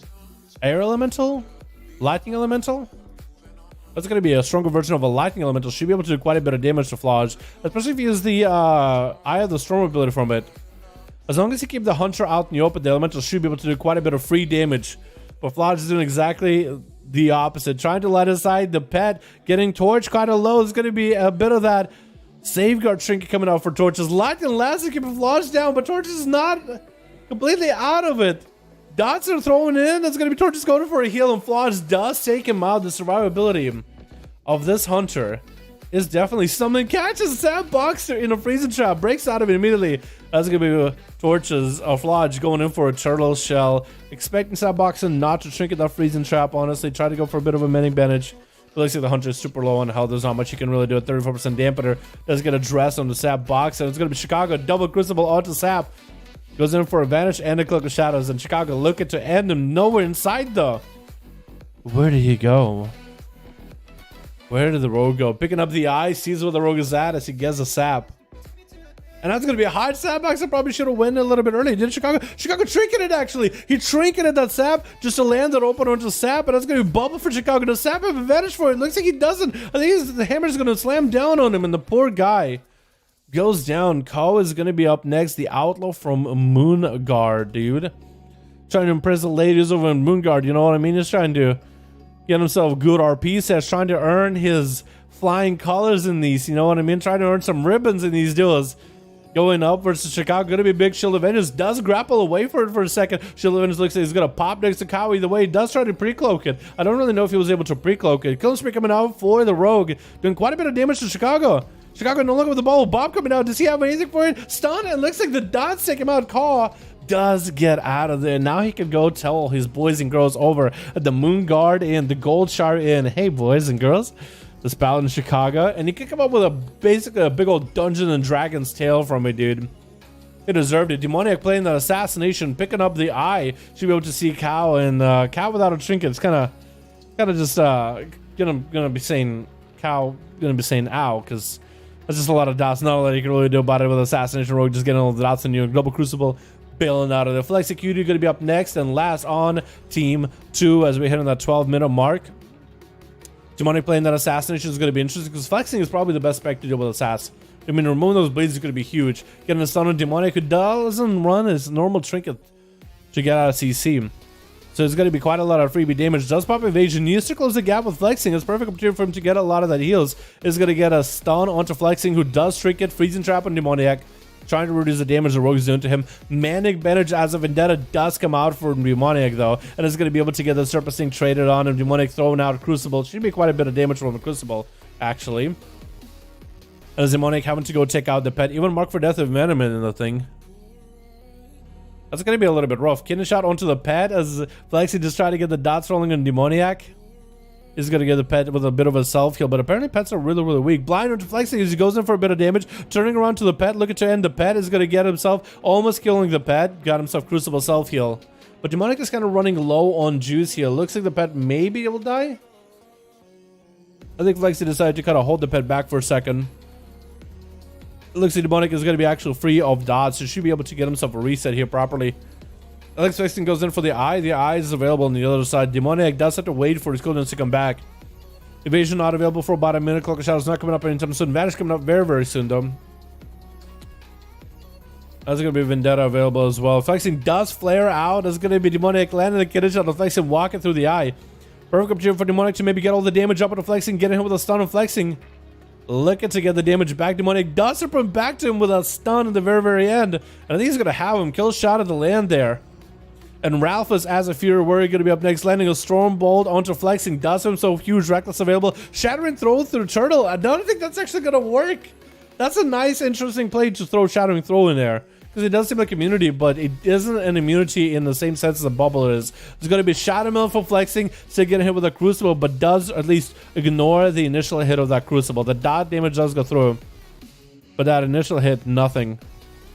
Air Elemental, Lightning Elemental. That's going to be a stronger version of a Lightning Elemental. Should be able to do quite a bit of damage to Flodge, especially if you use the Eye of the Storm ability from it. As long as you keep the Hunter out in the open, the Elemental should be able to do quite a bit of free damage. But Flodge is doing exactly the opposite, trying to let aside the pet, getting Torch kind of low. There's going to be a bit of that Safeguard Trinket coming out for Torches. Lightning Lasso keeping Flodge down, but Torches is not completely out of it. Dots are throwing in. That's going to be Torches going for a heal, and Flodge does take him out. The survivability of this hunter is definitely something. Catches Sam Boxer in a freezing trap, breaks out of it immediately. That's going to be Torches. Flodge going in for a turtle shell, expecting Sam Boxer not to trinket that freezing trap. Honestly, try to go for a bit of a mini advantage. It looks like the hunter is super low on health. There's not much you can really do. At 34% dampener does get a dress on the Sap Boxer. It's going to be Chicago double crucible onto Sap. Goes in for a vanish and a cloak of shadows, and Chicago looking to end him. Nowhere inside though. Where did he go? Where did the rogue go? Picking up the eye, sees where the rogue is at as he gets a sap. And that's going to be a hard sap box. I probably should have went a little bit early. Did Chicago? Chicago trinketed actually. He trinketed that sap just to land that open onto sap, and that's going to be bubble for Chicago. Does sap have advantage for it? Looks like he doesn't. I think the hammer's going to slam down on him, and the poor guy goes down. Ko is going to be up next. The outlaw from Moonguard, dude. Trying to impress the ladies over in Moonguard, you know what I mean? He's trying to get himself good RP sets, trying to earn his flying colors in these, you know what I mean? Trying to earn some ribbons in these duels. Going up versus Chicago, going to be big. Shield of Vengeance does grapple away for it for a second. Shield of Vengeance looks like he's going to pop next to Kao either way. He does try to pre-cloak it. I don't really know if he was able to pre-cloak it. Kill spree coming out for the rogue, doing quite a bit of damage to Chicago. Chicago no longer with the ball. Bob coming out. Does he have anything for it? Stun. It looks like the dots take him out. Kaw does get out of there. Now he can go tell his boys and girls over at the Moonguard and the Goldshire Inn, hey boys and girls, this battle in Chicago, and he can come up with basically a big old Dungeon and Dragon's tale from it, dude. He deserved it. Demoniac playing that assassination, picking up the eye. Should be able to see Cow, and Cow without a trinket. It's kind of just gonna be saying Cow, gonna be saying ow, because that's just a lot of dots. Not a lot you can really do about it with assassination rogue. Just getting all the dots on you. Global Crucible bailing out of there. Flex Security going to be up next and last on team 2 as we hit on that 12-minute mark. Demonic playing that assassination is going to be interesting because flexing is probably the best spec to deal with assass. I mean, removing those blades is going to be huge. Getting a stun on Demonic who doesn't run his normal trinket to get out of CC. So it's going to be quite a lot of freebie damage. Does pop evasion. Needs to close the gap with flexing. It's perfect opportunity for him to get a lot of that heals. Is going to get a stun onto flexing who does trinket. Freezing trap on Demoniac. Trying to reduce the damage the rogue's doing to him. Manic Advantage as a Vendetta does come out for Demoniac though, and is going to be able to get the Surfacing traded on him. Demoniac throwing out Crucible. Should be quite a bit of damage from the Crucible, actually. As Demoniac having to go take out the pet. Even Mark for Death of Management in the thing. That's going to be a little bit rough. Kidney shot onto the pet as Flexi just tried to get the dots rolling on Demoniac. Is going to get the pet with a bit of a self-heal, but apparently pets are really, really weak. Blind onto flexing as he goes in for a bit of damage. Turning around to the pet, looking to end the pet. Is going to get himself, almost killing the pet. Got himself Crucible self-heal. But Demonic is kind of running low on juice here. Looks like the pet maybe will die. I think Flexi decided to kind of hold the pet back for a second. It looks like Demonic is going to be actually free of dots, so should be able to get himself a reset here properly. Alex Flexing goes in for the eye. The eye is available on the other side. Demoniac does have to wait for his cooldowns to come back. Evasion not available for about a minute. Cloak of Shadows not coming up anytime soon. Vanish coming up very, very soon though. That's going to be Vendetta available as well. Flexing does flare out. That's going to be Demoniac landing the kidney shot of Flexing walking through the eye. Perfect opportunity for Demoniac to maybe get all the damage up into Flexing. Getting him with a stun on Flexing. Looking to get the damage back. Demoniac does surprise back to him with a stun at the very, very end. And I think he's going to have him. Kill shot at the land there. And Ralph is as a Fury Warrior going to be up next, landing a Storm Bolt onto Flexing. Does himself huge Reckless available. Shattering Throw through Turtle. I don't think that's actually going to work. That's a nice, interesting play to throw Shattering Throw in there. Because it does seem like immunity, but it isn't an immunity in the same sense as a bubble is. There's going to be Shadow Mill for Flexing, still getting hit with a Crucible, but does at least ignore the initial hit of that Crucible. The dot damage does go through, but that initial hit, nothing.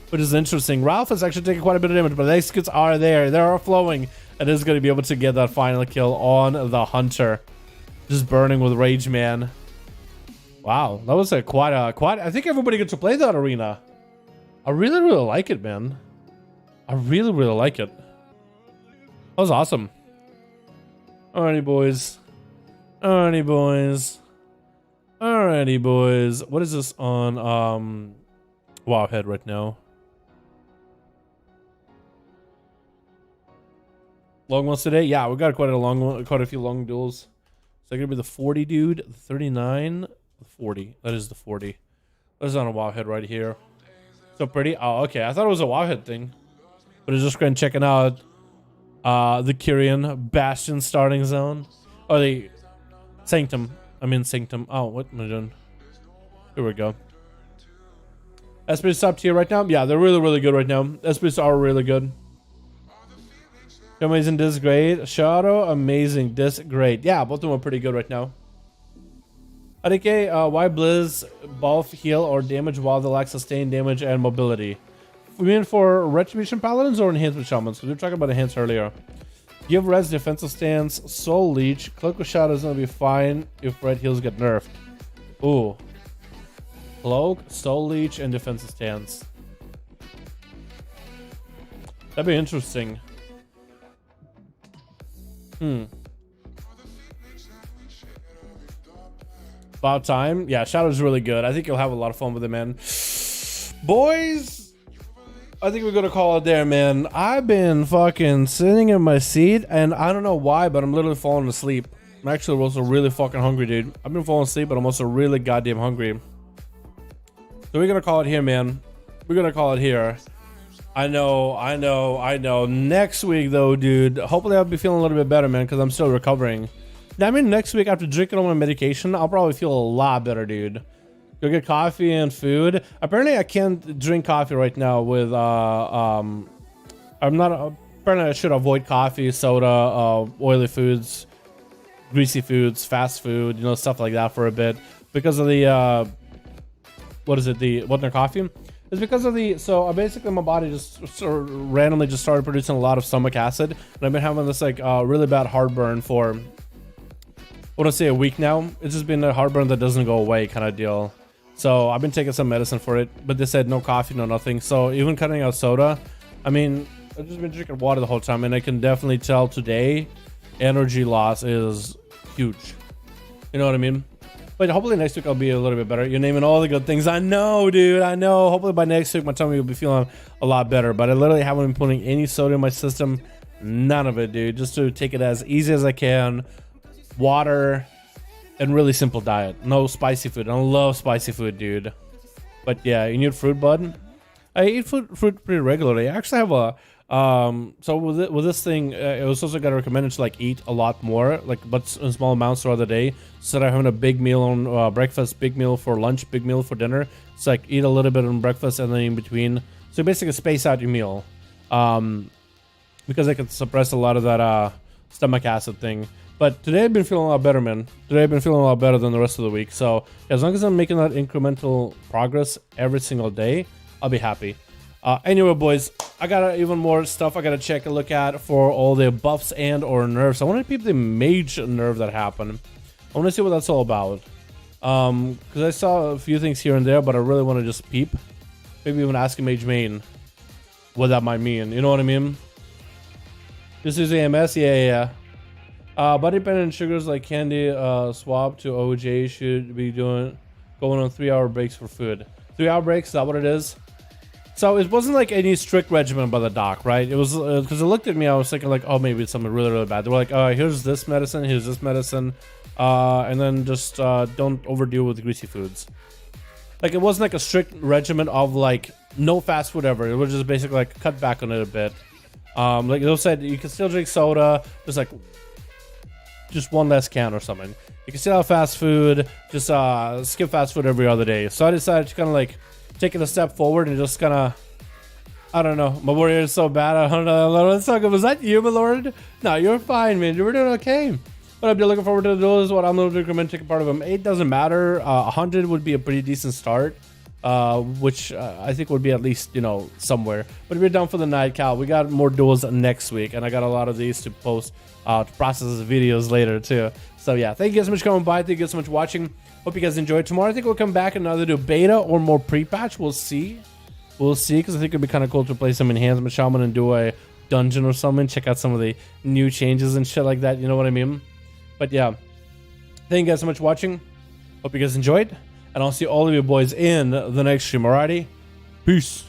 Which is interesting. Ralph is actually taking quite a bit of damage, but the executes are there. They are flowing, and is going to be able to get that final kill on the Hunter. Just burning with Rage Man. Wow, that was quite. I think everybody gets to play that arena. I really, really like it, man. I really, really like it. That was awesome. Alrighty, boys. Alrighty, boys. Alrighty, boys. What is this on Wowhead right now? Long ones today? Yeah, we got quite a few long duels. So gonna be the 40 dude, the 39, the 40. That is the 40. That is on a Wowhead right here. So pretty. Oh, okay. I thought it was a Wowhead thing. But it's just going checking out the Kyrian Bastion starting zone. Or the Sanctum. Sanctum. Oh, what am I doing? Here we go. SPs top tier right now? Yeah, they're really, really good right now. SPs are really good. Amazing, disc great. Shadow, amazing, disc great. Yeah, both of them are pretty good right now. ADK, why Blizz buff, heal, or damage while they lack sustained damage and mobility? We mean for Retribution Paladins or Enhancement Shamans? We were talking about Enhance earlier. Give Res defensive stance, Soul Leech. Cloak of Shadow is going to be fine if red heals get nerfed. Ooh. Cloak, Soul Leech, and defensive stance. That'd be interesting. About time. Yeah, Shadow's really good. I think you'll have a lot of fun with it, man. Boys, I think we're gonna call it there, man. I've been fucking sitting in my seat, and I don't know why, but I'm literally falling asleep. I'm actually also really fucking hungry, dude. I've been falling asleep, but I'm also really goddamn hungry. So we're gonna call it here, man. We're gonna call it here. I know. Next week, though, dude, hopefully I'll be feeling a little bit better, man, because I'm still recovering. I mean, next week, after drinking all my medication, I'll probably feel a lot better, dude. Go get coffee and food. Apparently, I can't drink coffee right now with, apparently I should avoid coffee, soda, oily foods, greasy foods, fast food, you know, stuff like that for a bit. Because of the, coffee? It's because of the, so basically my body just sort of randomly just started producing a lot of stomach acid, and I've been having this like really bad heartburn for, I want to say a week now. It's just been a heartburn that doesn't go away kind of deal. So I've been taking some medicine for it, but they said no coffee, no nothing. So even cutting out soda, I mean, I've just been drinking water the whole time, and I can definitely tell today energy loss is huge. You know what I mean? But hopefully next week I'll be a little bit better. You're naming all the good things. I know, dude. I know. Hopefully by next week my tummy will be feeling a lot better. But I literally haven't been putting any soda in my system. None of it, dude. Just to take it as easy as I can. Water and really simple diet. No spicy food. I love spicy food, dude. But yeah, you need fruit, bud. I eat fruit pretty regularly. I actually have a so with this thing, it was also got recommended to like eat a lot more, like but in small amounts throughout the day. So that I'm having a big meal on breakfast, big meal for lunch, big meal for dinner. So like eat a little bit on breakfast and then in between. So basically space out your meal, because I can suppress a lot of that stomach acid thing. But today I've been feeling a lot better, man. Today I've been feeling a lot better than the rest of the week. So as long as I'm making that incremental progress every single day, I'll be happy. Anyway, boys, I got even more stuff I gotta check and look at for all the buffs and or nerfs. I want to peep the mage nerf that happened. I want to see what that's all about. Because I saw a few things here and there, but I really want to just peep. Maybe even ask a mage main what that might mean. You know what I mean? This is AMS, yeah. Body dependent sugars like candy swap to OJ should be going on 3-hour breaks for food. 3-hour breaks, is that what it is? So it wasn't like any strict regimen by the doc, right? It was because it looked at me, I was thinking like, oh, maybe it's something really, really bad. They were like, here's this medicine, and then just don't overdo with greasy foods. Like it wasn't like a strict regimen of like no fast food ever. It was just basically like cut back on it a bit. Like they said, you can still drink soda, just one less can or something. You can still have fast food, just skip fast food every other day. So I decided to kind of like take it a step forward and just kind of, I don't know, my warrior is so bad, I don't know, let's talk. Was that you, my lord? No, you're fine, man, you were doing okay. But I've been looking forward to the duels, what I'm going to recommend taking part of them. 8 doesn't matter, 100 would be a pretty decent start, which I think would be at least, you know, somewhere. But if you're done for the night, Cal, we got more duels next week, and I got a lot of these to post, to process as videos later too. So yeah, thank you guys so much for coming by, thank you guys so much for watching. Hope you guys enjoyed. Tomorrow I think we'll come back and either do beta or more pre-patch. We'll see, because I think it'd be kind of cool to play some enhancement shaman and do a dungeon or something, check out some of the new changes and shit like that, you know what I mean? But yeah, thank you guys so much for watching. Hope you guys enjoyed, and I'll see all of you boys in the next stream. Alrighty, peace.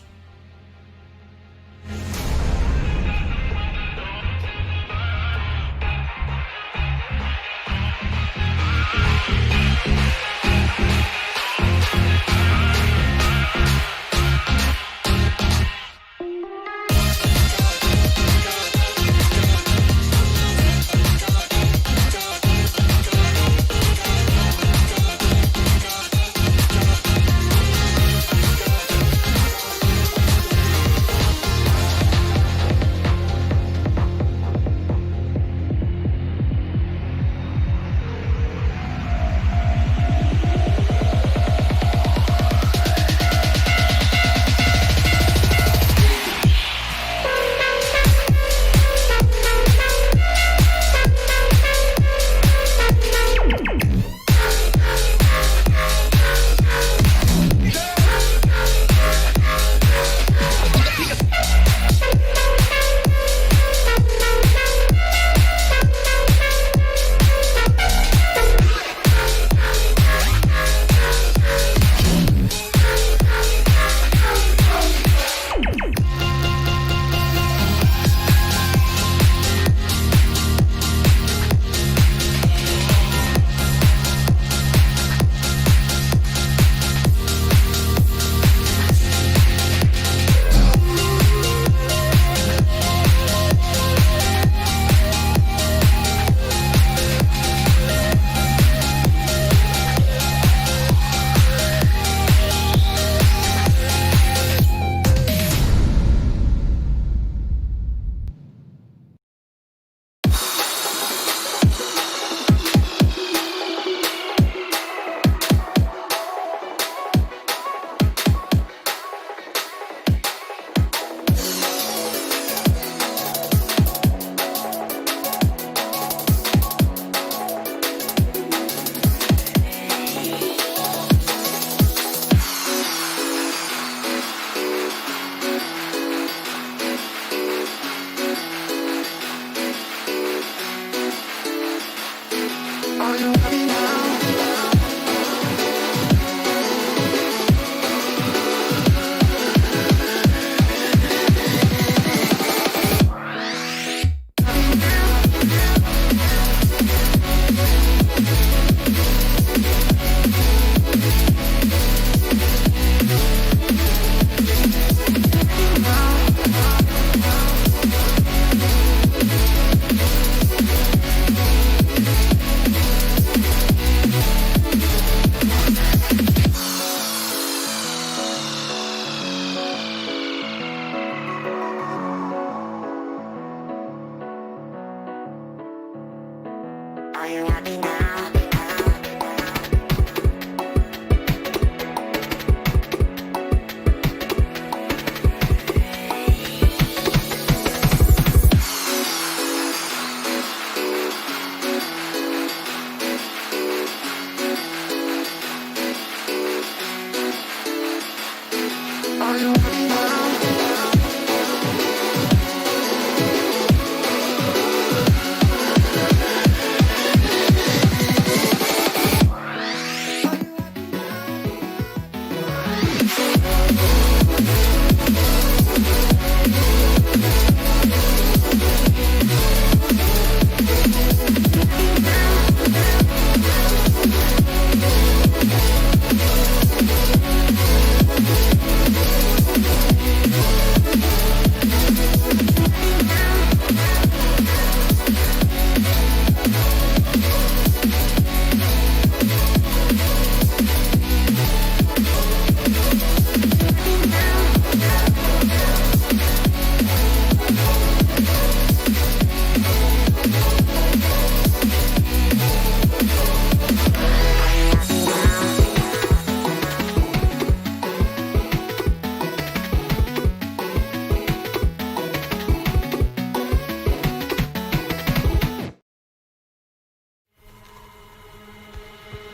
you happy now?